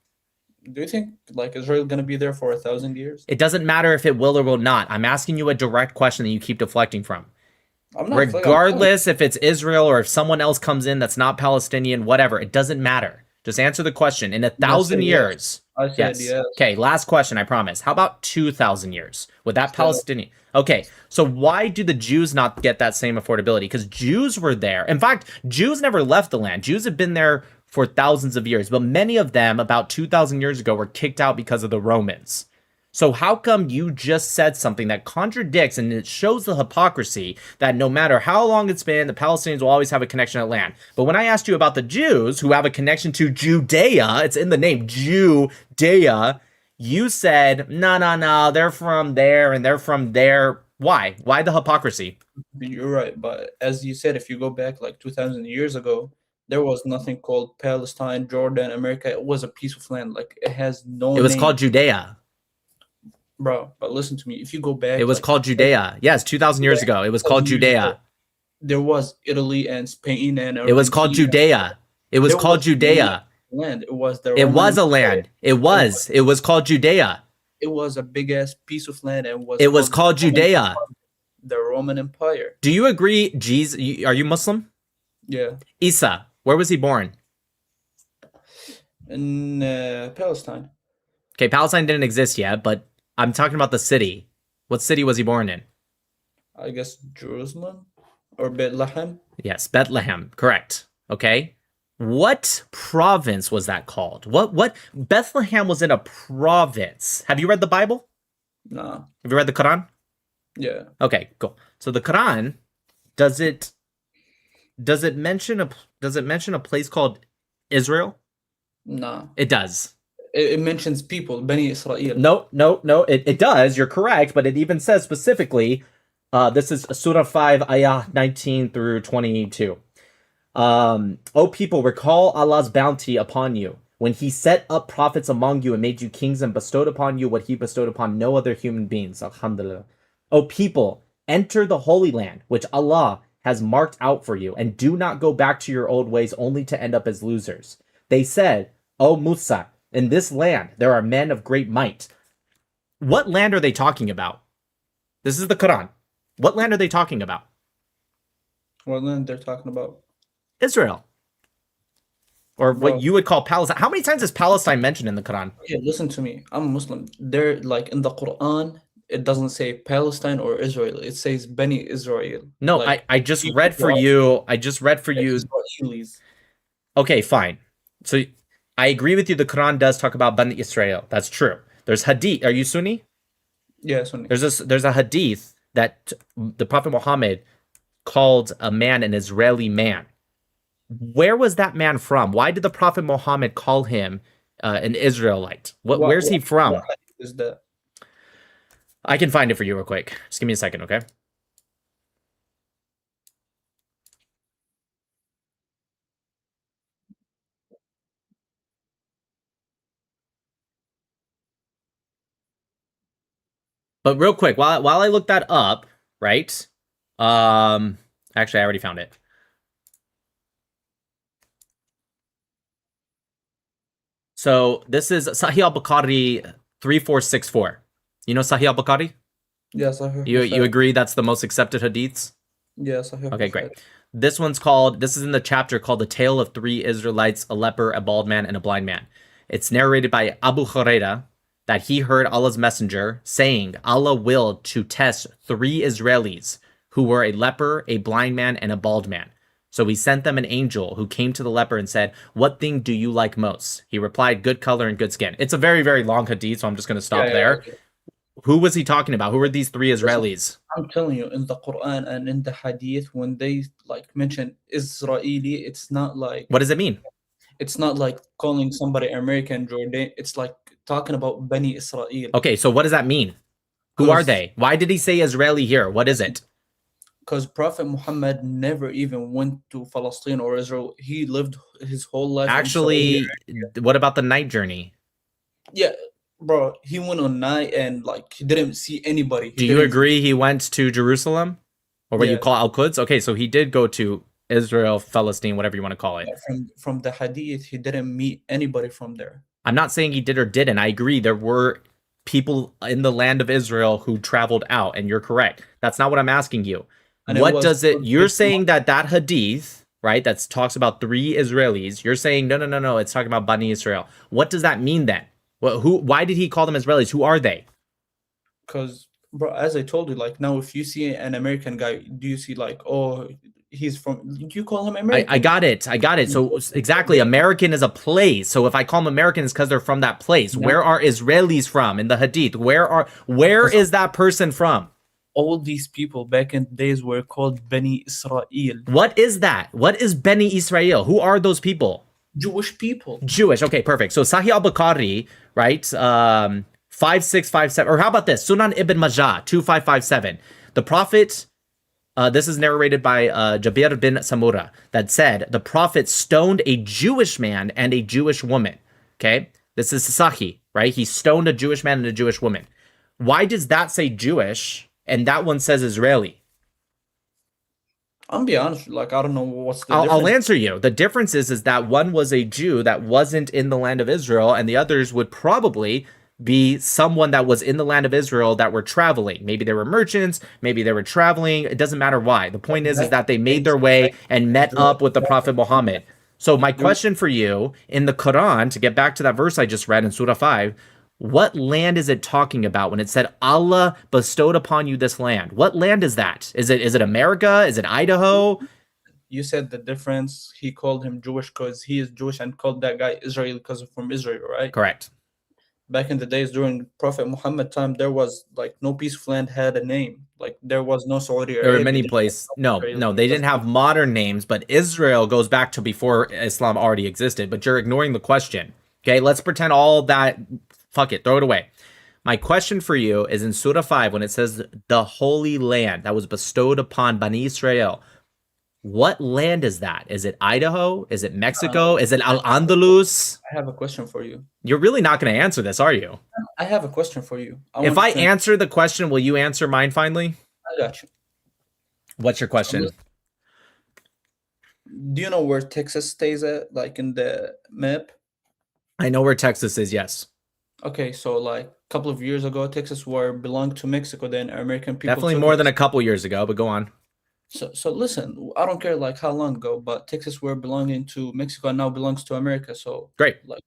Do you think like Israel gonna be there for 1,000 years? It doesn't matter if it will or will not. I'm asking you a direct question that you keep deflecting from. I'm not. Regardless if it's Israel or if someone else comes in that's not Palestinian, whatever, it doesn't matter. Just answer the question. In 1,000 years. I said yes. Okay, last question, I promise. How about 2,000 years? Would that Palestinian? Okay, so why do the Jews not get that same affordability? Because Jews were there. In fact, Jews never left the land. Jews have been there for thousands of years, but many of them about 2,000 years ago were kicked out because of the Romans. So how come you just said something that contradicts, and it shows the hypocrisy that no matter how long it's been, the Palestinians will always have a connection to land. But when I asked you about the Jews who have a connection to Judea, it's in the name, Judea, you said, no, they're from there and they're from there. Why? Why the hypocrisy? You're right, but as you said, if you go back like 2,000 years ago, there was nothing called Palestine, Jordan, America. It was a piece of land. Like it has no. It was name. called Judea. Bro, but listen to me. If you go back, it was called Judea. Yes, 2,000 years ago. It was called Judea. There was Italy and Spain and. It was called Judea. It was called Judea. Land. It was the. It was a land. It was. It was called Judea. It was a big ass piece of land and was. It was called Judea. The Roman Empire. Do you agree? Jesus, are you Muslim? Yeah. Isa, where was he born? In Palestine. Okay, Palestine didn't exist yet, but I'm talking about the city. What city was he born in? I guess Jerusalem or Bethlehem. Yes, Bethlehem. Correct. Okay. What province was that called? What Bethlehem was in a province. Have you read the Bible? No. Have you read the Quran? Yeah. Okay, cool. So the Quran, does it mention a place called Israel? No. It does. It mentions people, Bani Israel. No. It does. You're correct, but it even says specifically, this is Surah 5, Ayah 19 through 22. O people, recall Allah's bounty upon you, when he set up prophets among you and made you kings and bestowed upon you what he bestowed upon no other human beings. Alhamdulillah. O people, enter the Holy Land, which Allah has marked out for you, and do not go back to your old ways only to end up as losers. They said, O Musa, in this land there are men of great might. What land are they talking about? This is the Quran. What land are they talking about? What land they're talking about? Israel. Or what you would call Palestine. How many times is Palestine mentioned in the Quran? Okay, listen to me. I'm a Muslim. They're like in the Quran, it doesn't say Palestine or Israel. It says Bani Israel. No, like, I just read for you. Israelis. Okay, fine. So I agree with you. The Quran does talk about Bani Israel. That's true. There's hadith. Are you Sunni? Yeah, Sunni. There's a hadith that the Prophet Muhammad called a man an Israeli man. Where was that man from? Why did the Prophet Muhammad call him an Israelite? Where's he from? What is that? I can find it for you real quick. Just give me a second, okay? But real quick, while I look that up, right? Actually, I already found it. So this is Sahih al-Bukhari 3464. You know Sahih al-Bukhari? Yes, I heard. You agree that's the most accepted hadiths? Yes, I heard. Okay, great. This is in the chapter called The Tale of Three Israelites, a Leper, a Bald Man, and a Blind Man. It's narrated by Abu Huraira that he heard Allah's messenger saying, Allah willed to test 3 Israelis who were a leper, a blind man, and a bald man. So he sent them an angel who came to the leper and said, what thing do you like most? He replied, good color and good skin. It's a very, very long hadith, so I'm just going to stop there. Okay. Who was he talking about? Who were these 3 Israelis? I'm telling you, in the Quran and in the hadith, when they like mention Israeli, it's not like... What does it mean? It's not like calling somebody American Jordan. It's like talking about Bani Israel. Okay, so what does that mean? Who are they? Why did he say Israeli here? What is it? Because Prophet Muhammad never even went to Palestine or Israel. He lived his whole life. Actually, what about the night journey? Yeah, bro, he went on night and like he didn't see anybody. Do you agree he went to Jerusalem? Or what you call Al-Quds? Okay, so he did go to Israel, Palestine, whatever you want to call it. From the hadith, he didn't meet anybody from there. I'm not saying he did or didn't. I agree there were people in the land of Israel who traveled out, and you're correct. That's not what I'm asking you. And what does it... You're saying that hadith, right, that talks about 3 Israelis, you're saying, no, it's talking about Bani Israel. What does that mean then? Why did he call them Israelis? Who are they? Because, bro, as I told you, like, now if you see an American guy, do you see like, oh, he's from... Do you call him American? I got it. So exactly, American is a place. So if I call them American, it's because they're from that place. No. Where are Israelis from in the hadith? Where is that person from? All these people back in the days were called Bani Israel. What is that? What is Bani Israel? Who are those people? Jewish people. Jewish. Okay, perfect. So Sahih al-Bukhari, right? 5657. Or how about this? Sunan ibn Majah 2557. The Prophet, this is narrated by Jabir bin Samura, that said, the Prophet stoned a Jewish man and a Jewish woman. Okay? This is Sahih, right? He stoned a Jewish man and a Jewish woman. Why does that say Jewish and that one says Israeli? I'll be honest, like, I don't know what's the difference. I'll answer you. The difference is that one was a Jew that wasn't in the land of Israel, and the others would probably be someone that was in the land of Israel that were traveling. Maybe they were merchants, maybe they were traveling. It doesn't matter why. The point is that they made their way and met up with the Prophet Muhammad. So my question for you, in the Quran, to get back to that verse I just read in Surah 5, what land is it talking about when it said Allah bestowed upon you this land? What land is that? Is it America? Is it Idaho? You said the difference. He called him Jewish because he is Jewish and called that guy Israel because from Israel, right? Correct. Back in the days during Prophet Muhammad time, there was like no piece of land had a name. Like there was no Saudi Arabia. There were many places. No, they didn't have modern names, but Israel goes back to before Islam already existed. But you're ignoring the question. Okay, let's pretend all that. Fuck it, throw it away. My question for you is in Surah 5, when it says the holy land that was bestowed upon Bani Israel, what land is that? Is it Idaho? Is it Mexico? Is it Al-Andalus? I have a question for you. You're really not going to answer this, are you? I have a question for you. If I answer the question, will you answer mine finally? I got you. What's your question? Do you know where Texas stays at, like in the map? I know where Texas is, yes. Okay, so like a couple of years ago, Texas belonged to Mexico. Then American people definitely more than a couple years ago, but go on. So listen, I don't care like how long ago, but Texas were belonging to Mexico and now belongs to America. So great. Like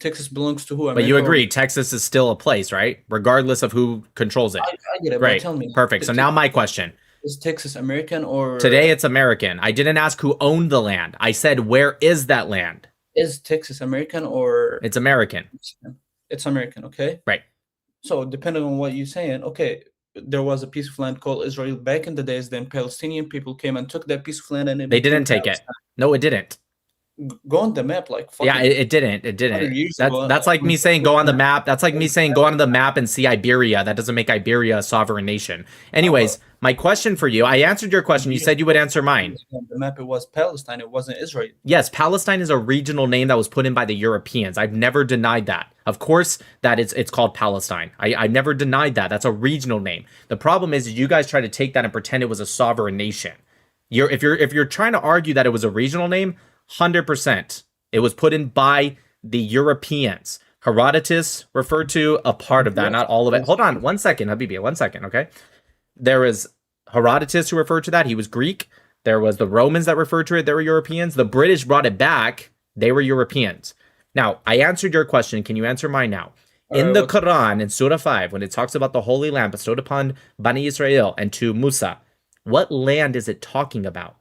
Texas belongs to who? America, but you agree, Texas is still a place, right? Regardless of who controls it. I get it. Right. But tell me. Perfect. So now my question. Is Texas American or... Today it's American. I didn't ask who owned the land. I said, where is that land? Is Texas American or... It's American. It's American, okay? Right. So depending on what you're saying, okay, there was a piece of land called Israel back in the days. Then Palestinian people came and took that piece of land, and they didn't take it. No, it didn't. Go on the map, like yeah, it didn't. It didn't. That's like me saying go on the map. That's like me saying go on the map and see Iberia. That doesn't make Iberia a sovereign nation. Anyways, my question for you, I answered your question. You said you would answer mine. The map, it was Palestine. It wasn't Israel. Yes, Palestine is a regional name that was put in by the Europeans. I've never denied that. Of course that it's called Palestine. I never denied that. That's a regional name. The problem is you guys try to take that and pretend it was a sovereign nation. If you're trying to argue that it was a regional name, 100%. It was put in by the Europeans. Herodotus referred to a part of that, not all of it. Hold on 1 second, Habibi, 1 second, okay? There was Herodotus who referred to that. He was Greek. There was the Romans that referred to it. They were Europeans. The British brought it back. They were Europeans. Now, I answered your question. Can you answer mine now? In the Quran, in Surah 5, when it talks about the Holy Land bestowed upon Bani Israel and to Musa, what land is it talking about?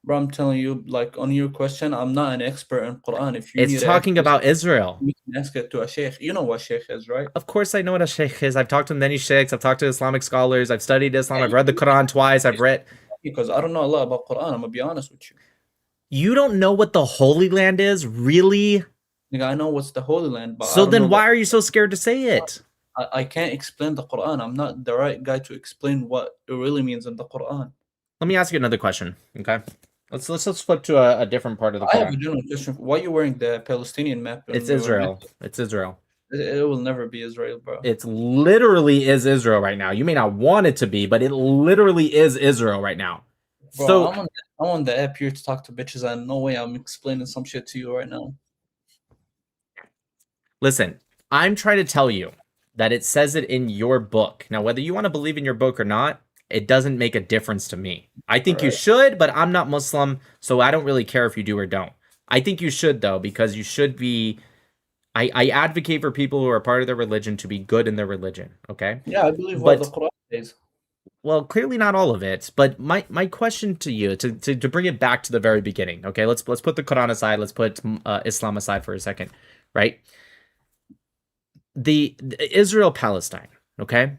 Bro, I'm telling you, like, on your question, I'm not an expert in Quran. If you It's talking about Israel. You can ask it to a sheikh. You know what sheikh is, right? Of course I know what a sheikh is. I've talked to many sheikhs. I've talked to Islamic scholars. I've studied Islam. I've read the Quran twice. I've read... Because I don't know a lot about Quran. I'm going to be honest with you. You don't know what the Holy Land is? Really? Nigga, I know what's the Holy Land, but so then why are you so scared to say it? I can't explain the Quran. I'm not the right guy to explain what it really means in the Quran. Let me ask you another question, okay? Let's flip to a different part of the Quran. I have a general question. Why are you wearing the Palestinian map? It's Israel. It's Israel. It will never be Israel, bro. It literally is Israel right now. You may not want it to be, but it literally is Israel right now. Bro, So I'm on the app here to talk to bitches, and no way I'm explaining some shit to you right now. listen, I'm trying to tell you that it says it in your book. Now, whether you want to believe in your book or not, it doesn't make a difference to me. I think you should, but I'm not Muslim, so I don't really care if you do or don't. I think you should, though, because you should be... I advocate for people who are part of their religion to be good in their religion, okay? Yeah, I believe what the Quran says. Well, clearly not all of it, but my question to you, to bring it back to the very beginning, okay? Let's put the Quran aside, let's put Islam aside for a second, right? The Israel-Palestine, okay?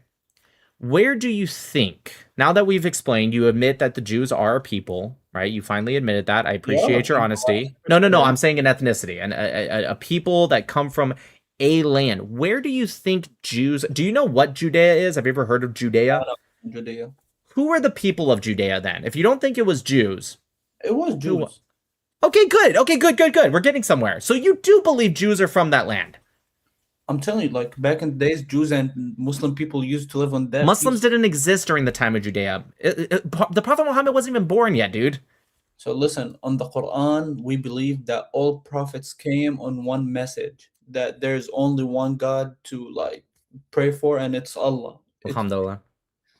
Where do you think, now that we've explained, you admit that the Jews are a people, right? You finally admitted that. I appreciate your honesty. No, I'm saying an ethnicity, and a people that come from a land. Where do you think Jews, do you know what Judea is? Have you ever heard of Judea? Judea. Who are the people of Judea then? If you don't think it was Jews. It was Jews. Okay, good. Okay, good. We're getting somewhere. So you do believe Jews are from that land? I'm telling you, like, back in the days, Jews and Muslim people used to live on that. Muslims didn't exist during the time of Judea. The Prophet Muhammad wasn't even born yet, dude. So listen, on the Quran, we believe that all prophets came on one message, that there's only one God to, like, pray for, and it's Allah. Alhamdulillah.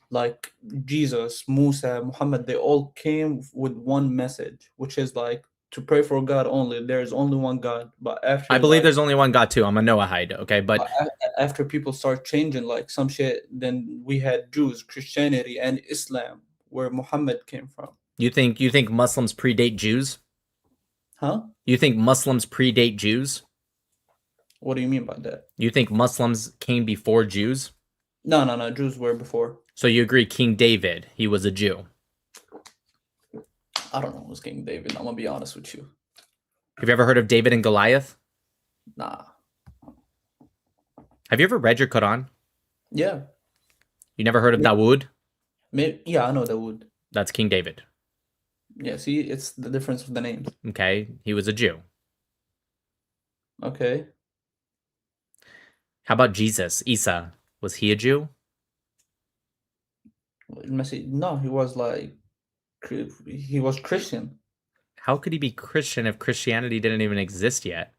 Like Jesus, Musa, Muhammad, they all came with one message, which is like to pray for God only. There is only one God. But after I believe there's only one God too. I'm a Noahide, okay? But after people start changing like some shit, then we had Jews, Christianity, and Islam, where Muhammad came from. You think Muslims predate Jews? Huh? You think Muslims predate Jews? What do you mean by that? You think Muslims came before Jews? No. Jews were before. So you agree King David, he was a Jew? I don't know who's King David. I'm gonna be honest with you. Have you ever heard of David and Goliath? Nah. Have you ever read your Quran? Yeah. You never heard of Dawood? Yeah, I know Dawood. That's King David. Yeah, see, it's the difference of the names. Okay, he was a Jew. Okay. How about Jesus, Isa? Was he a Jew? No, he was Christian. How could he be Christian if Christianity didn't even exist yet?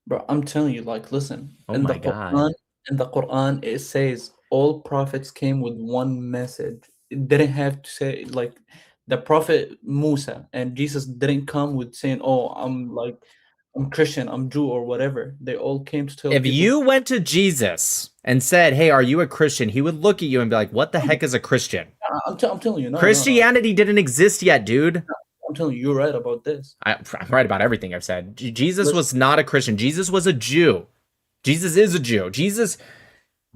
Bro, I'm telling you, like, listen. Oh my God. In the Quran, it says all prophets came with one message. It didn't have to say, like, the prophet Musa and Jesus didn't come with saying, oh, I'm Christian, I'm Jew, or whatever. They all came to tell If people. you went to Jesus and said, hey, are you a Christian? He would look at you and be like, what the heck is a Christian? I'm telling you. No, Christianity didn't exist yet, dude. No, I'm telling you, you're right about this. I'm right about everything I've said. Jesus was not a Christian. Jesus was a Jew. Jesus is a Jew. Jesus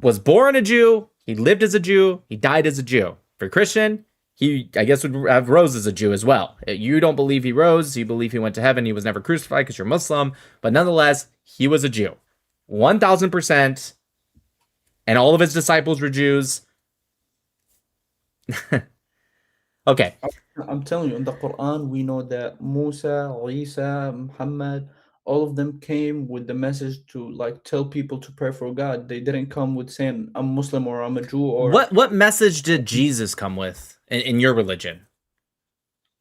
was born a Jew. He lived as a Jew. He died as a Jew. For Christian, he, I guess, would have rose as a Jew as well. You don't believe he rose. You believe he went to heaven. He was never crucified because you're Muslim. But nonetheless, he was a Jew. 1,000%. And all of his disciples were Jews. Okay. I'm telling you, in the Quran, we know that Musa, Isa, Muhammad, all of them came with the message to like tell people to pray for God. They didn't come with saying I'm Muslim or I'm a Jew or What message did Jesus come with in your religion?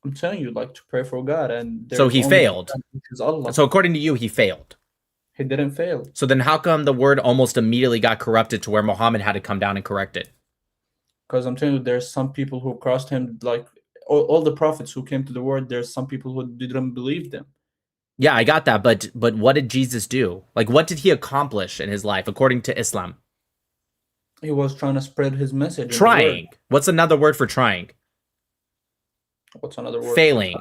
I'm telling you, like to pray for God, and So there's he only one failed. God, which is Allah. So according to you, he failed. He didn't fail. So then how come the word almost immediately got corrupted to where Muhammad had to come down and correct it? Because I'm telling you, there's some people who crossed him, like all the prophets who came to the world. There's some people who didn't believe them. Yeah, I got that, but what did Jesus do? Like, what did he accomplish in his life according to Islam? He was trying to spread his message. in the Trying. world. What's another word for trying? What's another word? Failing.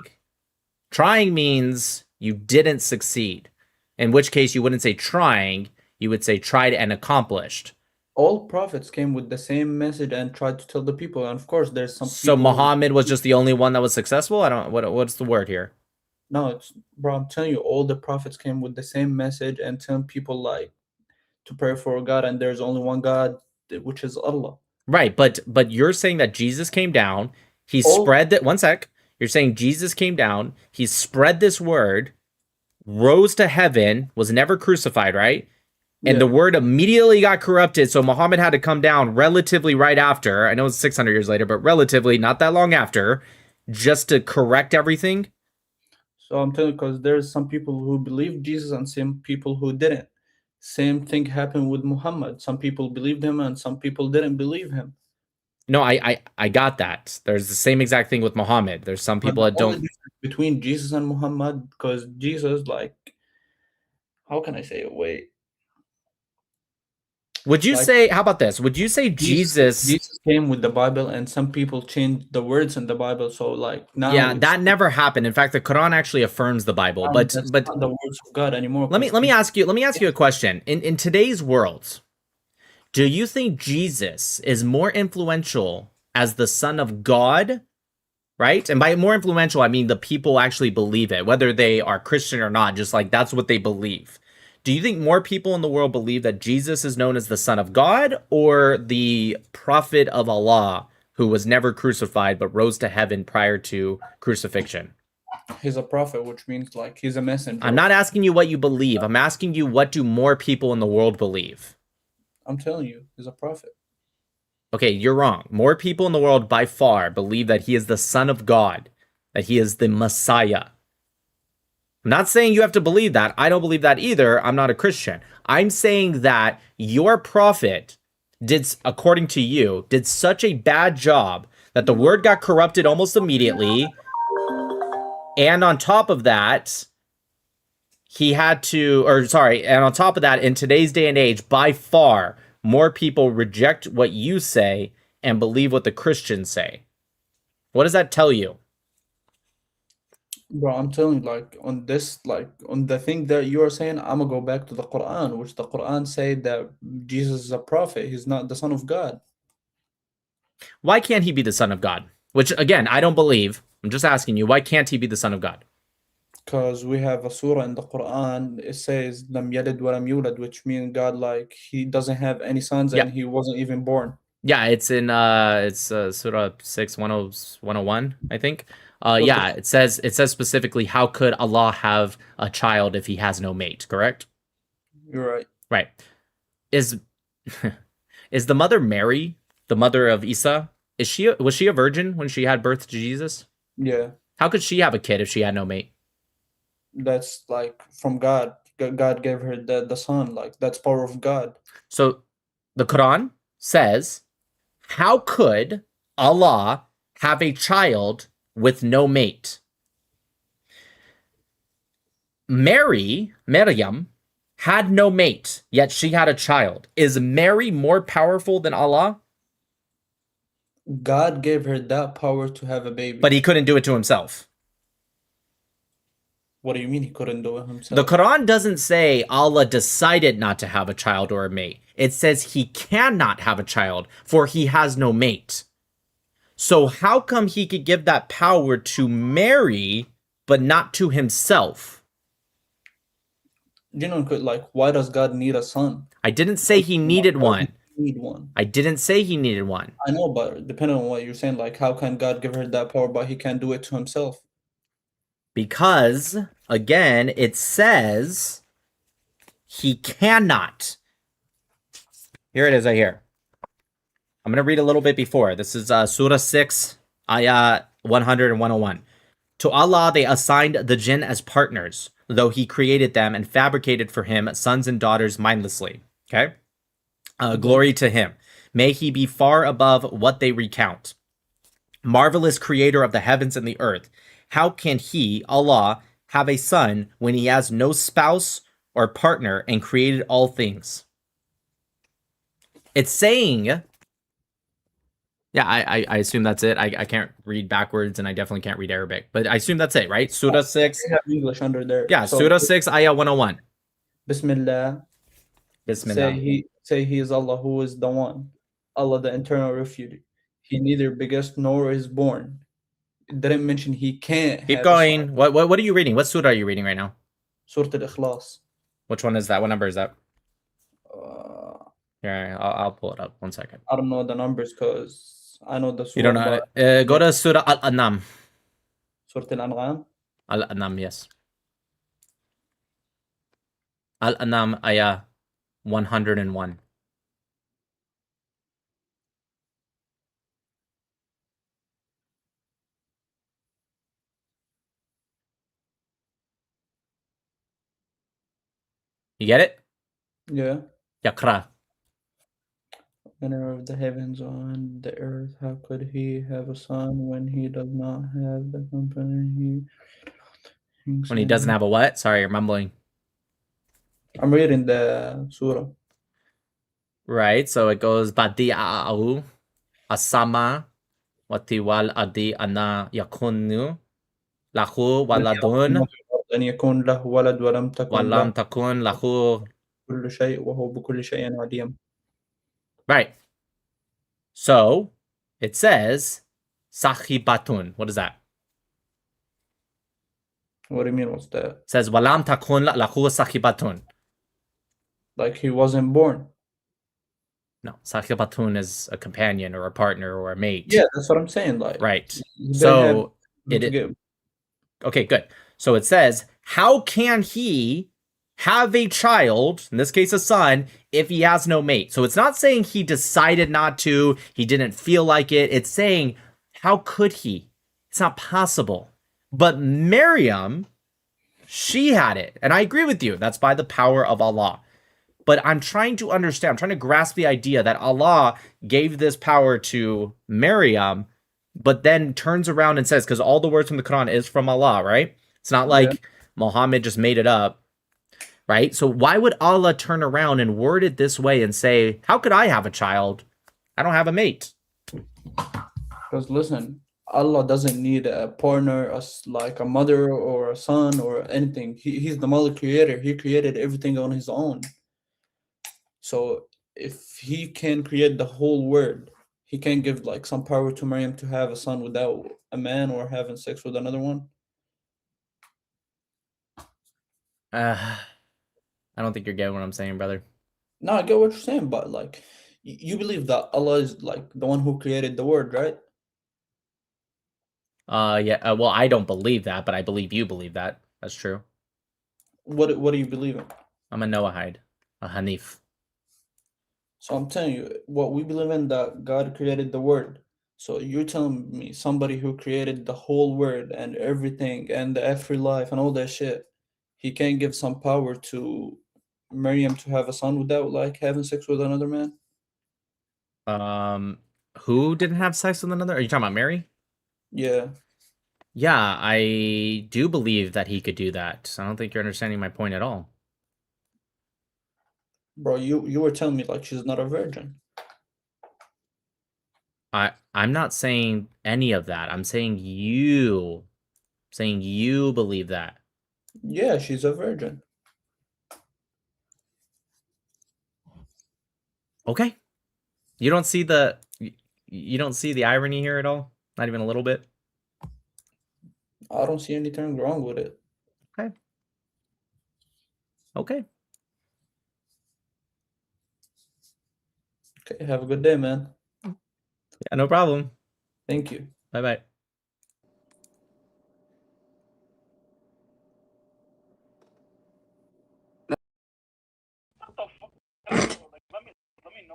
Trying means you didn't succeed. In which case, you wouldn't say trying. You would say tried and accomplished. All prophets came with the same message and tried to tell the people. And of course, there's some. So people Muhammad was just the only one that was successful? I don't. What's the word here? No, it's bro. I'm telling you, all the prophets came with the same message and telling people like to pray for God, and there's only one God, which is Allah. Right, but you're saying that Jesus came down. He spread that. One sec. You're saying Jesus came down. He spread this word, rose to heaven, was never crucified, right? And the word immediately got corrupted. So Muhammad had to come down relatively right after. I know it's 600 years later, but relatively not that long after, just to correct everything. So I'm telling you, because there's some people who believe Jesus and some people who didn't. Same thing happened with Muhammad. Some people believed him and some people didn't believe him. No, I got that. There's the same exact thing with Muhammad. There's some people that don't. Between Jesus and Muhammad, because Jesus, like, how can I say it? Wait. Would you Like, say, how about this? Would you say Jesus came with the Bible and some people changed the words in the Bible? So, like, now. Yeah, that never happened. In fact, the Quran actually affirms the Bible, but that's not the words of God anymore. let me ask you a question. In today's world, do you think Jesus is more influential as the Son of God, right? And by more influential, I mean the people actually believe it, whether they are Christian or not, just like that's what they believe. Do you think more people in the world believe that Jesus is known as the Son of God or the Prophet of Allah who was never crucified but rose to heaven prior to crucifixion? He's a prophet, which means like he's a messenger. I'm not asking you what you believe. I'm asking you, what do more people in the world believe? I'm telling you, he's a prophet. Okay, you're wrong. More people in the world by far believe that he is the Son of God, that he is the Messiah. I'm not saying you have to believe that. I don't believe that either. I'm not a Christian. I'm saying that your prophet did, according to you, did such a bad job that the word got corrupted almost immediately. And on top of that, and on top of that, in today's day and age, by far, more people reject what you say and believe what the Christians say. What does that tell you? Bro, I'm telling you, like on this, like on the thing that you are saying, I'm gonna go back to the Quran, which the Quran said that Jesus is a prophet. He's not the Son of God. Why can't he be the Son of God? Which, again, I don't believe. I'm just asking you, why can't he be the Son of God? Because we have a surah in the Quran. It says "Lam yalid wa lam yulad," which means God, like he doesn't have any sons and he wasn't even born. Yeah, it's in Surah 6, 101, I think. It says specifically, how could Allah have a child if he has no mate, correct? You're right. Right. Is the mother Mary, the mother of Isa, was she a virgin when she had birth to Jesus? Yeah. How could she have a kid if she had no mate? That's like from God. God gave her the son. Like that's power of God. So the Quran says, how could Allah have a child with no mate? Maryam, had no mate, yet she had a child. Is Mary more powerful than Allah? God gave her that power to have a baby. But he couldn't do it to himself. What do you mean he couldn't do it himself? The Quran doesn't say Allah decided not to have a child or a mate. It says he cannot have a child, for he has no mate. So how come he could give that power to Mary, but not to himself? You know, like, why does God need a son? I didn't say he needed one. Need one. I didn't say he needed one. I know, but depending on what you're saying, like, how can God give her that power, but he can't do it to himself? Because, again, it says he cannot. Here it is right here. I'm going to read a little bit before. This is Surah 6, Ayah 100 and 101. To Allah they assigned the jinn as partners, though he created them and fabricated for him sons and daughters mindlessly. Okay? Glory to him. May he be far above what they recount. Marvelous creator of the heavens and the earth. How can he, Allah, have a son when he has no spouse or partner and created all things? It's saying, yeah, I assume that's it. I can't read backwards and I definitely can't read Arabic, but I assume that's it, right? Surah 6. We have English under there. Yeah, So, Surah 6, Ayah 101. Bismillah. Bismillah. Say he is Allah who is the one. Allah the eternal refuge. He neither begets nor is born. It didn't mention he can't. Keep have going. What are you reading? What surah are you reading right now? Surah Al-Ikhlas. Which one is that? What number is that? Here, I'll pull it up. 1 second. I don't know the numbers because I know the surah. You don't know. Go to Surah Al-An'am. Surah Al-An'am? Al-An'am, yes. Al-An'am, Ayah 101. You get it? Yeah. Yaqra. Owner of the heavens and the earth, how could he have a son when he does not have the company When he doesn't have a what? Sorry, you're mumbling. I'm reading the surah. Right, so it goes Badi'a'u Asama Watiwal Adi Ana Yakunu Lahu Waladun أن يكون له ولد ولم تكن Walam له Takun Lahu. كل شيء وهو بكل شيء عليم. Right. So it says Sahibatun. What is that? What do you mean? What's that? It says Walam Takun Lahu Sahibatun. Like he wasn't born. No, Sahibatun is a companion or a partner or a mate. Yeah, that's what I'm saying. Like, right. they So have it. Okay, good. So it says, how can he have a child, in this case a son, if he has no mate? So it's not saying he decided not to, he didn't feel like it. It's saying, how could he? It's not possible. But Maryam, she had it. And I agree with you. That's by the power of Allah. But I'm trying to understand, I'm trying to grasp the idea that Allah gave this power to Maryam, but then turns around and says, because all the words from the Quran is from Allah, right? It's not like Muhammad just made it up, right? So why would Allah turn around and word it this way and say, how could I have a child? I don't have a mate. Because listen, Allah doesn't need a partner, like a mother or a son or anything. He's the mother creator. He created everything on his own. So if he can create the whole world, he can give like some power to Maryam to have a son without a man or having sex with another one. I don't think you're getting what I'm saying, brother. No, I get what you're saying, but like, you believe that Allah is like the one who created the world, right? Yeah. Well, I don't believe that, but I believe you believe that. That's true. What do you believe in? I'm a Noahide, a Hanif. So I'm telling you, what we believe in, that God created the world. So you're telling me somebody who created the whole world and everything and the afterlife and all that shit, he can't give some power to Maryam to have a son without like having sex with another man? Who didn't have sex with another? Are you talking about Mary? Yeah. Yeah, I do believe that he could do that. I don't think you're understanding my point at all. Bro, you were telling me like she's not a virgin. I'm not saying any of that. I'm saying you believe that. Yeah, she's a virgin. Okay. You don't see the irony here at all? Not even a little bit? I don't see anything wrong with it. Okay. Okay. Okay, have a good day, man. Yeah, no problem. Thank you. Bye-bye.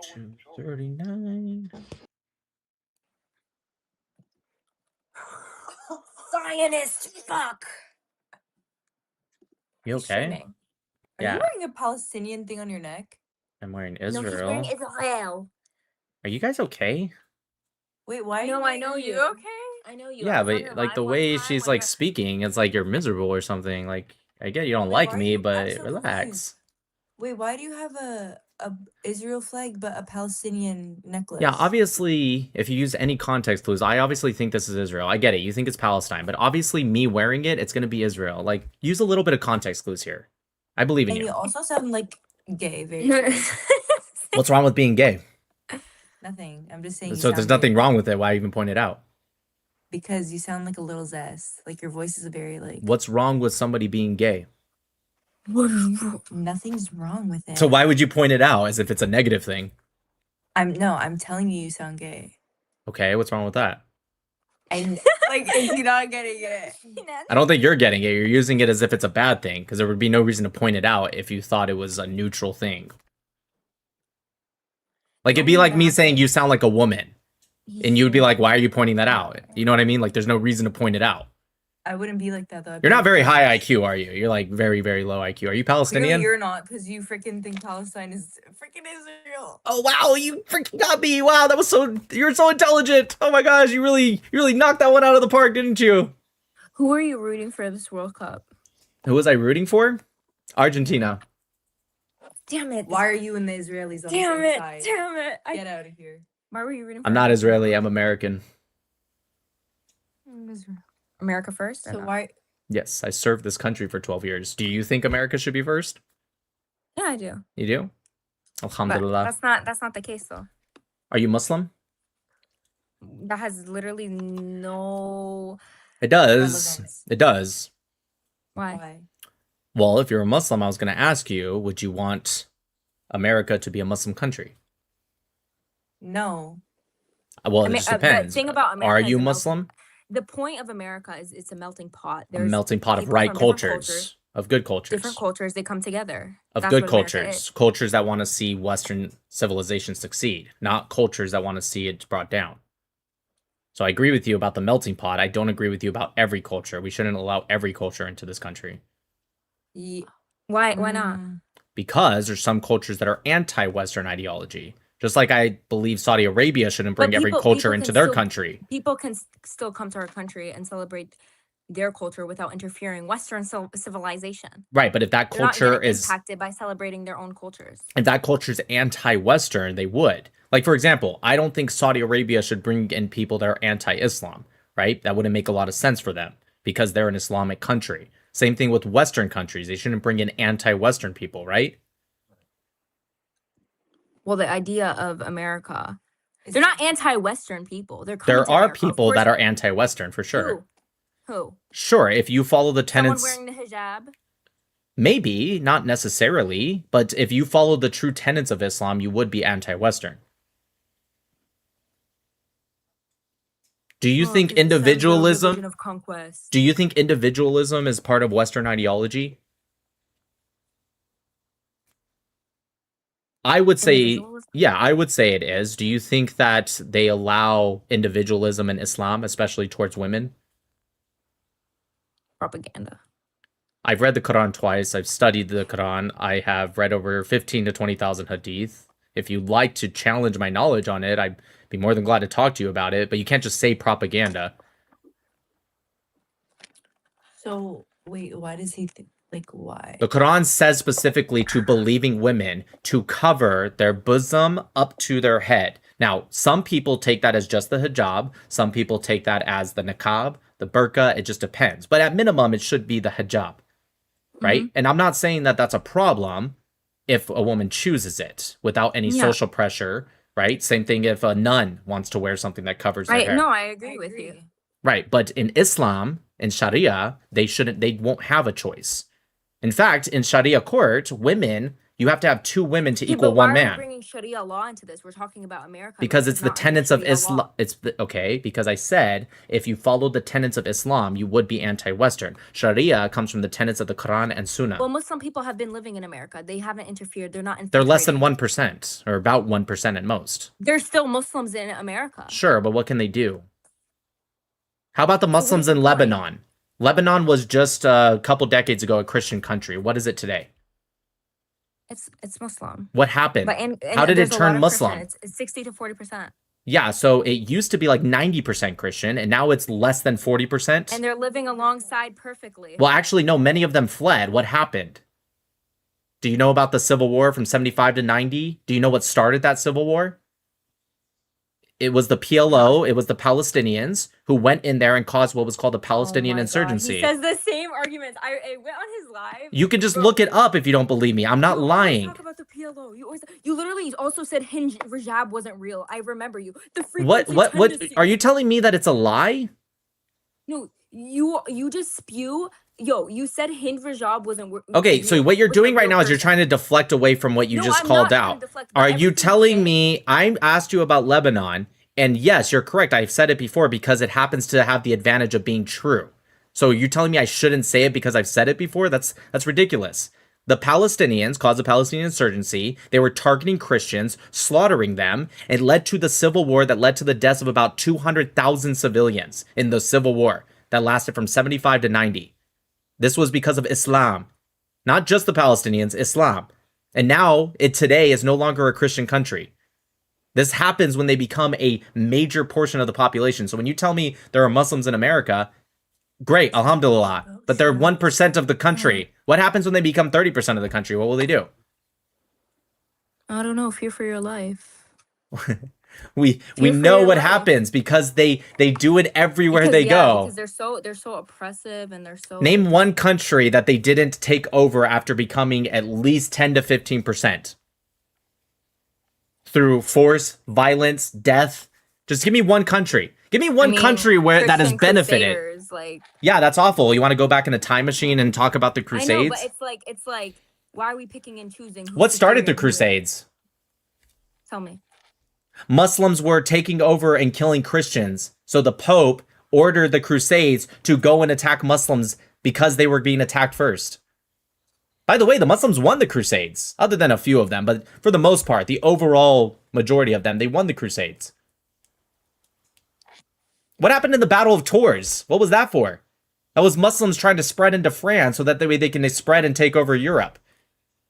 239. Zionist, fuck. You He's okay? streaming. Are Yeah, you wearing a Palestinian thing on your neck? I'm wearing No, he's wearing Israel. Israel. Are you guys okay? Wait, why? No, are I you, know are you. you okay? I know you. Yeah, I was on your but like live the one way time she's when like you're. speaking, it's like you're miserable or something. Like I get you don't Wait, like why are me, you? I'm but so relax. confused. Wait, why do you have a Israel flag but a Palestinian necklace? Yeah, obviously, if you use any context clues, I obviously think this is Israel. I get it. You think it's Palestine, but obviously me wearing it, it's going to be Israel. Like, use a little bit of context clues here. I believe in And you. you also sound like gay. Very clearly. What's wrong with being gay? Nothing. I'm just saying. You So there's sound nothing very, wrong with it. Why even point it out? because you sound like a little zest. Like your voice is very like. What's wrong with somebody being gay? Nothing's wrong with it. So why would you point it out as if it's a negative thing? I'm telling you, you sound gay. Okay, what's wrong with that? And like, is he not getting it? I don't think you're getting it. You're using it as if it's a bad thing because there would be no reason to point it out if you thought it was a neutral thing. Like it'd be like me saying you sound like a woman. And you'd be like, why are you pointing that out? You know what I mean? Like there's no reason to point it out. I wouldn't be like that though. You're not very high IQ, are you? You're like very, very low IQ. Are you Palestinian? Clearly you're not, because you freaking think Palestine is freaking Israel. Oh wow, you freaking got me. Wow, that was you're so intelligent. Oh my gosh, you really knocked that one out of the park, didn't you? Who are you rooting for this World Cup? Who was I rooting for? Argentina. Damn it. Why are you and the Israelis on Damn the same it. side? Damn it. Get out of here. Why were you rooting for I'm not Israeli, I'm American. America first? So why? Yes, I served this country for 12 years. Do you think America should be first? Yeah, I do. You do? But Alhamdulillah. that's not the case though. Are you Muslim? That has literally no. It does. It does. Why? Well, if you're a Muslim, I was going to ask you, would you want America to be a Muslim country? No. Well, it just The depends. thing about America Are is you a Muslim? The point of America is it's a melting pot. A melting pot of people right from different cultures, of good cultures, Different cultures, they come together. of That's good what America cultures, is. cultures that want to see Western civilization succeed, not cultures that want to see it brought down. So I agree with you about the melting pot. I don't agree with you about every culture. We shouldn't allow every culture into this country. Why not? Because there's some cultures that are anti-Western ideology. Just like I believe Saudi Arabia shouldn't bring every culture into their country. People can still come to our country and celebrate their culture without interfering Western civilization. Right, but if that They're not culture even is impacted by celebrating their own cultures. if that culture is anti-Western, they would. Like, for example, I don't think Saudi Arabia should bring in people that are anti-Islam, right? That wouldn't make a lot of sense for them because they're an Islamic country. Same thing with Western countries. They shouldn't bring in anti-Western people, right? Well, the idea of America, they're not anti-Western people. They're coming There to are America. Of people that course- are anti-Western for sure. Who? Sure, if you follow the Someone tenets, wearing the hijab? maybe, not necessarily, but if you follow the true tenets of Islam, you would be anti-Western. Do you think Religion individualism of conquest. Do you think individualism is part of Western ideology? I would say, yeah, I would say it is. Do you think that they allow individualism in Islam, especially towards women? Propaganda. I've read the Quran twice. I've studied the Quran. I have read over 15 to 20,000 hadith. If you'd like to challenge my knowledge on it, I'd be more than glad to talk to you about it, but you can't just say propaganda. So wait, why does he think? Like why? The Quran says specifically to believing women to cover their bosom up to their head. Now, some people take that as just the hijab. Some people take that as the niqab, the burqa. It just depends. But at minimum, it should be the hijab, right? And I'm not saying that that's a problem if a woman chooses it without any social pressure, right? Same thing if a nun wants to wear something that covers their Right? hair. No, I agree with you. Right, but in Islam, in Sharia, they won't have a choice. In fact, in Sharia court, women You have to have 2 women to Okay, equal but why one are we man. bringing Sharia law into this? We're talking about America. Because America's it's the not under tenets of Sharia Islam. law. Okay, because I said if you followed the tenets of Islam, you would be anti-Western. Sharia comes from the tenets of the Quran and Sunnah. Well, Muslim people have been living in America. They haven't interfered. They're not They're less than infiltrating. 1%, or about 1% at most. They're still Muslims in America. Sure, but what can they do? How about the So what Muslims is your in point? Lebanon? Lebanon was just a couple decades ago a Christian country. What is it today? It's Muslim. What happened? But and How did it there's a lot turn of Muslim? Christian. It's 60 to 40%. Yeah, so it used to be like 90% Christian, and now it's less than 40%. And they're living alongside perfectly. Well, actually, no, many of them fled. What happened? Do you know about the Civil War from 75 to 90? Do you know what started that Civil War? It was the PLO, it was the Palestinians who went in there and caused what was called the Palestinian insurgency. He says the same arguments. I went on his live. You can just look it up if you don't believe me. I'm not lying. Talk about the PLO. You literally also said Hinge Rajab wasn't real. I remember you. The What frequency tendency- are you telling me that it's a lie? No, you just spew. Yo, you said Hind Rajab wasn't. Okay, so what you're doing right now is you're trying to deflect away from what you just called out. Are you telling me I asked you about Lebanon, and yes, you're correct. I've said it before because it happens to have the advantage of being true. So you're telling me I shouldn't say it because I've said it before? That's ridiculous. The Palestinians caused the Palestinian insurgency. They were targeting Christians, slaughtering them. It led to the civil war that led to the deaths of about 200,000 civilians in the civil war that lasted from 75 to 90. This was because of Islam, not just the Palestinians, Islam. And now it today is no longer a Christian country. This happens when they become a major portion of the population. So when you tell me there are Muslims in America, great, alhamdulillah, but they're 1% of the country. What happens when they become 30% of the country? What will they do? I don't know. Fear for your life. We know what happens because they do it everywhere they go. Because they're so oppressive and they're so. Name one country that they didn't take over after becoming at least 10 to 15%. Through force, violence, death. Just give me one country. Give me one country where that has benefited. Like, yeah, that's awful. You want to go back in a time machine and talk about the I Crusades? know, but it's like, why are we picking and choosing? What started the Crusades? Tell me. Muslims were taking over and killing Christians. So the Pope ordered the Crusades to go and attack Muslims because they were being attacked first. By the way, the Muslims won the Crusades, other than a few of them. But for the most part, the overall majority of them, they won the Crusades. What happened in the Battle of Tours? What was that for? That was Muslims trying to spread into France so that the way they can spread and take over Europe.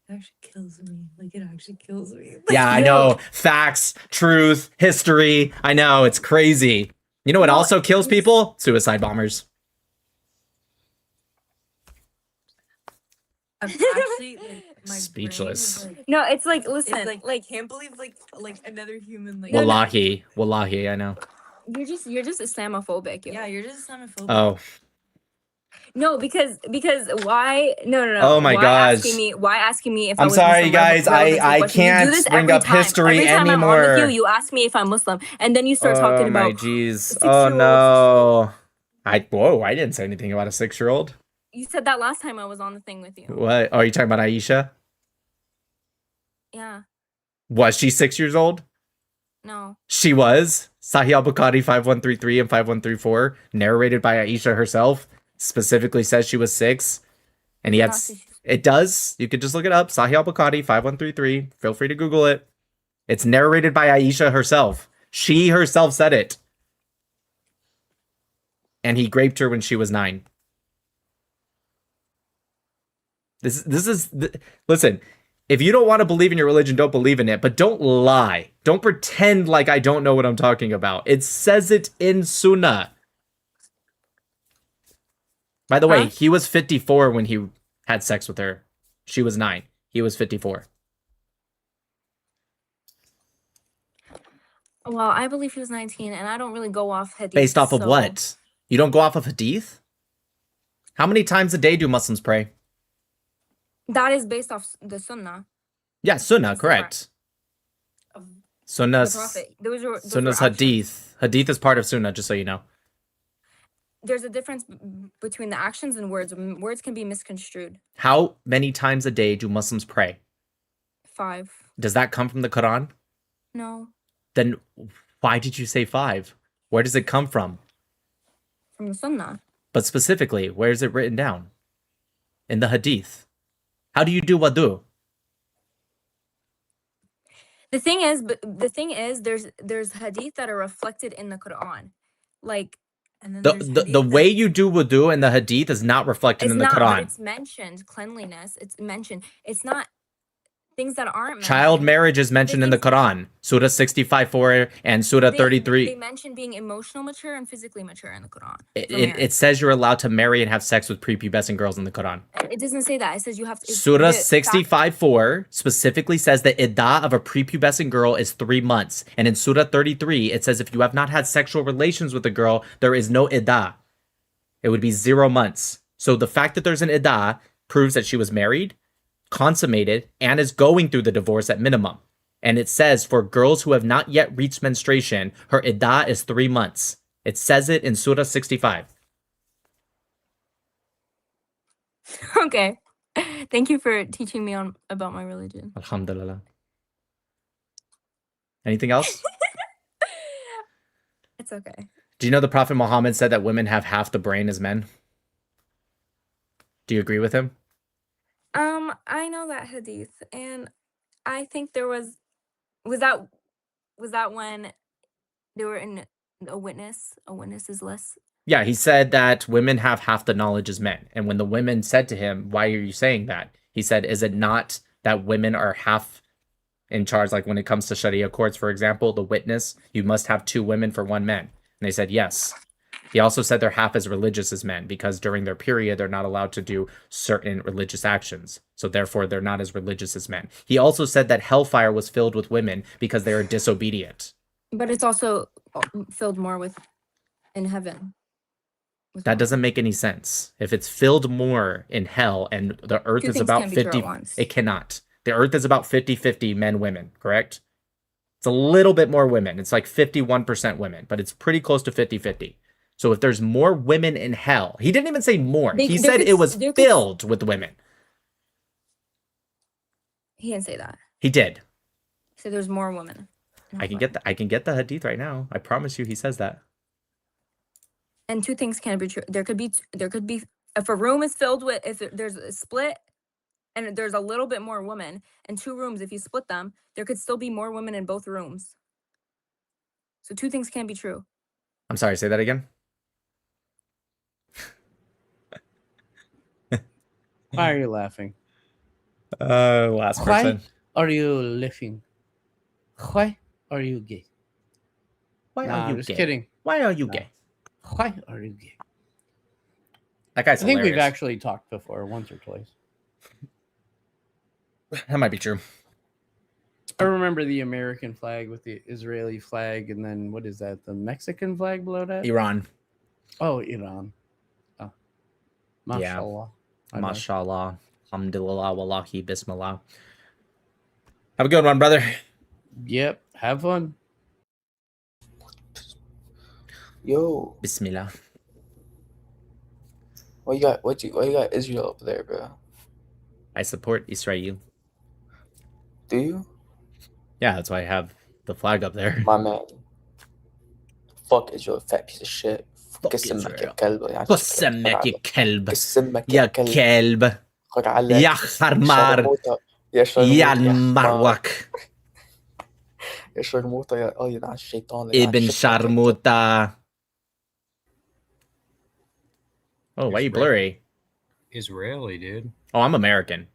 It actually kills me. Like, it actually kills me. Yeah, I know. Facts, truth, history. I know, it's crazy. You know what also kills people? Suicide bombers. I'm actually my Speechless. brain is, No, it's like, listen, it's like can't believe like another human like. Wallahi, wallahi, I know. You're just Islamophobic. Yeah, you're just Islamophobic. Oh. No, because why? No. Oh my gosh. Why asking me if I'm I was sorry, Muslim? guys. I You do can't this bring every up time. history every time anymore. I'm on with you ask me if I'm Muslim, and then you start talking Oh my about. jeez. Oh no. I didn't say anything about a 6-year-old. You said that last time I was on the thing with you. What? Oh, are you talking about Aisha? Yeah. Was she 6 years old? No. She was. Sahih al-Bukhari 5133 and 5134, narrated by Aisha herself, specifically says she was 6. And he had... It does. You could just look it up. Sahih al-Bukhari 5133. Feel free to Google it. It's narrated by Aisha herself. She herself said it. And he raped her when she was 9. Listen, if you don't want to believe in your religion, don't believe in it, but don't lie. Don't pretend like I don't know what I'm talking about. It says it in Sunnah. By the way, he was 54 when he had sex with her. She was 9. He was 54. Well, I believe he was 19, and I don't really go off hadith. Based off of what? You don't go off of hadith? How many times a day do Muslims pray? That is based off the Sunnah. Yeah, Sunnah, correct. Sunnah's, The Prophet. Those Sunnah's were hadith. Hadith is part of Sunnah, just so you know. There's a difference between the actions and words. Words can be misconstrued. How many times a day do Muslims pray? 5. Does that come from the Quran? No, Then why did you say 5? Where does it come from? from the Sunnah. But specifically, where is it written down? In the Hadith. How do you do wudu? The thing is, there's hadith that are reflected in the Quran, like, and then there's The hadith way you do wudu in the Hadith is not reflected it's in the not, but Quran. it's mentioned. Cleanliness, it's mentioned. It's not things that aren't mentioned. Child marriage is mentioned in the Quran. Surah 65:4 and Surah 33. They mention being emotional mature and physically mature in the Quran. It says you're allowed to marry and have sex with prepubescent girls in the Quran. It doesn't say that. It says you have to. Surah 65:4 specifically says the iddah of a prepubescent girl is 3 months. And in Surah 33, it says if you have not had sexual relations with a girl, there is no iddah. It would be 0 months. So the fact that there's an iddah proves that she was married, consummated, and is going through the divorce at minimum. And it says for girls who have not yet reached menstruation, her iddah is 3 months. It says it in Surah 65. Okay. Thank you for teaching me about my religion. Alhamdulillah. Anything else? It's okay. Do you know the Prophet Muhammad said that women have half the brain as men? Do you agree with him? I know that hadith, and I think there was that when they were in a witness. A witness is less. Yeah, he said that women have half the knowledge as men. And when the women said to him, why are you saying that? He said, is it not that women are half in charge? Like when it comes to Sharia courts, for example, the witness, you must have 2 women for 1 man. And they said, yes. He also said they're half as religious as men because during their period, they're not allowed to do certain religious actions. So therefore, they're not as religious as men. He also said that hellfire was filled with women because they are disobedient. But it's also filled more with in heaven. That doesn't make any sense. If it's filled more in hell and the earth Two is things about can't be true 50, at once. it cannot. The earth is about 50-50 men, women, correct? It's a little bit more women. It's like 51% women, but it's pretty close to 50-50. So if there's more women in hell, he didn't even say more. He said it was filled with women. He didn't say that. He did. He said there's more women. I can get the hadith right now. I promise you he says that. And 2 things can be true. There could be if a room is filled with, if there's a split and there's a little bit more women, and 2 rooms, if you split them, there could still be more women in both rooms. So 2 things can be true. I'm sorry, say that again. Why are you laughing? Last person. Why are you laughing? Why are you gay? Why are you just gay? kidding. Why are you gay? Why are you gay? That guy's I think we've hilarious. actually talked before, once or twice. That might be true. I remember the American flag with the Israeli flag, and then what is that? The Mexican flag below that? Iran. Oh, Iran. Oh. Mashallah. Yeah. Mashallah. Alhamdulillah. Wallahi. Bismillah. Have a good one, brother. Yep. Have fun. Yo, Bismillah. why you got Israel up there, bro? I support Israel. Do you? Yeah, that's why I have the flag up there. My man. Fuck Israel, fat piece of shit. قسمك يا كلب قسمك يا كلب قسمك يا كلب يا خرمار يا المروك يا شرموطة يا يلعن الشيطان ابن شرموطة. Oh, why are you blurry? Israeli, dude. Oh, I'm American.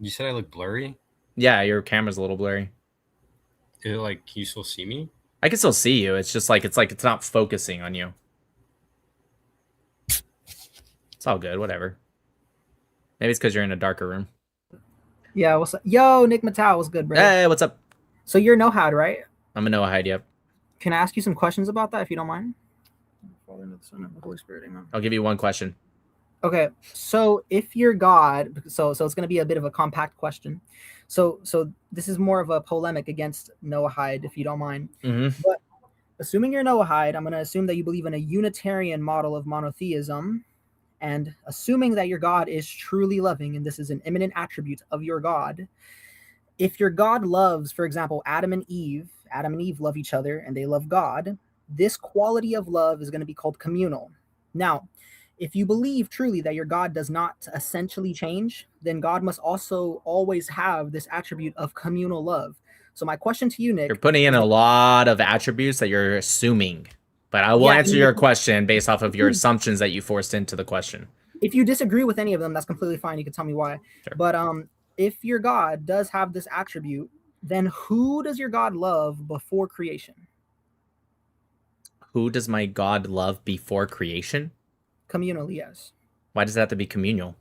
You said I look blurry? Yeah, your camera's a little blurry. Is it like, can you still see me? I can still see you. It's just like it's not focusing on you. It's all good, whatever. Maybe it's because you're in a darker room. Yeah, what's up? Yo, Nick Mattel, what's good, bro? Hey, what's up? So you're Nohad, right? I'm a Noahide, yep. Can I ask you some questions about that if you don't mind? Father, and the Son, and the Holy Spirit, amen. I'll give you one question. Okay, so if you're God, so it's going to be a bit of a compact question. So this is more of a polemic against Noahide, if you don't mind. Mm-hmm. But assuming you're Noahide, I'm going to assume that you believe in a Unitarian model of monotheism, and assuming that your God is truly loving, and this is an imminent attribute of your God, if your God loves, for example, Adam and Eve love each other and they love God, this quality of love is going to be called communal. Now, if you believe truly that your God does not essentially change, then God must also always have this attribute of communal love. So my question to you, Nick, You're putting in a lot of attributes that you're assuming, but I will Yeah, I answer mean, your question based off of your assumptions that you forced into the question. if you disagree with any of them, that's completely fine. You can tell me why. But if your God does have this attribute, then who does your God love before creation? Who does my God love before creation? Communally, yes. Why does it have to be communal?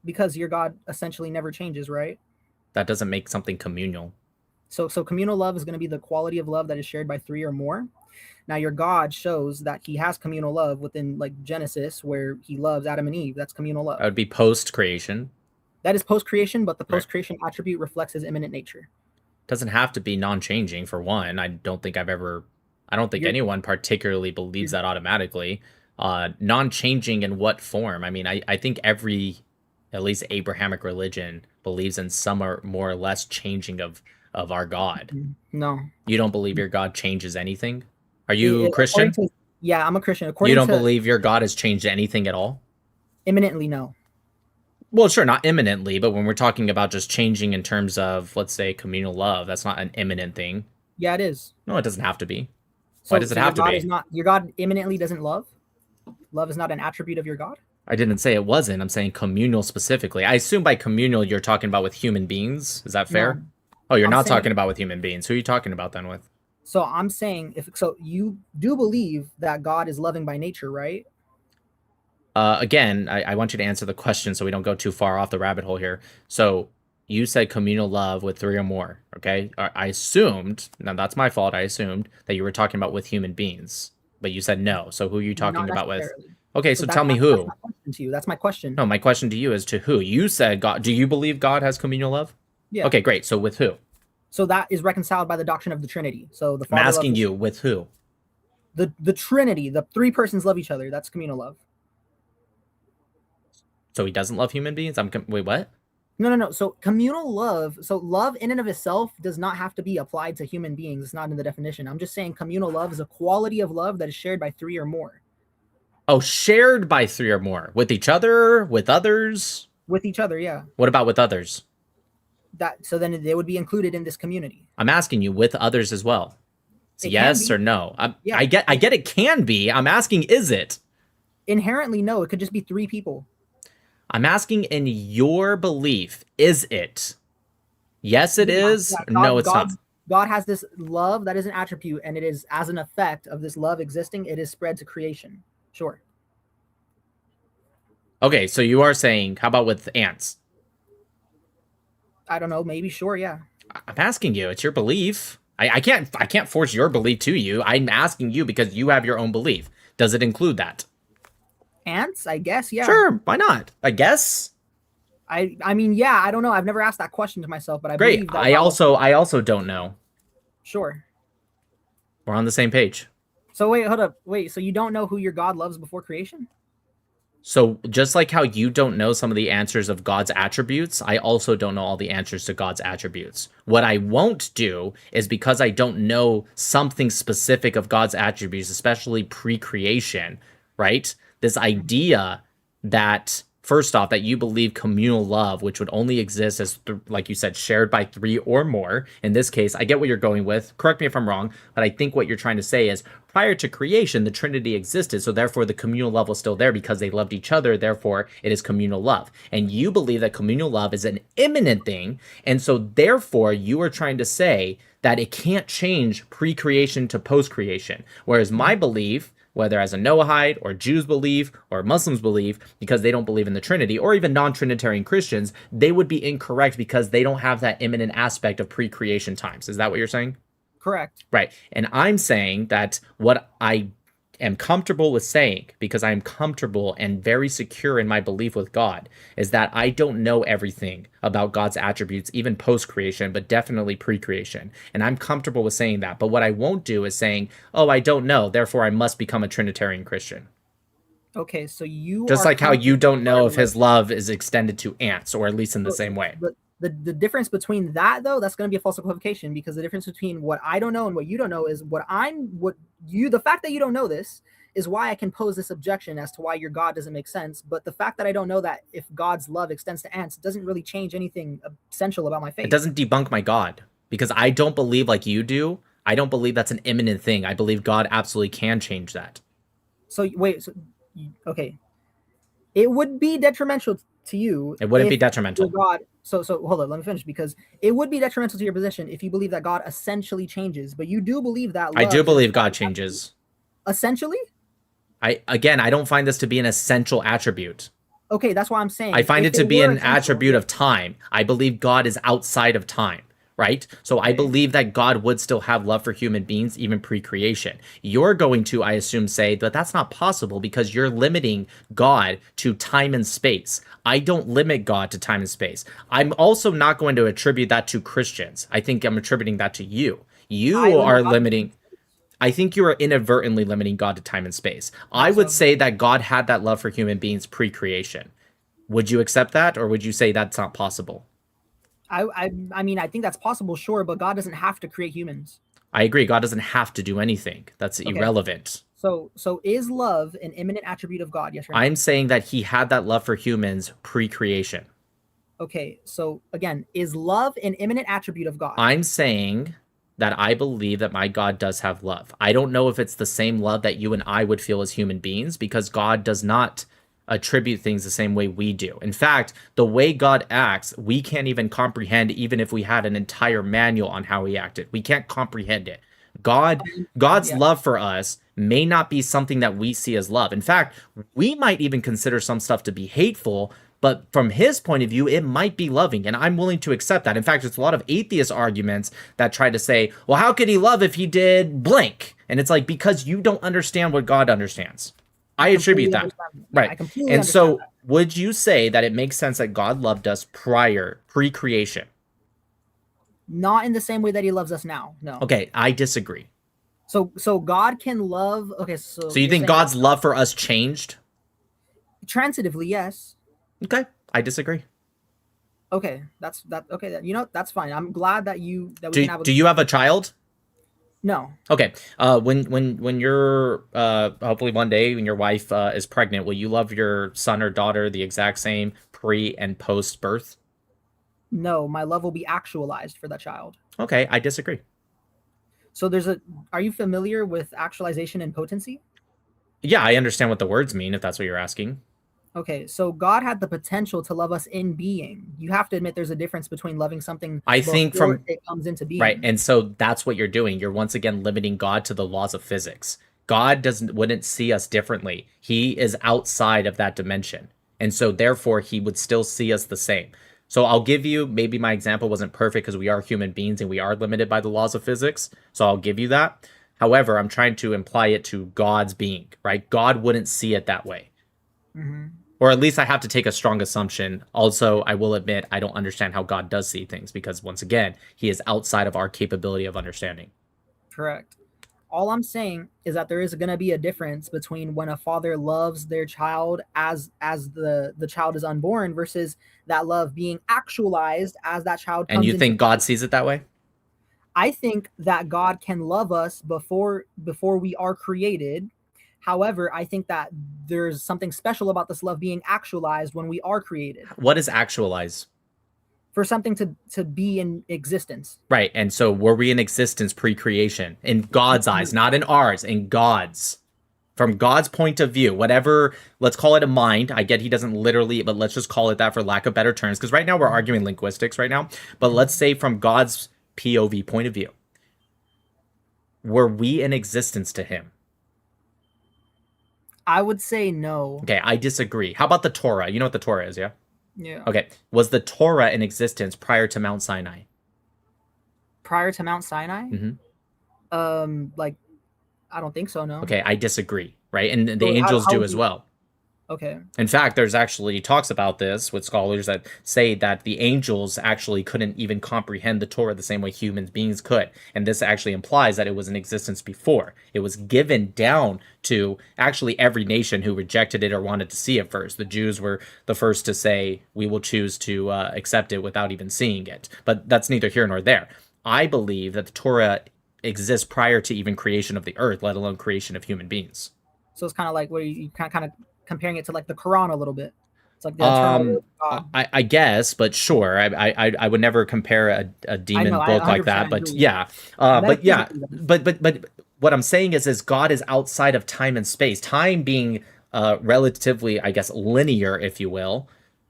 Because your God essentially never changes, right? That doesn't make something communal. So communal love is going to be the quality of love that is shared by 3 or more. Now your God shows that he has communal love within like Genesis, where he loves Adam and Eve. That's communal love. That would be post-creation. That is post-creation, but the post-creation attribute reflects his immanent nature. Doesn't have to be non-changing for one. I don't think anyone particularly believes that automatically. Non-changing in what form? I mean, I think every, at least Abrahamic religion, believes in some or more or less changing of our God. No. You don't believe your God changes anything? Are you Christian? Yeah, I'm a Christian. You don't believe your God has changed anything at all? Imminently, no. Well, sure, not imminently, but when we're talking about just changing in terms of, let's say, communal love, that's not an imminent thing. Yeah, it is. No, it doesn't have to be. So, Why does it have to your God be? is not, your God imminently doesn't love? Love is not an attribute of your God? I didn't say it wasn't. I'm saying communal specifically. I assume by communal you're talking about with human beings. Is that fair? No. Oh, you're I'm not saying- talking about with human beings. Who are you talking about then with? So I'm saying, you do believe that God is loving by nature, right? Again, I want you to answer the question so we don't go too far off the rabbit hole here. So you said communal love with 3 or more, okay? I assumed, now that's my fault, I assumed that you were talking about with human beings, but you said no. So who are you talking Not about with? necessarily. Okay, so that's tell me my- who. That's my question to you. That's my question. No, my question to you is to who? You said God. Do you believe God has communal love? Yeah. Okay, great. So with who? So that is reconciled by the doctrine of the Trinity. So the I'm Father asking loves you, with who? the Trinity, the 3 persons love each other. That's communal love. So he doesn't love human beings? Wait, what? No. So communal love, so love in and of itself does not have to be applied to human beings. It's not in the definition. I'm just saying communal love is a quality of love that is shared by 3 or more. Oh, shared by 3 or more. With each other? With others? With each other, yeah. What about with others? So then they would be included in this community. I'm asking you, with others as well. It's It can yes be. or no? Yeah. I get it can be. I'm asking, is it? Inherently, no. It could just be 3 people. I'm asking in your belief, is it? Yes, it is. Yeah, No, it's not. God has this love that is an attribute, and it is as an effect of this love existing, it is spread to creation. Sure. Okay, so you are saying, how about with ants? I don't know. Maybe. Sure. Yeah. I'm asking you. It's your belief. I can't force your belief to you. I'm asking you because you have your own belief. Does it include that? Ants, I guess. Yeah. Sure. Why not? I guess. I mean, yeah. I don't know. I've never asked that question to myself, but I Great. believe that. I also don't know. Sure. We're on the same page. So wait, hold up. Wait. So you don't know who your God loves before creation? So just like how you don't know some of the answers of God's attributes, I also don't know all the answers to God's attributes. What I won't do is, because I don't know something specific of God's attributes, especially pre-creation, right? This idea that, first off, that you believe communal love, which would only exist as, like you said, shared by 3 or more. In this case, I get what you're going with. Correct me if I'm wrong, but I think what you're trying to say is, prior to creation, the Trinity existed, so therefore the communal love was still there because they loved each other, therefore it is communal love. And you believe that communal love is an imminent thing, and so therefore you are trying to say that it can't change pre-creation to post-creation. Whereas my belief, whether as a Noahide or Jews believe or Muslims believe, because they don't believe in the Trinity, or even non-Trinitarian Christians, they would be incorrect because they don't have that imminent aspect of pre-creation times. Is that what you're saying? Correct. Right. And I'm saying that what I am comfortable with saying, because I am comfortable and very secure in my belief with God, is that I don't know everything about God's attributes, even post-creation, but definitely pre-creation. And I'm comfortable with saying that. But what I won't do is saying, oh, I don't know, therefore I must become a Trinitarian Christian. Okay, so you Just are like how you don't know if comfortable- his love is extended to ants, or at least in the same way. But The difference between that though, that's going to be a false equivocation, because the difference between what I don't know and what you don't know is the fact that you don't know this is why I can pose this objection as to why your God doesn't make sense. But the fact that I don't know that if God's love extends to ants doesn't really change anything essential about my faith. It doesn't debunk my God, because I don't believe like you do. I don't believe that's an imminent thing. I believe God absolutely can change that. So wait, okay. It would be detrimental to you. It wouldn't be if detrimental. your God, so hold on, let me finish, because it would be detrimental to your position if you believe that God essentially changes. But you do believe that I do love believe God changes. essentially? I don't find this to be an essential attribute. Okay, that's why I'm saying I find if it to be were an essential- attribute of time. I believe God is outside of time, right? So I believe that God would still have love for human beings even pre-creation. You're going to, I assume, say that that's not possible because you're limiting God to time and space. I don't limit God to time and space. I'm also not going to attribute that to Christians. I think I'm attributing that to you. You are limiting... I think you are inadvertently limiting God to time and space. I would say that God had that love for human beings pre-creation. Would you accept that, or would you say that's not possible? I mean, I think that's possible, sure, but God doesn't have to create humans. I agree. God doesn't have to do anything. That's irrelevant. So is love an imminent attribute of God? Yes or no? I'm saying that he had that love for humans pre-creation. Okay, so again, is love an imminent attribute of God? I'm saying that I believe that my God does have love. I don't know if it's the same love that you and I would feel as human beings, because God does not attribute things the same way we do. In fact, the way God acts, we can't even comprehend, even if we had an entire manual on how he acted. We can't comprehend it. God's love for us may not be something that we see as love. In fact, we might even consider some stuff to be hateful, but from his point of view, it might be loving, and I'm willing to accept that. In fact, it's a lot of atheist arguments that try to say, well, how could he love if he did blank? And it's like, because you don't understand what God understands. I attribute that. Right. And so would you say that it makes sense that God loved us pre-creation? Not in the same way that he loves us now. No. Okay, I disagree. So God can love. Okay, so you think God's love for us changed? Transitively, yes. Okay, I disagree. Okay, okay, you know, that's fine. I'm glad that we can have. Do you have a child? No. Okay. When you're hopefully one day when your wife is pregnant, will you love your son or daughter the exact same pre and post birth? No, my love will be actualized for that child. Okay, I disagree. So are you familiar with actualization and potency? Yeah, I understand what the words mean, if that's what you're asking. Okay, so God had the potential to love us in being. You have to admit there's a difference between loving something I think before it comes into being. Right, and so that's what you're doing. You're once again limiting God to the laws of physics. God wouldn't see us differently. He is outside of that dimension. And so therefore he would still see us the same. So I'll give you, maybe my example wasn't perfect because we are human beings and we are limited by the laws of physics. So I'll give you that. However, I'm trying to imply it to God's being, right? God wouldn't see it that way. Mm-hmm. Or at least I have to take a strong assumption. Also, I will admit I don't understand how God does see things because, once again, he is outside of our capability of understanding. Correct. All I'm saying is that there is going to be a difference between when a father loves their child as the child is unborn versus that love being actualized as that child comes. And you think God sees it that way? I think that God can love us before we are created. However, I think that there's something special about this love being actualized when we are created. What is actualize? For something to be in existence. Right. And so were we in existence pre-creation? In God's eyes, not in ours, in God's. From God's point of view, whatever, let's call it a mind. I get he doesn't literally, but let's just call it that for lack of better terms. Because right now we're arguing linguistics right now. But let's say from God's POV, point of view. Were we in existence to him? I would say no. Okay, I disagree. How about the Torah? You know what the Torah is, yeah? Yeah. Okay. Was the Torah in existence prior to Mount Sinai? Prior to Mount Sinai? Mm-hmm. Like, I don't think so, no. Okay, I disagree, right? And the angels do as well. Okay. In fact, there's actually talks about this with scholars that say that the angels actually couldn't even comprehend the Torah the same way human beings could. And this actually implies that it was in existence before. It was given down to actually every nation who rejected it or wanted to see it first. The Jews were the first to say, we will choose to accept it without even seeing it. But that's neither here nor there. I believe that the Torah exists prior to even creation of the earth, let alone creation of human beings. So it's kind of like where you kind of comparing it to like the Quran a little bit. It's like the eternal God. I guess, but sure. I would never compare a demon book like that. But yeah, but what I'm saying is God is outside of time and space. Time being relatively, I guess, linear, if you will.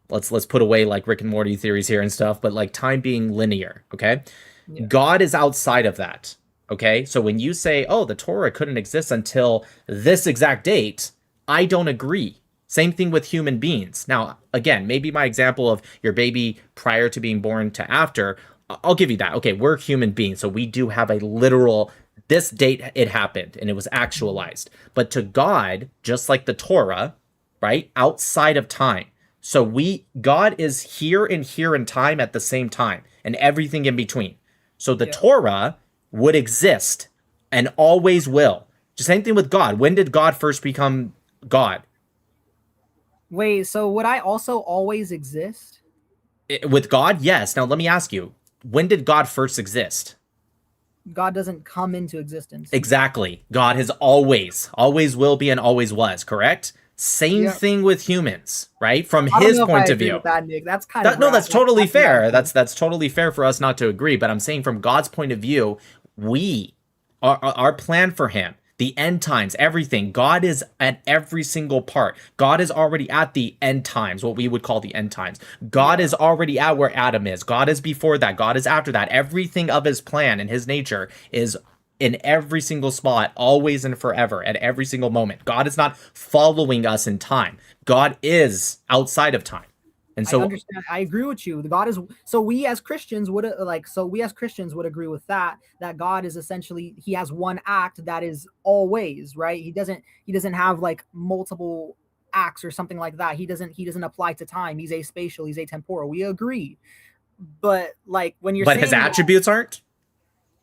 Let's put away like Rick and Morty theories here and stuff. But like time being linear, okay? Yeah. God is outside of that. Okay, so when you say, oh, the Torah couldn't exist until this exact date, I don't agree. Same thing with human beings. Now, again, maybe my example of your baby prior to being born to after, I'll give you that. Okay, we're human beings, so we do have a literal, this date it happened and it was actualized. But to God, just like the Torah, right, outside of time. So God is here and here in time at the same time and everything in between. So the Torah would exist and always will. Same thing with God. When did God first become God? Wait, so would I also always exist? With God, yes. Now let me ask you, when did God first exist? God doesn't come into existence. Exactly. God has always will be, and always was, correct? Same thing with humans, right? From his point of view. That, Nick. That's kind of no, that's totally fair. That's totally fair for us not to agree. But I'm saying from God's point of view, our plan for him, the end times, everything, God is at every single part. God is already at the end times, what we would call the end times. God is already at where Adam is. God is before that. God is after that. Everything of his plan and his nature is in every single spot, always and forever, at every single moment. God is not following us in time. God is outside of time. And so I understand. I agree with you. The God is, so we as Christians would agree with that God is essentially, he has one act that is always, right? He doesn't have like multiple acts or something like that. He doesn't apply to time. He's aspatial, he's atemporal. We agree. But like when you're saying his attributes aren't?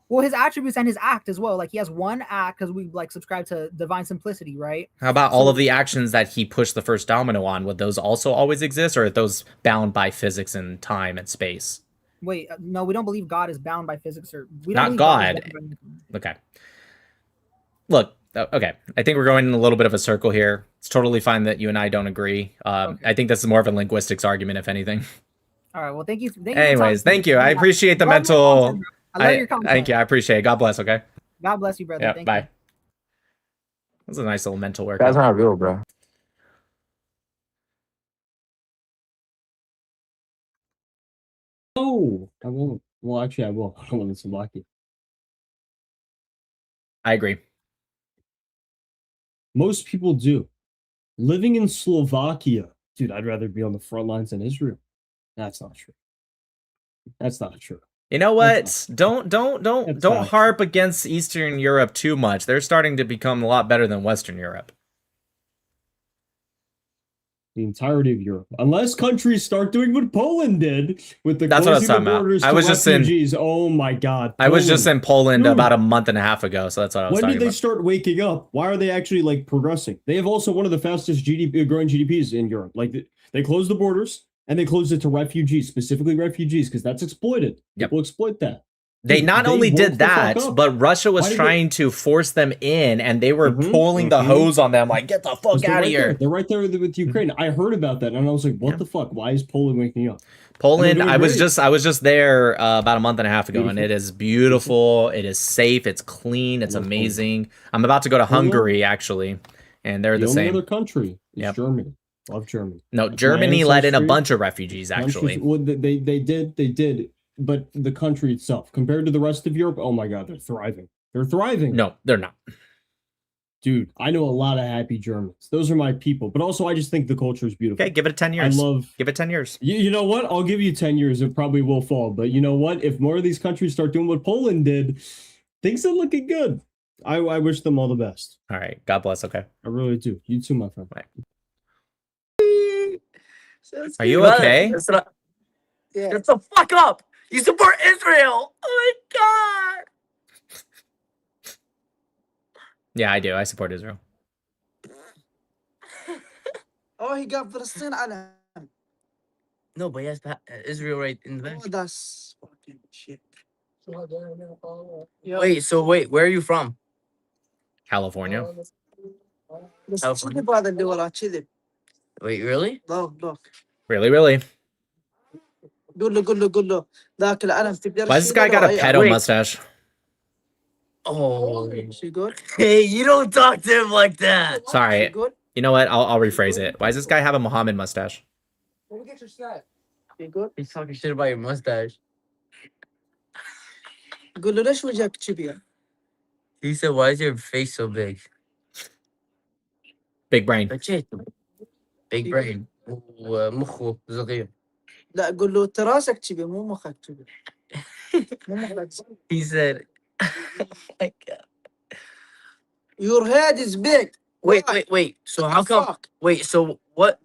Well, his attributes and his act as well. Like he has one act because we like subscribe to divine simplicity, right? How about all of the actions that he pushed the first domino on? Would those also always exist, or are those bound by physics and time and space? Wait, no, we don't believe God is bound by physics, or we don't. Not God. Okay. Look, okay. I think we're going in a little bit of a circle here. It's totally fine that you and I don't agree. Okay. I think this is more of a linguistics argument, if anything. All right. Well, thank you. Anyways, thank you. I appreciate the mental. I love your comment. Thank you. I appreciate it. God bless. Okay. God bless you, brother. Yeah. Bye. That was a nice little mental work. That's not real, bro. Oh, I won't. Well, actually, I will. I don't want to block you. I agree. Most people do. Living in Slovakia, dude, I'd rather be on the front lines than Israel. That's not true. That's not true. You know what? Don't harp against Eastern Europe too much. They're starting to become a lot better than Western Europe. The entirety of Europe, unless countries start doing what Poland did with the that's what I was talking about. I was just refugees. Oh my God! Poland. I was just in Poland about a month and a half ago, so that's what I was talking about. When did they start waking up? Why are they actually like progressing? They have also one of the fastest growing GDPs in Europe. Like they closed the borders. And they closed it to refugees, specifically refugees, because that's exploited. People exploit that. They not only did that, but Russia was trying to force them in, and they were pulling the hose on them, like, get the fuck out of here. They're right there with Ukraine. I heard about that, and I was like, what the fuck? Why is Poland waking up? Poland, I was just there about a month and a half ago, and it is beautiful. It is safe. It's clean. It's amazing. I'm about to go to Hungary, actually, and they're the same. The only other country is Germany. Love Germany. No, Germany let in a bunch of refugees, actually. Well, they did, but the country itself, compared to the rest of Europe, oh my God, they're thriving. They're thriving. No, they're not. Dude, I know a lot of happy Germans. Those are my people. But also, I just think the culture is beautiful. Okay, give it 10 years. Give it 10 years. You know what? I'll give you 10 years. It probably will fall. But you know what? If more of these countries start doing what Poland did, things are looking good. I wish them all the best. All right. God bless. Okay. I really do. You too, my friend. Bye. Are you Brother, okay? that's not- Shut the fuck up! You support Israel! Oh my god! Yeah, I do. I support Israel. Oh, he got Palestine علم. No, but he has Israel right in the back. Oh, that's fucking shit. Wait, where are you from? California. بس كذب هذا اللي وراه كذب. Wait, really? look. Really? قول له ذاك العلم تقدر Why does this guy got a pedo mustache? Oh, hey, you don't talk to him like that. Sorry. You know what? I'll rephrase it. Why does this guy have a Muhammad mustache? Let me get your set. He's talking shit about your mustache. قول له ليش وجهك كذي؟ He said, why is your face so big? Big brain. Big brain. ومخه صغير. لا قول له تراسك كذي مو مخك كذي. مو مخك. He said, oh my god. Your head is big. Wait. So how come? Wait. So what?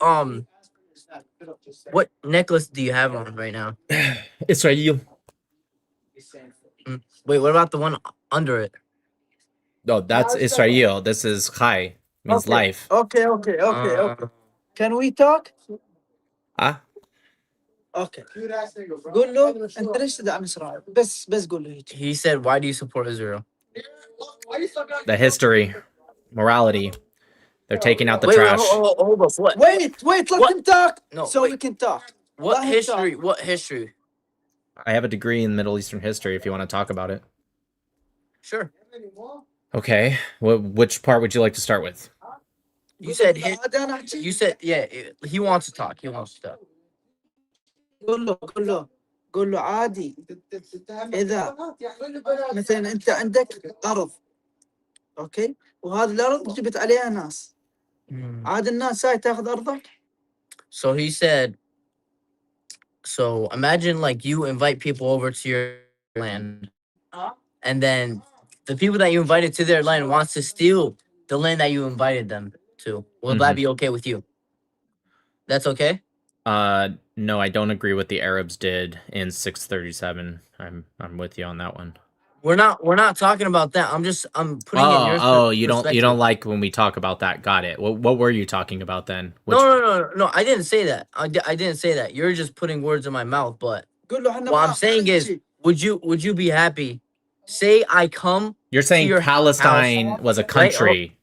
What necklace do you have on right now? Israel. Wait. What about the one under it? No, that's Israel. This is Chai. Means life. Okay. Can we talk? Ah. Okay. قول له أنت ليش تدعم إسرائيل؟ بس قول له هيك. He said, why do you support Israel? The history, morality. They're taking out the Wait, trash. hold up. What? Wait, let him talk. No, so we can talk. What history? What history? I have a degree in Middle Eastern history if you want to talk about it. Sure. Okay. Which part would you like to start with? You said yeah. He wants to talk. قول له عادي إذا مثلا أنت عندك أرض أوكي وهذه الأرض جبت عليها ناس عاد الناس هاي تاخذ أرضك. So he said, so imagine like you invite people over to your land and then the people that you invited to their land wants to steal the land that you invited them to. Will that be okay with you? That's okay? No, I don't agree with the Arabs did in 637. I'm with you on that one. We're not talking about that. I'm putting it in your you don't like when we talk about that. Got it. What were you talking about then? No. I didn't say that. I didn't say that. You're just putting words in my mouth. But what I'm saying is, would you be happy? Say I come. You're saying Palestine was a country.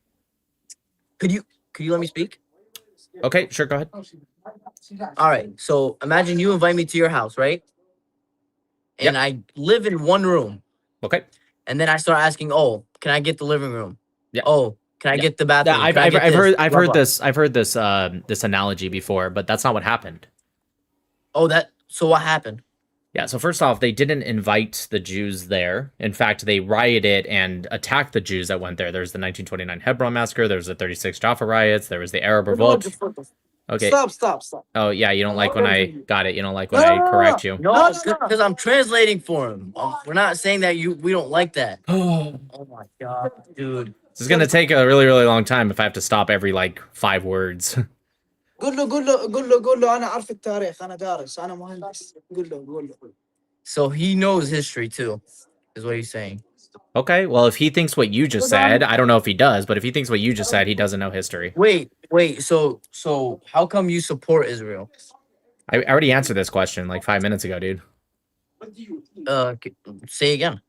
Could you let me speak? Okay, sure. Go ahead. All right. So imagine you invite me to your house, right? And I live in one room. Okay. And then I start asking, "Oh, can I get the living room? Yeah. Oh, can I get the bathroom?" Yeah, I've heard this analogy before, but that's not what happened. Oh, so what happened? Yeah, so first off, they didn't invite the Jews there. In fact, they rioted and attacked the Jews that went there. There's the 1929 Hebron massacre, there was the 36 Jaffa riots, there was the Arab revolt. Okay. Stop. Oh, yeah, you don't like when I got it. You don't like when I correct you. No, because I'm translating for him. We're not saying that we don't like that. Oh my god, dude. This is going to take a really, really long time if I have to stop every, 5 words. قول له أنا أعرف التاريخ أنا دارس أنا مهندس قول له. So he knows history too, is what he's saying. Okay, well, if he thinks what you just said, I don't know if he does, but if he thinks what you just said, he doesn't know history. Wait, so how come you support Israel? I already answered this question 5 minutes ago, dude. Say again.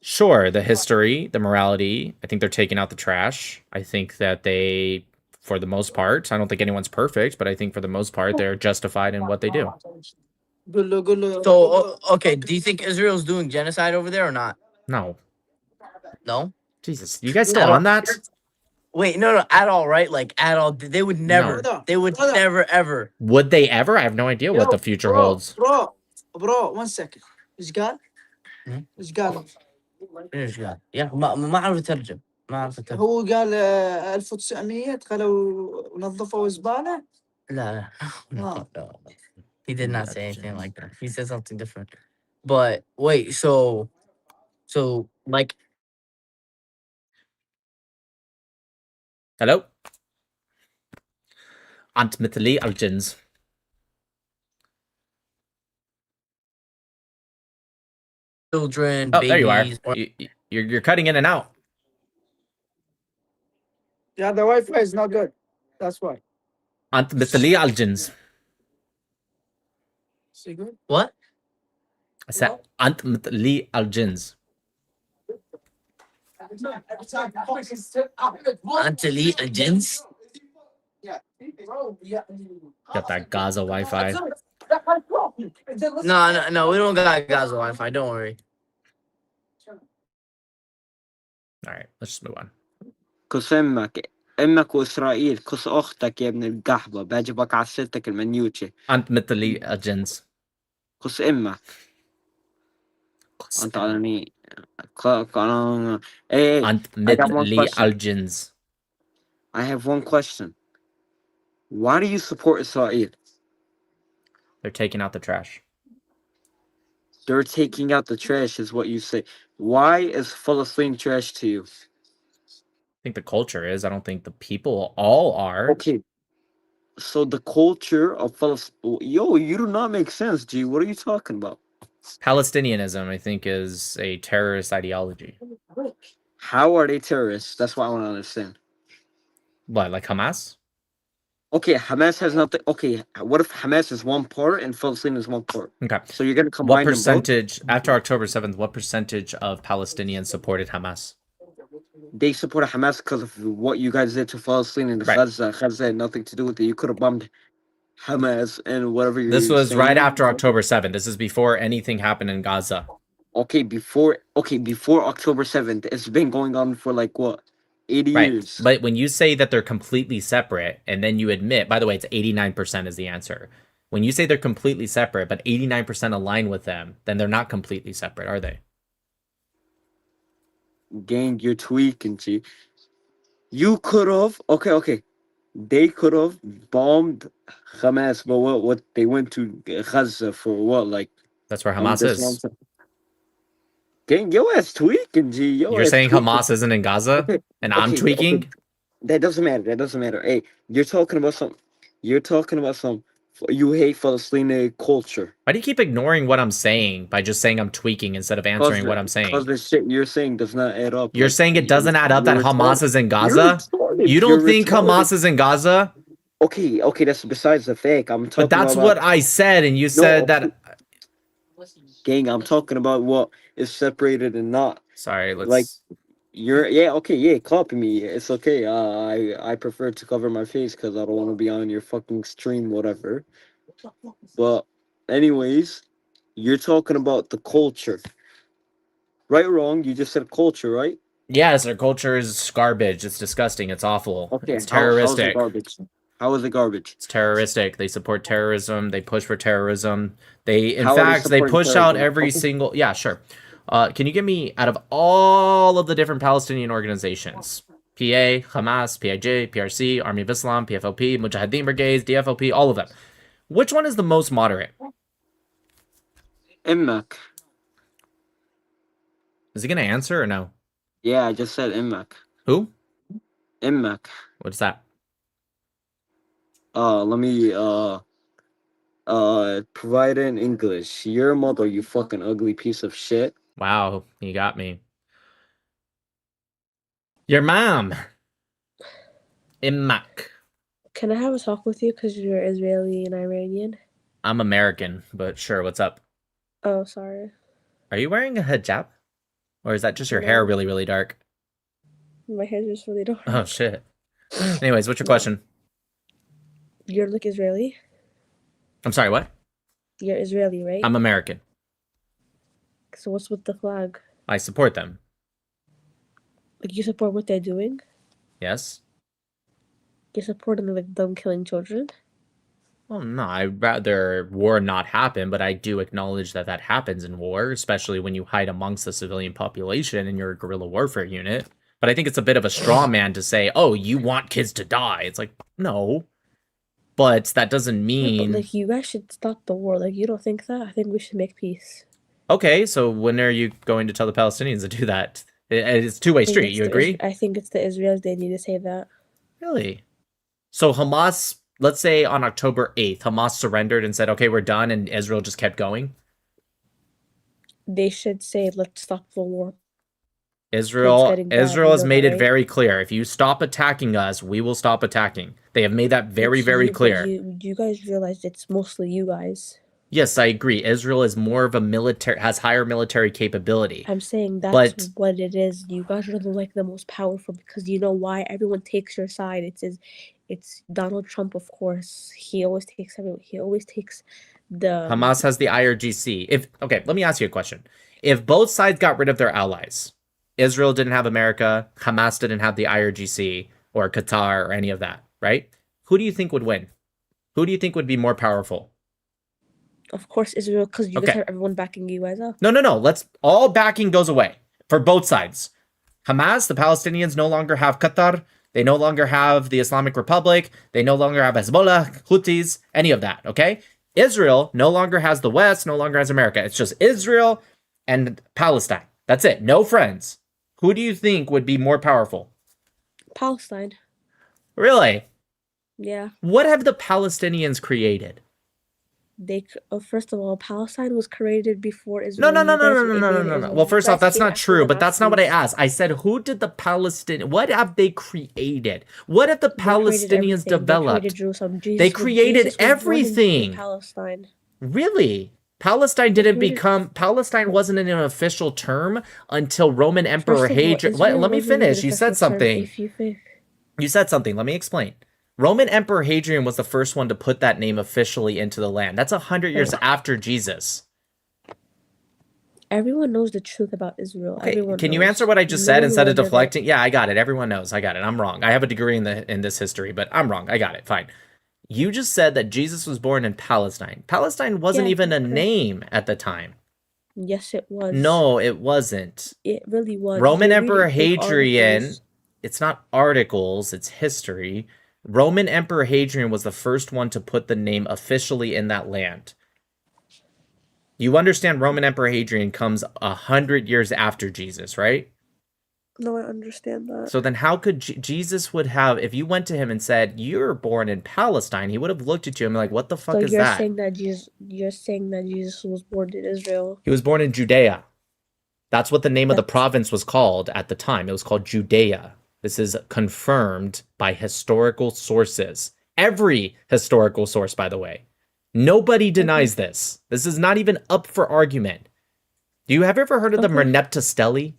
Sure, the history, the morality. I think they're taking out the trash. I think that they, for the most part, I don't think anyone's perfect, but I think for the most part, they're justified in what they do. So, okay, do you think Israel's doing genocide over there or not? No. No? Jesus, you guys still on that? Wait, no, at all, right? At all. They would never, never, ever. Would they ever? I have no idea what the future holds. Bro, 1 second. إيش قال؟ إيش قال؟ يا ما أعرف أترجم. هو قال 1900 دخلوا ونظفوا زبالة؟ لا. He did not say anything like that. He said something different. But wait, so Hello? Ant Mithili Aljins. children, Oh, there you are. babies. Or You're cutting in and out. Yeah, the Wi-Fi is not good. That's why. أنت مثلي على الجنس. what? I said أنت مثلي على الجنس. Antali agents? Got that Gaza Wi-Fi. No, we don't got Gaza Wi-Fi. Don't worry. All right, let's just move on. كس امك واسرائيل كس اختك يا ابن القحبه بعجبك عسلتك المنيوتشي أنت مثلي الجنس. كس امك انت علني قانون أنت I got one مثلي question. الجنس. I have one question. Why do you support Israel? They're taking out the trash. They're taking out the trash is what you say. Why is Palestine trash to you? I think the culture is. I don't think the people all are. Okay. So the culture of Palestine, yo, you do not make sense, G. What are you talking about? Palestinianism, I think, is a terrorist ideology. How are they terrorists? That's what I want to understand. What, like Hamas? Okay, Hamas has nothing. Okay, what if Hamas is one part and Palestine is one part? Okay. So you're gonna What combine them both? percentage, after October 7th, what percentage of Palestinians supported Hamas? They support Hamas because of what you guys did to Palestine and Right. Gaza. Gaza had nothing to do with it. You could have bombed Hamas and whatever you're This was saying. right after October 7th. This is before anything happened in Gaza. Okay, before October 7th. It's been going on for like what? 80 Right. years. But when you say that they're completely separate, and then you admit, by the way, it's 89% is the answer. When you say they're completely separate, but 89% align with them, then they're not completely separate, are they? Gang, you're tweaking, G. You could have, okay. They could have bombed Hamas, but what they went to Gaza for what? Like, That's where Hamas this is. long time? Gang, yo ass tweaking, G. You're saying Hamas isn't in Gaza? And I'm tweaking? That doesn't matter. Hey, you're talking about some. You hate Palestinian culture. Why do you keep ignoring what I'm saying by just saying I'm tweaking instead of answering what I'm saying? Because the shit you're saying does not add up. You're saying it doesn't add up that Hamas is in Gaza? retarded. You don't You're think Hamas is in Gaza? Okay, that's besides the fact. I'm talking But that's about what I said, and you said that. Gang, I'm talking about what is separated and not. Sorry, let's. Like, copy me. It's okay. I prefer to cover my face because I don't want to be on your fucking stream, whatever. But, anyways, you're talking about the culture. Right or wrong? You just said culture, right? Yes, their culture is garbage. It's disgusting. It's awful. Okay, It's terroristic. How is it garbage? It's terroristic. They support terrorism. They push for terrorism. They, in How are they fact, they supporting push out terrorism? every Okay. single. Yeah, sure. Can you give me, out of all of the different Palestinian organizations, PA, Hamas, PIJ, PRC, Army of Islam, PFLP, Mujahideen Brigades, DFLP, all of them, which one is the most moderate? Immak. Is he going to answer or no? Yeah, I just said Immak. Who? Immak. What's that? Let me provide it in English. Your mother, you fucking ugly piece of shit. Wow, you got me. Your mom. Immak. Can I have a talk with you because you're Israeli and Iranian? I'm American, but sure, what's up? Oh, sorry. Are you wearing a hijab? Or is that just your hair No. really, really dark? My hair's just really dark. Oh, shit. Anyways, what's your question? You're like Israeli? I'm sorry, what? You're Israeli, right? I'm American. So what's with the flag? I support them. Like you support what they're doing? Yes? You're supporting like them killing children? Well, no, I'd rather war not happen, but I do acknowledge that that happens in war, especially when you hide amongst the civilian population and you're a guerrilla warfare unit. But I think it's a bit of a straw man to say, oh, you want kids to die. It's like, no. But that doesn't Yeah, mean... but like you guys should stop the war. Like you don't think that? I think we should make peace. Okay, so when are you going to tell the Palestinians to do that? It's a two-way street, you agree? I think it's the Israelis, they need to say that. Really? So Hamas, let's say on October 8th, Hamas surrendered and said, okay, we're done, and Israel just kept going? They should say, "Let's stop the war." Israel getting bad, Israel you has know made that, it right? very clear. If you stop attacking us, we will stop attacking. They have made that very, very clear. You guys realize it's mostly you guys. Yes, I agree. Israel is more of a military, has higher military capability. I'm saying that's But what it is. You guys are like the most powerful because you know why everyone takes your side. It's Donald Trump, of course. He always takes everyone. He always takes the Hamas has the IRGC. Okay, let me ask you a question. If both sides got rid of their allies, Israel didn't have America, Hamas didn't have the IRGC or Qatar or any of that, right? Who do you think would win? Who do you think would be more powerful? Of course, Israel, because you guys have everyone backing you guys up. No. Let's all backing goes away for both sides. Hamas, the Palestinians no longer have Qatar. They no longer have the Islamic Republic. They no longer have Hezbollah, Houthis, any of that. Okay. Israel no longer has the West, no longer has America. It's just Israel and Palestine. That's it. No friends. Who do you think would be more powerful? Palestine. Really? Yeah. What have the Palestinians created? First of all, Palestine was created before Israel. No. Well, first off, that's not true, but that's not what I asked. I said, who did the what have they created? What have the Palestinians developed? They created everything. Palestine. Really? Palestine Palestine wasn't an official term until Roman Emperor Hadrian. Let me finish. You said something. You said something. Let me explain. Roman Emperor Hadrian was the first one to put that name officially into the land. That's 100 years after Jesus. Everyone knows the truth about Israel. Okay, can you answer what I just said instead of deflecting? Yeah, I got it. Everyone knows. I got it. I'm wrong. I have a degree in this history, but I'm wrong. I got it. Fine. You just said that Jesus was born in Palestine. Palestine wasn't even a name at the time. Yes, it was. No, it wasn't. It really was. Roman Emperor Hadrian, it's not articles, it's history. Roman Emperor Hadrian was the first one to put the name officially in that land. You understand Roman Emperor Hadrian comes 100 years after Jesus, right? No, I understand that. So then how could Jesus would have, if you went to him and said, you're born in Palestine, he would have looked at you and be like, what the fuck is that? You're saying that Jesus was born in Israel. He was born in Judea. That's what the name of the province was called at the time. It was called Judea. This is confirmed by historical sources. Every historical source, by the way. Nobody denies this. This is not even up for argument. Do you have ever heard of the Merneptah Stele?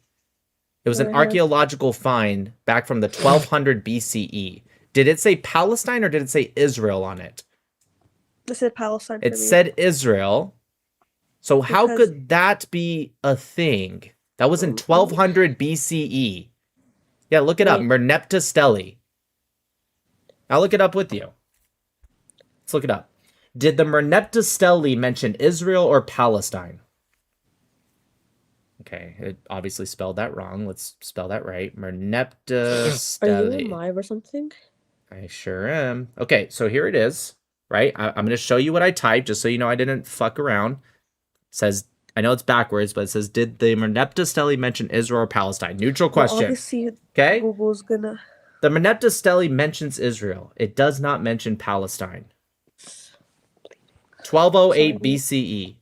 It was an archaeological find back from the 1200 BCE. Did it say Palestine or did it say Israel on it? It said Palestine. It said Israel. So how could that be a thing? That was in 1200 BCE. Yeah, look it up. Merneptah Stele. I'll look it up with you. Let's look it up. Did the Merneptah Stele mention Israel or Palestine? Okay, it obviously spelled that wrong. Let's spell that right. Merneptah Stele. Are you alive or something? I sure am. Okay, so here it is, right? I'm going to show you what I typed just so you know I didn't fuck around. It says, I know it's backwards, but it says, did the Merneptah Stele mention Israel or Palestine? Neutral question. Well, obviously, okay? Google's gonna... The Merneptah Stele mentions Israel. It does not mention Palestine. 1208 BCE.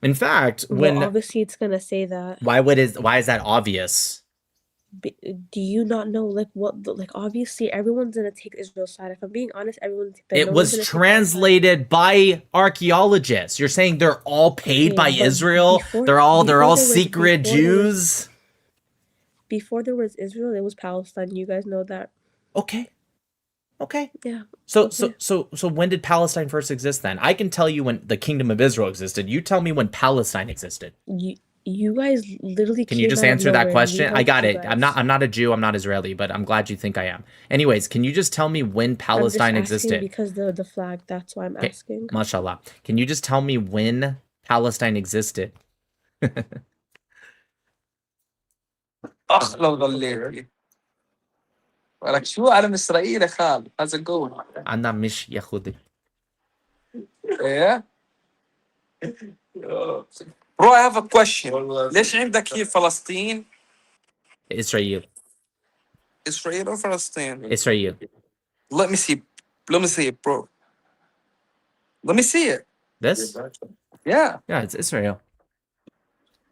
In fact, when obviously it's gonna say that. Why is that obvious? Do you not know obviously everyone's gonna take Israel's side. If I'm being honest, everyone's. It was translated by archaeologists. You're saying they're all paid by Israel? They're all secret Jews? Before there was Israel, it was Palestine. You guys know that. Okay. Yeah. So when did Palestine first exist then? I can tell you when the Kingdom of Israel existed. You tell me when Palestine existed. You guys literally can you just answer that question? I got it. I'm not a Jew. I'm not Israeli, but I'm glad you think I am. Anyways, can you just tell me when Palestine existed? Because the flag. That's why I'm asking. Mashallah. Can you just tell me when Palestine existed? لو ضليت ولك شو علم اسرائيل يا خال how's it going أنا مش يهودي ايه Bro, I have a question. ليش عندك هي فلسطين؟ Israel. Israel or Palestine? Israel. Let me see. Let me see it, bro. Let me see it. This? Yeah. Yeah, it's Israel.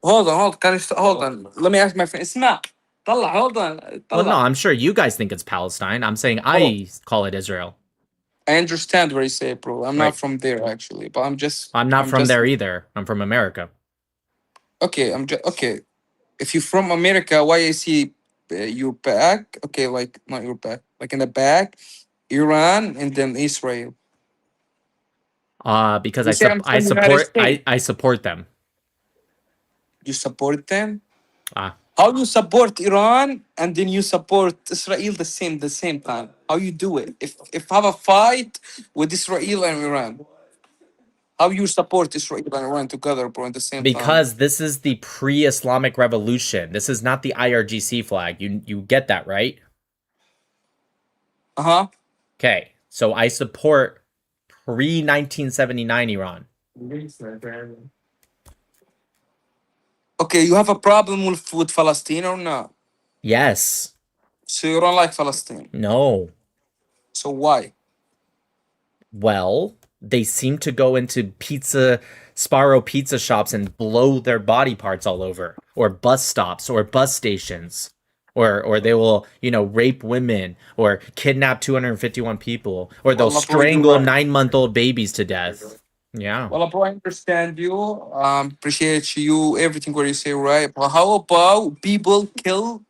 Hold on. Can you hold on? Let me ask my friend. اسمع. طلع. Hold on. Well, no, طلع. I'm sure you guys think it's Palestine. I'm saying I call it Israel. I understand what you say, bro. I'm Right. not from there actually, but I'm not from there either. I'm from America. Okay, I'm just okay. If you're from America, why I see your back? Okay, like not your back, like in the back, Iran and then Israel. Because You say I'm from the United States. I support them. You support them? Ah. How you support Iran and then you support Israel the same time? How you do it? If have a fight with Israel and Iran, how you support Israel and Iran together, bro, at the same time? Because this is the pre-Islamic revolution. This is not the IRGC flag. You get that, right? Uh-huh. Okay. So I support pre-1979 Iran. Okay, you have a problem with Palestine or not? Yes. So you don't like Palestine? No. So why? Well, they seem to go into Sparrow pizza shops and blow their body parts all over, or bus stops, or bus stations, or they will, rape women, or kidnap 251 people, or they'll Well, strangle bro, 9-month-old babies to death. Yeah. Well, bro, I understand you. Appreciate you, everything what you say, right? But how about people kill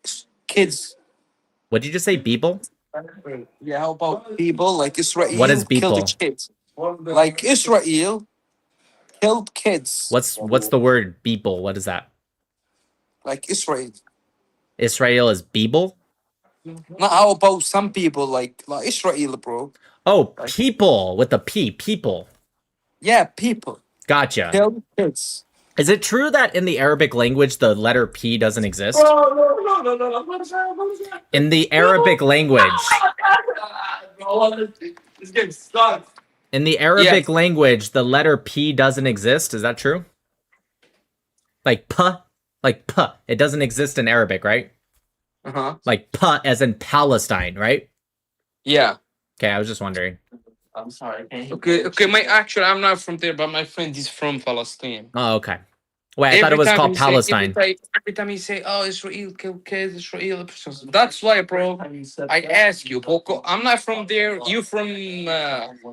kids? What did you just say, Beeble? Yeah, how about people like Israel What is kill the Beeple? kids? Like Israel killed kids. What's the word Beeple? What is that? Like Israel. Israel is Beeble? Not how about some people like Israel, bro? Oh, people with a P, people. Yeah, people. Gotcha. Kill kids. Is it true that in the Arabic language the letter P doesn't exist? No. In the Arabic language. This game sucks. In the Arabic language, the letter P doesn't exist. Is that true? Like P? Like P. It doesn't exist in Arabic, right? Uh-huh. Like P as in Palestine, right? Yeah. Okay, I was just wondering. I'm sorry. Okay. I'm not from there, but my friend is from Palestine. Oh, okay. Wait, I thought it was called Palestine. Every time you say, "Oh, Israel kill kids," Israel. That's why, bro. I ask you. I'm not from there. You from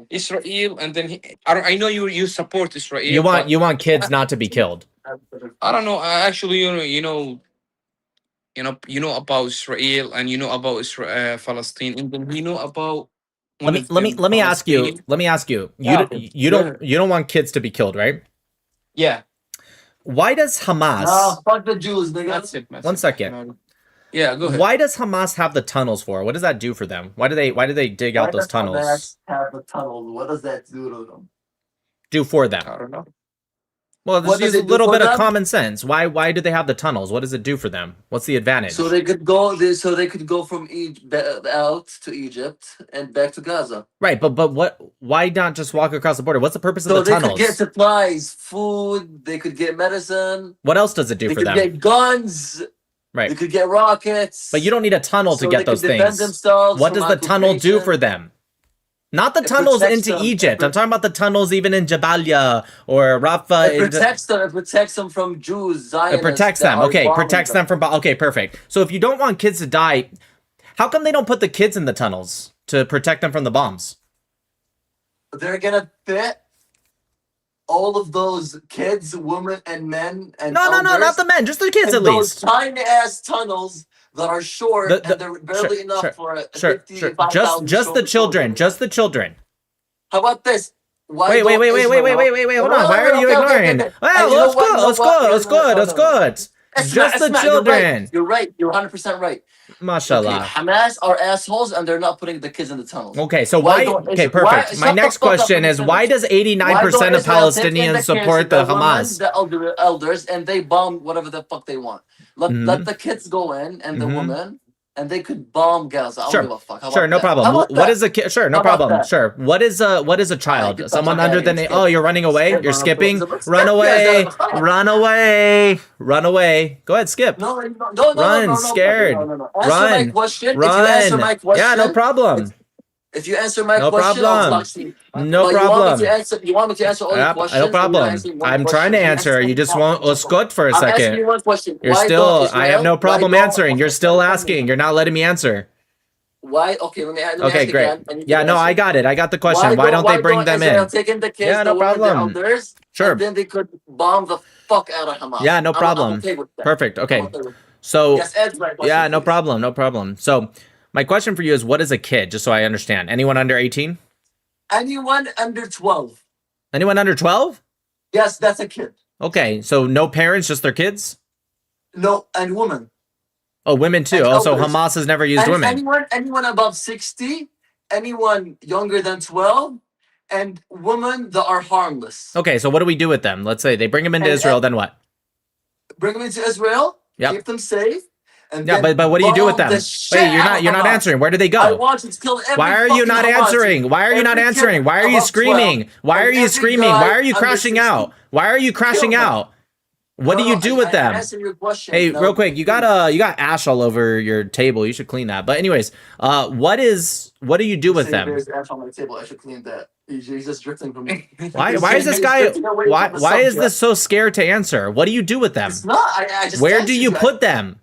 Israel, and then I know you support Israel. You want kids not to be killed. I don't know. Actually, you know about Israel, and you know about Palestine, and then you know about. Let me ask you. Let me ask you. You don't want kids to be killed, right? Yeah. Why does Hamas? Nah, fuck the Jews, nigga. That's it. One second. Yeah, go ahead. Why does Hamas have the tunnels for? What does that do for them? Why do they dig out those tunnels? Hamas have the tunnels. What does that do to them? Do for them? I don't know. Well, What just does use a it do little for bit of them? common sense. Why do they have the tunnels? What does it do for them? What's the advantage? So they could go from out to Egypt and back to Gaza. Right, but what? Why not just walk across the border? What's the purpose So of the they tunnels? could get supplies, food. They could get medicine. What else does it do They for could them? get guns. Right. They could get rockets. But you don't need a tunnel to So get they those could defend things. themselves What from does the tunnel do occupation. for them? Not the It tunnels protects into them. Egypt. I'm talking about the tunnels even in Jabalia or Rafah. It protects them. It protects them from Jews, Zionists. It protects that them. are Okay, bombing protects them from. Okay, perfect. So if you don't want kids to die, how come they don't put the kids in the tunnels to protect them from the bombs? They're gonna fit all of those kids, women, and men and No, not the men, just the kids in at those least. tiny ass tunnels that are short and they're barely enough for a Sure. 55,000 Just the children. Just the children. How about this? Wait. Hold on. Why are you ignoring? Well, let's good. Just the children. You're right. You're 100% right. Mashallah. Okay, Hamas are assholes and they're not putting the kids in the tunnels. Okay, so why? Okay, perfect. My next question is why does 89% of Palestinians support the Hamas? The elders, and they bomb whatever the fuck they want. Let the kids go in and the women, and they could bomb Gaza. I don't give a fuck. How Sure, about no that? problem. How about What that? is a kid? Sure, no How about problem. that? Sure. What is a child? get the Someone fuck under outta the here. name. Skip. Oh, you're running away. Skip, You're man. skipping. Skip. Run Yeah, away. yeah. Run away. Run away. Go ahead, skip. No, Run. Scared. Answer my Run. question. Run. If you answer my question, Yeah, no problem. If you answer my No question, I'll problem. talk to you. No But problem. you want me to answer all your Yep, questions? no Or you're problem. answering one I'm trying question? to You answer. You just won't scut for a I'm asking second. you one question. You're Why don't still. I have Israel? no Why problem don't? answering. You're still asking. You're not letting me answer. Why? Okay, let me Okay, ask great. again. And you Yeah, can no, I answer. got it. I got the question. Why don't they bring them Israel in? take in the kids, Yeah, the no women, the problem. elders, Sure. and then they could bomb the fuck out of Hamas? Yeah, no I'm problem. okay with that. Perfect. I'm Okay. okay with that. So Yes, answer my question, yeah, no please. problem. No problem. So my question for you is, what is a kid? Just so I understand. Anyone under 18? Anyone under 12? Anyone under 12? Yes, that's a kid. Okay, so no parents, just their kids? No, and women. Oh, women too. And Oh, so elders. Hamas has never used And women. anyone above 60, anyone younger than 12, and women that are harmless. Okay, so what do we do with them? Let's say they bring them into And- Israel, then what? Bring them into Israel, Yep. keep them safe, and Yeah, then but what do you do with bomb them? the shit Wait, you're out not of Hamas. answering. Where do they I go? want you to kill every Why are you fucking not Hamasi. answering? Why are you not Every answering? kid Why are you above 12, screaming? Why and are you every screaming? guy Why are you under crashing 60. out? Why are you crashing them. out? What do you do with them? Answer your question. Hey, No, real quick, you got ash all over your table. You should clean that. But anyways, what do you do with saying them? There's ash on my table. I should clean that. He's just drifting from me. Why He's is this he's guy drifting away why from the is subject. this so scared to answer? What do you do with them? It's not. I just Where do answered you you. put them?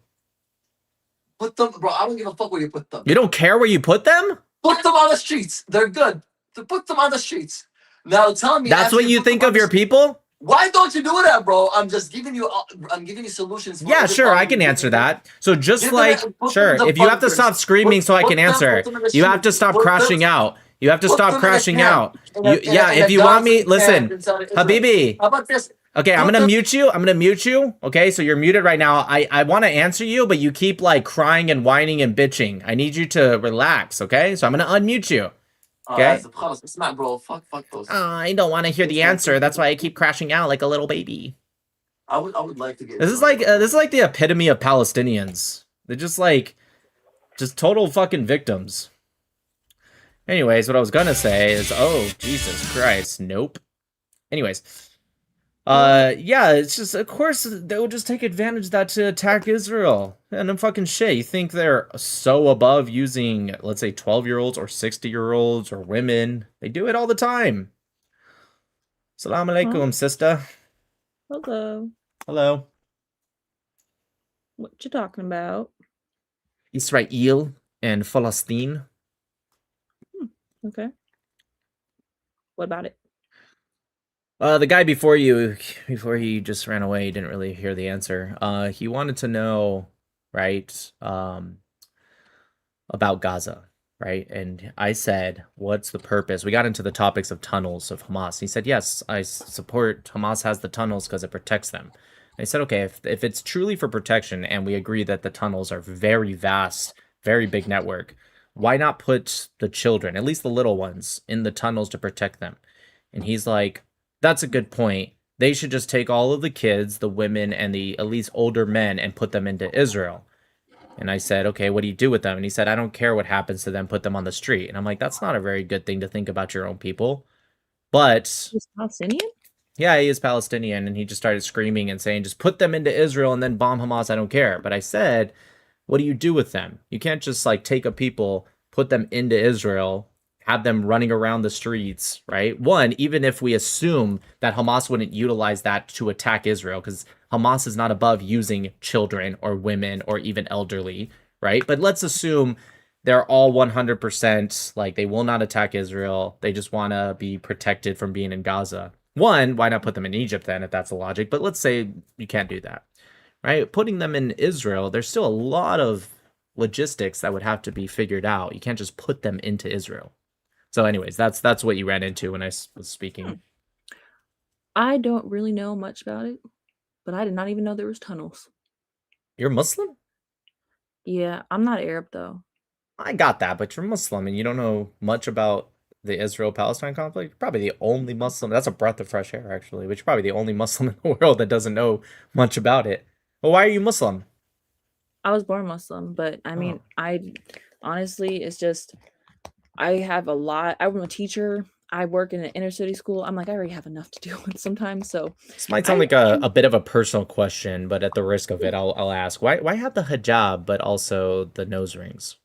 Put them, bro. I don't give a fuck where you put them. You don't care where you put them? Put them on the streets. They're good. To put them on the streets. Now tell me. That's after what you put them think on of the your people? Why don't you do that, bro? I'm just giving you. I'm giving you solutions. For Yeah, every sure, I problem can you answer give me. that. So just Give them like, and put them sure, in the if you have to bunkers. stop screaming so I Put can them- answer, put them in the you have to streets. stop Put them- crashing out. You have to put stop them in a crashing camp. out. In a- You, in a- yeah, in if a you want me, Gaza listen, camp inside of Israel. Habibi. How about this? Okay, I'm Put gonna them- mute you. I'm gonna mute you. Okay, so you're muted right now. I want to answer you, but you keep like crying and whining and bitching. I need you to relax. Okay, so I'm gonna unmute you. Okay. It's not, bro. Fuck those. I don't want to hear the answer. That's why I keep crashing out like a little baby. I would like to get. This is like the epitome of Palestinians. They're just total fucking victims. Anyways, what I was gonna say is, oh Jesus Christ, nope. Anyways, yeah, it's just, of course they would just take advantage of that to attack Israel. And then fucking shit, you think they're so above using, let's say, 12-year-olds or 60-year-olds or women? They do it all the time. Salam alaikum, sister. Hello. Hello. What you talking about? Israel and Palestine. Okay. What about it? The guy before he just ran away, didn't really hear the answer. He wanted to know, right, about Gaza, right? And I said, what's the purpose? We got into the topics of tunnels of Hamas. He said, yes, I support Hamas has the tunnels because it protects them. And I said, okay, if it's truly for protection, and we agree that the tunnels are very vast, very big network, why not put the children, at least the little ones, in the tunnels to protect them? And he's like, that's a good point. They should just take all of the kids, the women, and the at least older men and put them into Israel. And I said, okay, what do you do with them? And he said, I don't care what happens to them, put them on the street. And I'm like, that's not a very good thing to think about your own people. But He's Palestinian? yeah, he is Palestinian, and he just started screaming and saying, just put them into Israel and then bomb Hamas, I don't care. But I said, what do you do with them? You can't just like take a people, put them into Israel, have them running around the streets, right? One, even if we assume that Hamas wouldn't utilize that to attack Israel, because Hamas is not above using children or women or even elderly, right? But let's assume they're all 100% like they will not attack Israel. They just want to be protected from being in Gaza. One, why not put them in Egypt then, if that's the logic? But let's say you can't do that, right? Putting them in Israel, there's still a lot of logistics that would have to be figured out. You can't just put them into Israel. So anyways, that's what you ran into when I was speaking. I don't really know much about it, but I did not even know there was tunnels. You're Muslim? Yeah, I'm not Arab though. I got that, but you're Muslim and you don't know much about the Israel-Palestine conflict. You're probably the only Muslim. That's a breath of fresh air, actually. But you're probably the only Muslim in the world that doesn't know much about it. Well, why are you Muslim? I was born Muslim, but I mean, I honestly, it's just, I'm a teacher. I work in an inner city school. I'm like, I already have enough to deal with sometimes. So This might sound like a bit of a personal question, but at the risk of it, I'll ask. Why have the hijab, but also the nose rings?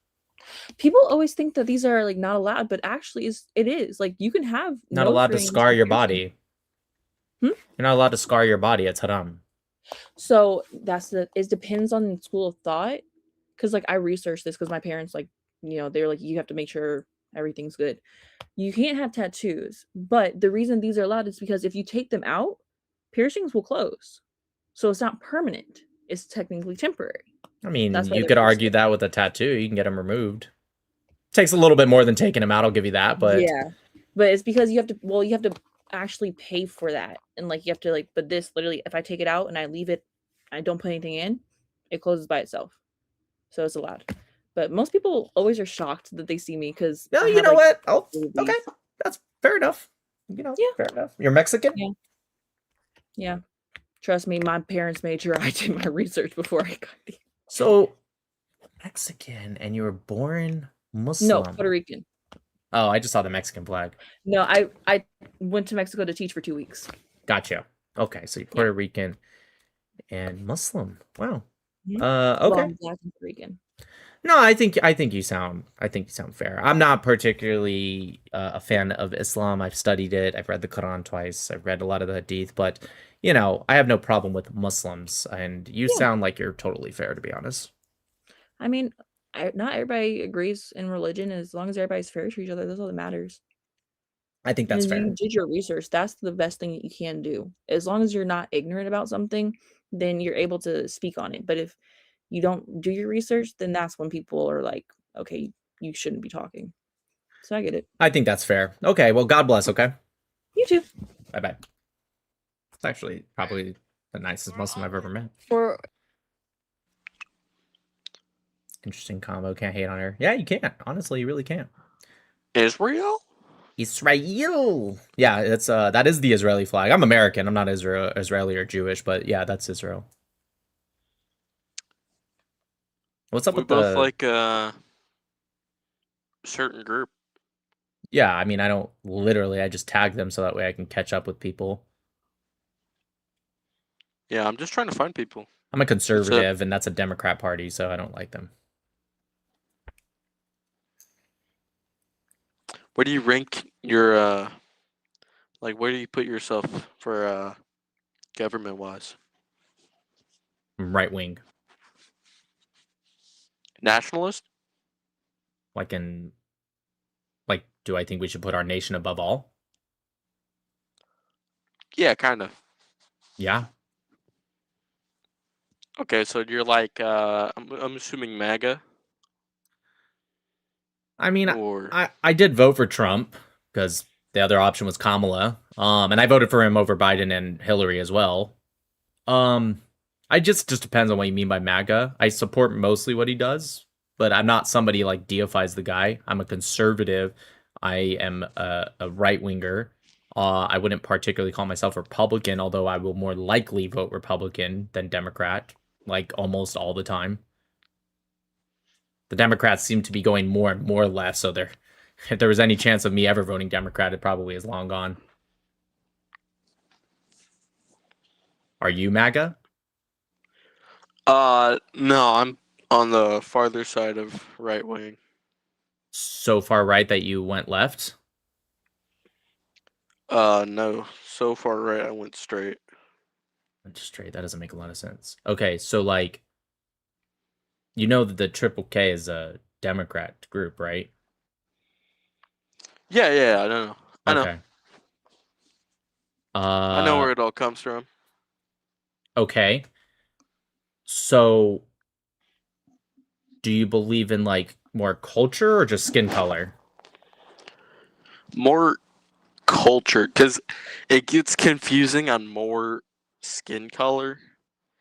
People always think that these are like not allowed, but actually it is. Like you can have Not nose allowed to rings scar and your piercings. body. You're not allowed to scar your body. It's haram. So it depends on the school of thought. Cause like I researched this because my parents like, they were like, you have to make sure everything's good. You can't have tattoos, but the reason these are allowed is because if you take them out, piercings will close. So it's not permanent. It's technically temporary. I mean, That's why you they're could so argue that with a tattoo. You can get them removed. Takes a little bit more than taking them out. I'll give you that, but Yeah, but it's because you have to actually pay for that, and like you have to but this literally, if I take it out and I leave it, I don't put anything in, it closes by itself, so it's allowed. But most people always are shocked that they see me because no, you know what? Oh, okay, that's fair enough. Yeah, fair enough. You're Mexican. Yeah. Trust me, my parents made sure I did my research before I got here. So Mexican, and you were born Muslim. No, Puerto Rican. Oh, I just saw the Mexican flag. No, I went to Mexico to teach for 2 weeks. Gotcha. Okay, so you're Puerto Rican and Muslim. Wow. Mhm. Okay. Well, I'm Black and Puerto Rican. No, I think you sound fair. I'm not particularly a fan of Islam. I've studied it. I've read the Quran twice. I've read a lot of the Hadith, but I have no problem with Muslims, and you sound like you're totally fair, to be honest. I mean, not everybody agrees in religion. As long as everybody's fair to each other, that's all that matters. I think And that's as fair. you did your research, that's the best thing that you can do. As long as you're not ignorant about something, then you're able to speak on it. But if you don't do your research, then that's when people are like, okay, you shouldn't be talking. So I get it. I think that's fair. Okay, well, God bless, okay? You too. Bye-bye. It's actually probably the nicest Muslim I've ever met. Interesting combo. Can't hate on her. Yeah, you can't. Honestly, you really can't. Israel? Israel. Yeah, it's that is the Israeli flag. I'm American. I'm not Israeli or Jewish, but yeah, that's Israel. What's up We with both the like a certain group. Yeah, I mean, I just tag them so that way I can catch up with people. Yeah, I'm just trying to find people. I'm a conservative, and that's a Democrat party, so I don't like them. Where do you rank your where do you put yourself for government wise? Right wing. Nationalist? Do I think we should put our nation above all? Yeah, kind of. Yeah. Okay, so you're like I'm assuming MAGA. I mean, I did vote for Trump because the other option was Kamala. And I voted for him over Biden and Hillary as well. I just depends on what you mean by MAGA. I support mostly what he does, but I'm not somebody like deifies the guy. I'm a conservative. I am a right winger. I wouldn't particularly call myself Republican, although I will more likely vote Republican than Democrat, like almost all the time. The Democrats seem to be going more and more left, so if there was any chance of me ever voting Democrat, it probably is long gone. Are you MAGA? No, I'm on the farther side of right wing. So far right that you went left? No. So far right I went straight. Went straight. That doesn't make a lot of sense. Okay, so that the Triple K is a Democrat group, right? Yeah, I know. I know. Okay. I know where it all comes from. Okay. So do you believe in more culture or just skin color? More culture, because it gets confusing on more skin color.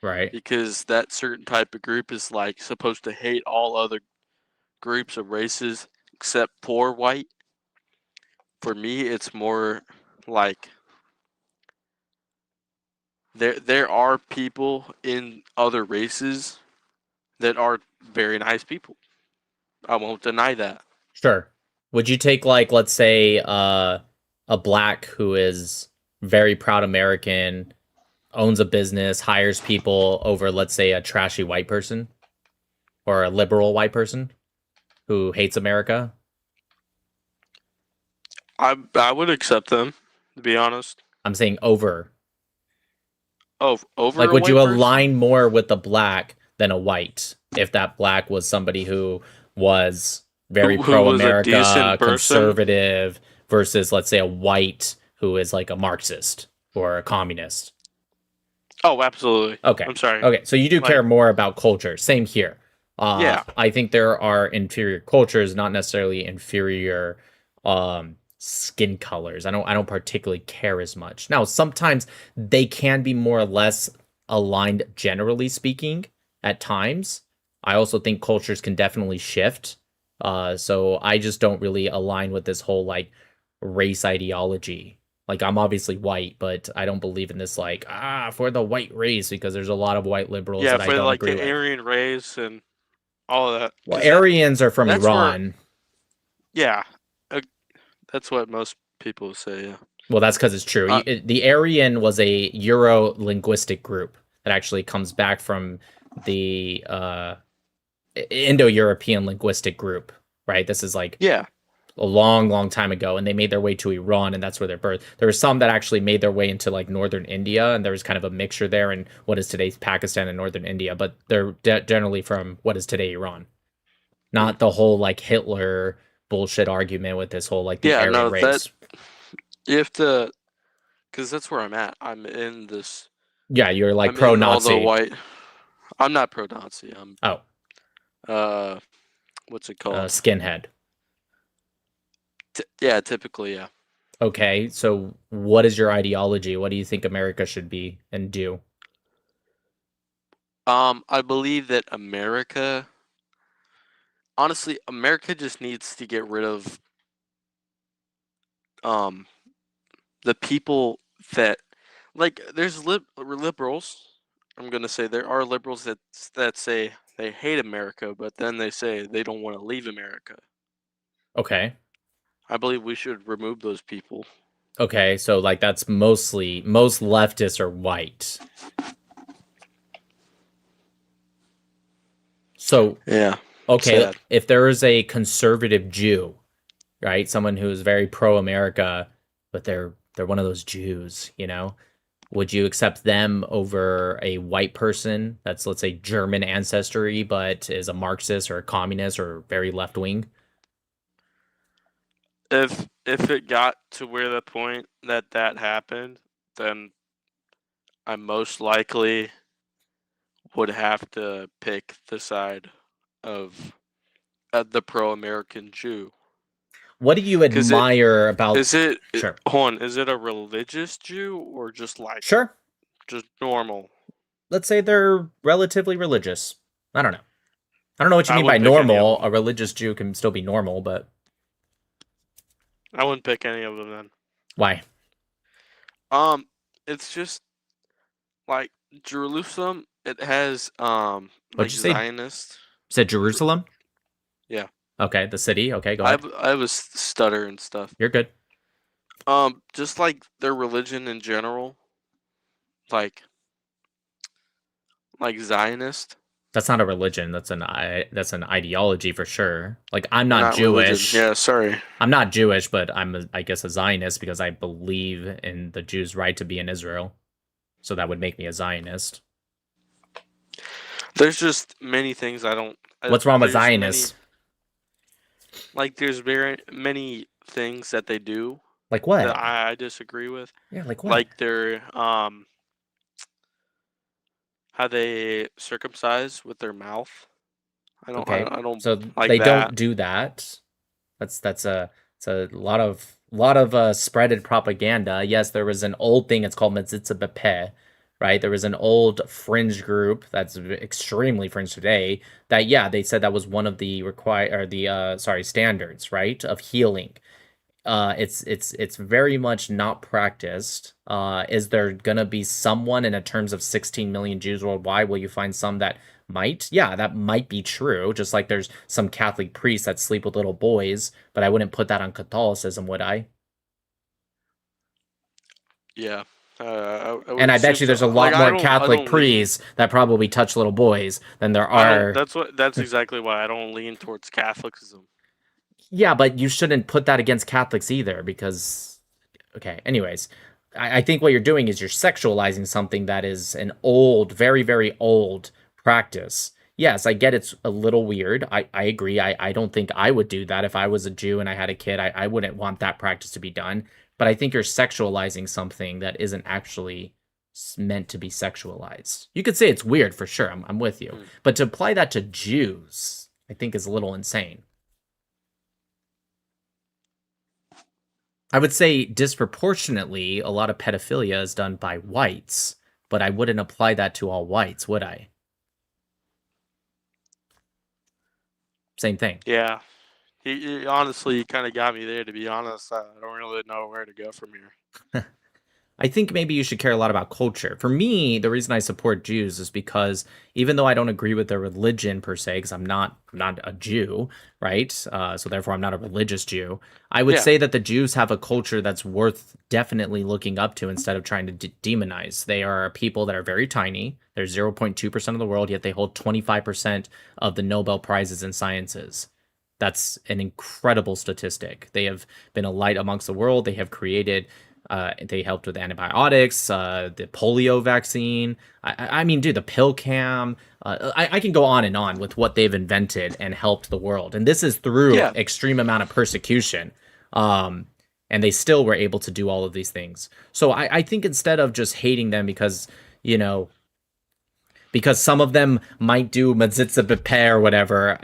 Right. Because that certain type of group is supposed to hate all other groups of races except poor white. For me, it's more like there are people in other races that are very nice people. I won't deny that. Sure. Would you take let's say a black who is very proud American, owns a business, hires people over let's say a trashy white person or a liberal white person? who hates America? I would accept them, to be honest. I'm saying over. Oh, over Like, a would white you person? align more with a black than a white if that black was somebody who was very Who was a pro-America, decent person? conservative, versus, let's say, a white who is like a Marxist or a communist? Oh, absolutely. Okay. I'm sorry. Okay, so you do care Like, more about culture. Same here. Yeah. I think there are inferior cultures, not necessarily inferior skin colors. I don't particularly care as much. Now, sometimes they can be more or less aligned, generally speaking, at times. I also think cultures can definitely shift. So I just don't really align with this whole like race ideology. Like, I'm obviously white, but I don't believe in this like for the white race, because there's a lot of white liberals yeah, that I for don't like agree the with. Aryan race and all of that. Well, 'Cause that- Aryans are from that's where- Iran. yeah, that's what most people say. Yeah. Well, that's because it's true. The Aryan was a Euro-linguistic group that actually comes back from the Indo-European linguistic group, right? This is like Yeah. a long, long time ago, and they made their way to Iran, and that's where their birth. There were some that actually made their way into like northern India, and there was kind of a mixture there in what is today Pakistan and northern India, but they're generally from what is today Iran. Not the whole like Hitler bullshit argument with this whole like the Yeah, Aryan no, race. that you have to, because that's where I'm at. I'm in this. Yeah, you're like I'm in all pro-Nazi. the white. I'm not pro-Nazi. I'm. What's it called? Skinhead. Yeah, typically, yeah. Okay, so what is your ideology? What do you think America should be and do? I believe that honestly, America just needs to get rid of the people that, like, there's liberals. I'm gonna say there are liberals that say they hate America, but then they say they don't want to leave America. Okay. I believe we should remove those people. Okay, so like that's most leftists are white. So yeah, okay, sad. if there is a conservative Jew, right, someone who is very pro-America, but they're one of those Jews, you know, would you accept them over a white person that's, let's say, German ancestry, but is a Marxist or a communist or very left-wing? If it got to where the point that happened, then I most likely would have to pick the side of the pro-American Jew. What do you admire about? Is it Sure. Hold on, is it a religious Jew or just like Sure. just normal? Let's say they're relatively religious. I don't know. I don't know what you I mean by wouldn't pick any of normal. A religious Jew can still be normal, but I wouldn't pick any of them then. why? It's just like Jerusalem. It has like What'd you say? Zionist. You said Jerusalem? Yeah. Okay, the city. Okay, go I ahead. have a stutter and stuff. You're good. Just like their religion in general, like Zionist. That's not a religion. That's an ideology for sure. Like, I'm not religion. Jewish. Yeah, sorry. I'm not Jewish, but I guess a Zionist because I believe in the Jews' right to be in Israel. So that would make me a Zionist. There's just many things I don't. What's wrong with there's many- Zionists? Like, there's very many things that they do. Like what? That I disagree with. Yeah, like what? Like their how they circumcise with their mouth. I don't. Okay. I don't. So like they that. don't do that. It's a lot of spreaded propaganda. Yes, there was an old thing. It's called Metzitza Bepeh, right? There was an old fringe group that's extremely fringe today. That they said that was one of the standards, right, of healing. It's very much not practiced. Is there gonna be someone in terms of 16 million Jews worldwide? Will you find some that might? Yeah, that might be true. Just like there's some Catholic priests that sleep with little boys, but I wouldn't put that on Catholicism, would I? Yeah. And I bet you there's a lot more Catholic priests that probably touch little boys than there are. That's exactly why I don't lean towards Catholicism. Yeah, but you shouldn't put that against Catholics either, because okay, anyways, I think what you're doing is you're sexualizing something that is an old, very, very old practice. Yes, I get it's a little weird. I agree. I don't think I would do that if I was a Jew and I had a kid. I wouldn't want that practice to be done. But I think you're sexualizing something that isn't actually meant to be sexualized. You could say it's weird for sure. I'm with you. But to apply that to Jews, I think is a little insane. I would say disproportionately, a lot of pedophilia is done by whites, but I wouldn't apply that to all whites, would I? Same thing. Yeah. He honestly kind of got me there, to be honest. I don't really know where to go from here. I think maybe you should care a lot about culture. For me, the reason I support Jews is because even though I don't agree with their religion per se, because I'm not a Jew, right? So therefore I'm not a religious Jew. I would say that the Jews have a culture that's worth definitely looking up to instead of trying to demonize. They are a people that are very tiny. They're 0.2% of the world, yet they hold 25% of the Nobel Prizes in sciences. That's an incredible statistic. They have been a light amongst the world. They have created... they helped with antibiotics, the polio vaccine. I mean, dude, the pill cam. I can go on with what they've invented and helped the world. And this is through extreme amount of persecution. And they still were able to do all of these things. So I think instead of just hating them because, because some of them might do Mazitza Bepe or whatever,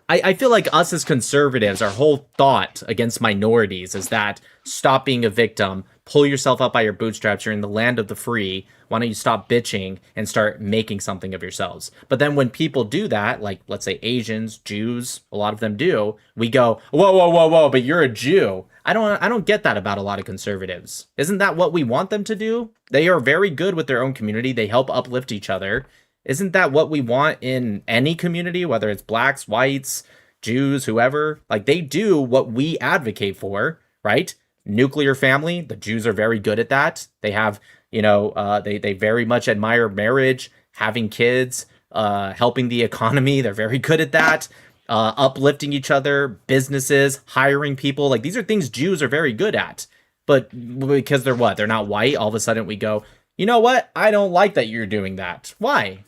I feel like us as conservatives, our whole thought against minorities is that stop being a victim, pull yourself up by your bootstraps, you're in the land of the free, why don't you stop bitching and start making something of yourselves? But then when people do that, like let's say Asians, Jews, a lot of them do, we go, whoa, but you're a Jew. I don't get that about a lot of conservatives. Isn't that what we want them to do? They are very good with their own community, they help uplift each other. Isn't that what we want in any community, whether it's blacks, whites, Jews, whoever? Like, they do what we advocate for, right? Nuclear family, the Jews are very good at that. They have, they very much admire marriage, having kids, helping the economy. They're very good at that. Uplifting each other, businesses, hiring people. Like, these are things Jews are very good at. But because they're what? They're not white. All of a sudden we go, you know what? I don't like that you're doing that. Why?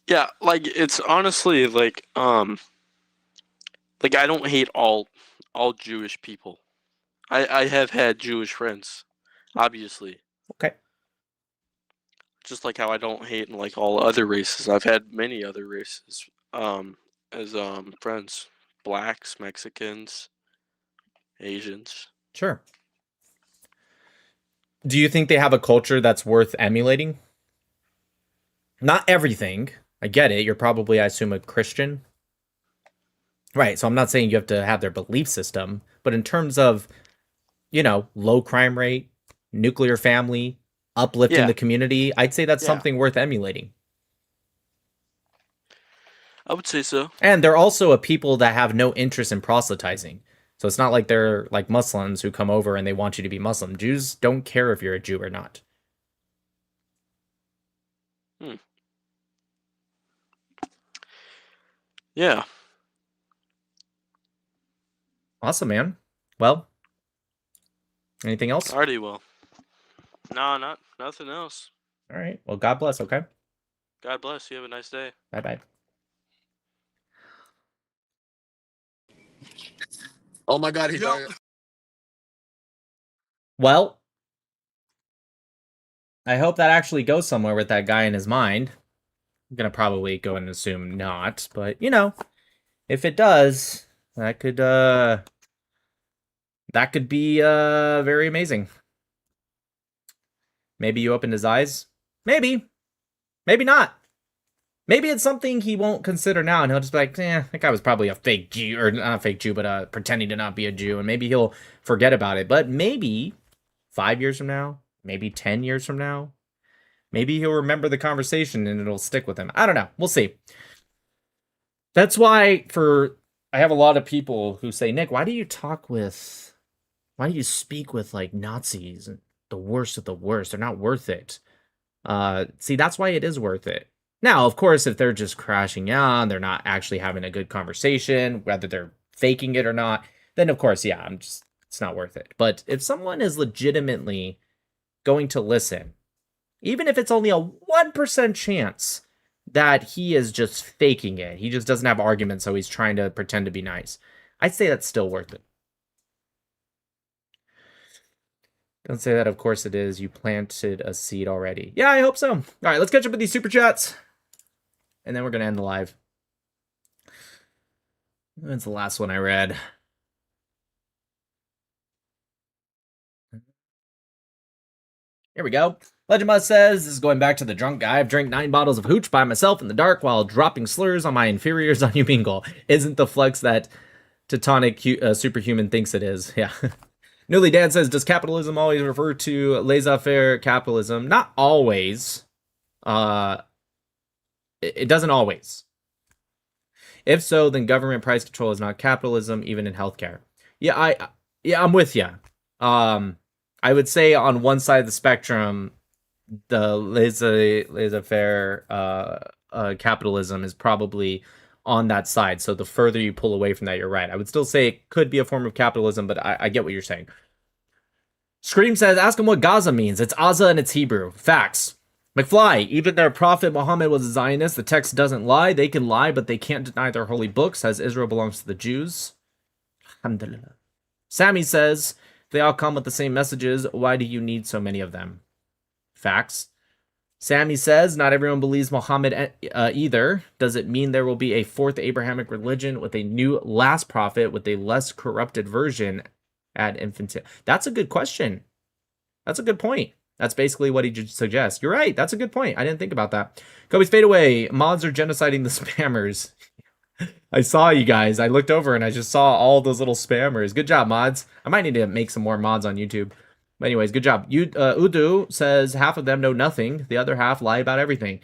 Yeah, like it's honestly like I don't hate all Jewish people. I have had Jewish friends, obviously. Okay. Just like how I don't hate like all other races. I've had many other races as friends. Blacks, Mexicans, Asians. Sure. Do you think they have a culture that's worth emulating? Not everything. I get it. You're probably, I assume, a Christian. Right. So I'm not saying you have to have their belief system, but in terms of, low crime rate, nuclear family, uplifting the community, I'd say that's something worth emulating. I would say so. And they're also a people that have no interest in proselytizing. So it's not like they're like Muslims who come over and they want you to be Muslim. Jews don't care if you're a Jew or not. Yeah. Awesome, man. Well, anything else? Alrighty, well. No, nothing else. All right. Well, God bless, okay? God bless. You have a nice day. Bye-bye. Oh my God, Well, I hope that actually goes somewhere with that guy in his mind. I'm going to probably go and assume not, but, if it does, that could be very amazing. Maybe you opened his eyes. Maybe. Maybe not. Maybe it's something he won't consider now, and he'll just be like, that guy was probably a fake Jew, or not a fake Jew, but pretending to not be a Jew, and maybe he'll forget about it. But maybe 5 years from now, maybe 10 years from now, maybe he'll remember the conversation and it'll stick with him. I don't know. We'll see. That's why I have a lot of people who say, Nick, why do you speak with like Nazis? the worst of the worst. They're not worth it. See, that's why it is worth it. Now, of course, if they're just crashing out, they're not actually having a good conversation, whether they're faking it or not, then of course, yeah, it's not worth it. But if someone is legitimately going to listen, even if it's only a 1% chance that he is just faking it, he just doesn't have arguments, so he's trying to pretend to be nice, I'd say that's still worth it. Don't say that, of course it is. You planted a seed already. Yeah, I hope so. All right, let's catch up with these super chats. And then we're going to end the live. That's the last one I read. Here we go. Legend Must says, this is going back to the drunk guy. I've drank 9 bottles of hooch by myself in the dark while dropping slurs on my inferiors on Umingle. Isn't the flex that Teutonic superhuman thinks it is? Yeah. Newly Dan says, does capitalism always refer to laissez-faire capitalism? Not always. It doesn't always. If so, then government price control is not capitalism, even in healthcare. Yeah, I'm with you. I would say on one side of the spectrum, the laissez-faire capitalism is probably on that side. So the further you pull away from that, you're right. I would still say it could be a form of capitalism, but I get what you're saying. Scream says, ask him what Gaza means. It's Aza and it's Hebrew. Facts. McFly, even their prophet Muhammad was a Zionist. The text doesn't lie. They can lie, but they can't deny their holy books, as Israel belongs to the Jews. Alhamdulillah. Sammy says, they all come with the same messages. Why do you need so many of them? Facts. Sammy says, not everyone believes Muhammad either. Does it mean there will be a fourth Abrahamic religion with a new last prophet with a less corrupted version ad infinitum? That's a good question. That's a good point. That's basically what he suggests. You're right. That's a good point. I didn't think about that. Kobe's fade away. Mods are genociding the spammers. I saw you guys. I looked over and I just saw all those little spammers. Good job, mods. I might need to make some more mods on YouTube. But anyways, good job. Udu says half of them know nothing. The other half lie about everything.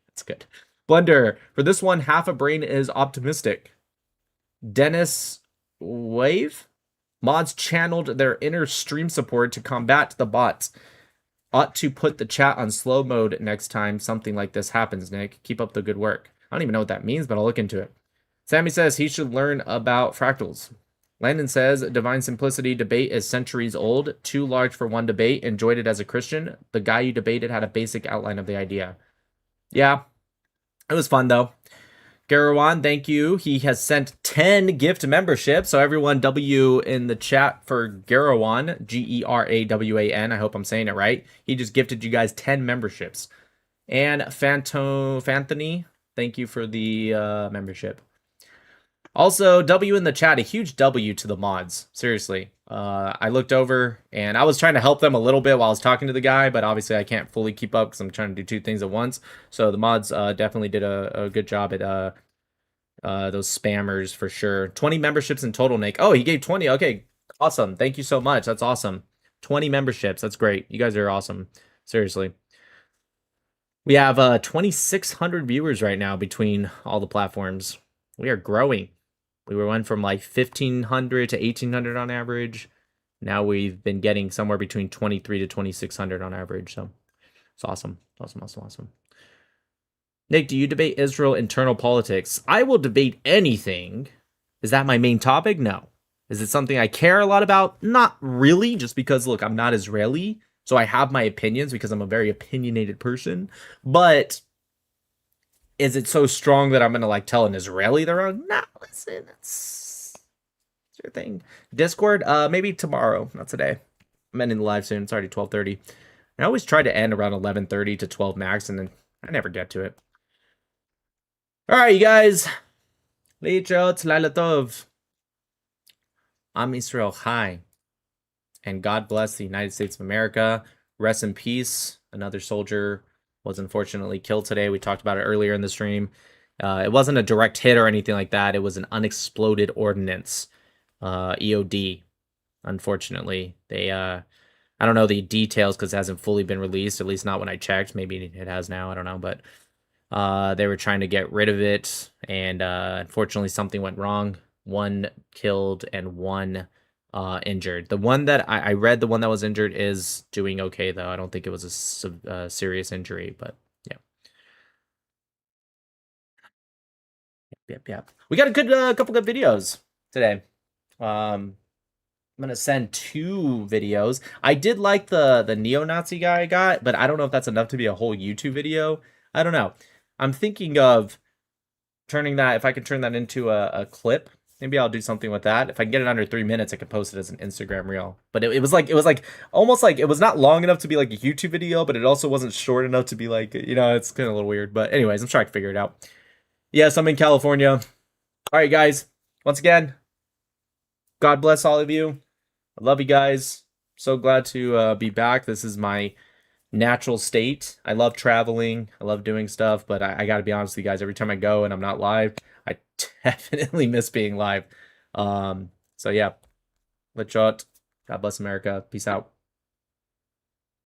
That's good. Blender. For this one, half a brain is optimistic. Dennis Wave. Mods channeled their inner stream support to combat the bots. Ought to put the chat on slow mode next time something like this happens, Nick. Keep up the good work. I don't even know what that means, but I'll look into it. Sammy says he should learn about fractals. Landon says divine simplicity debate is centuries old. Too large for one debate. Enjoyed it as a Christian. The guy you debated had a basic outline of the idea. Yeah, it was fun though. Garawan, thank you. He has sent 10 gift memberships. So everyone, W in the chat for Garawan, Gerawan. I hope I'm saying it right. He just gifted you guys 10 memberships. And Fanthony, thank you for the membership. Also, W in the chat, a huge W to the mods. Seriously. I looked over and I was trying to help them a little bit while I was talking to the guy, but obviously I can't fully keep up because I'm trying to do 2 things at once. So the mods definitely did a good job at those spammers for sure. 20 memberships in total, Nick. Oh, he gave 20. Okay, awesome. Thank you so much. That's awesome. 20 memberships. That's great. You guys are awesome. Seriously. We have 2,600 viewers right now between all the platforms. We are growing. We went from like 1,500 to 1,800 on average. Now we've been getting somewhere between 23 to 2,600 on average. So it's awesome. Awesome. Nick, do you debate Israel internal politics? I will debate anything. Is that my main topic? No. Is it something I care a lot about? Not really, just because, look, I'm not Israeli. So I have my opinions because I'm a very opinionated person. But is it so strong that I'm going to like tell an Israeli they're wrong? No, listen, it's your thing. Discord, maybe tomorrow, not today. I'm ending the live soon. It's already 12:30. I always try to end around 11:30 to 12 max, and then I never get to it. All right, you guys. Leitrot, Laila Tov. I'm Israel Chai. And God bless the United States of America. Rest in peace. Another soldier was unfortunately killed today. We talked about it earlier in the stream. It wasn't a direct hit or anything like that. It was an unexploded ordnance, EOD. Unfortunately, they I don't know the details because it hasn't fully been released. At least not when I checked. Maybe it has now. I don't know, but they were trying to get rid of it, and unfortunately, something went wrong. 1 killed and 1 injured. The one that I read, the one that was injured is doing okay though. I don't think it was a serious injury, but yeah. Yep. We got a good couple good videos today. I'm gonna send 2 videos. I did like the neo-Nazi guy I got, but I don't know if that's enough to be a whole YouTube video. I don't know. I'm thinking of turning that, if I could turn that into a clip, maybe I'll do something with that. If I can get it under 3 minutes, I could post it as an Instagram reel. But it was almost like it was not long enough to be like a YouTube video, but it also wasn't short enough to be like, it's kind of a little weird. But anyways, I'm sure I can figure it out. Yes, I'm in California. All right, guys. Once again, God bless all of you. I love you guys. So glad to be back. This is my natural state. I love traveling. I love doing stuff, but I got to be honest with you guys. Every time I go and I'm not live, I definitely miss being live. So yeah, let's shot. God bless America. Peace out.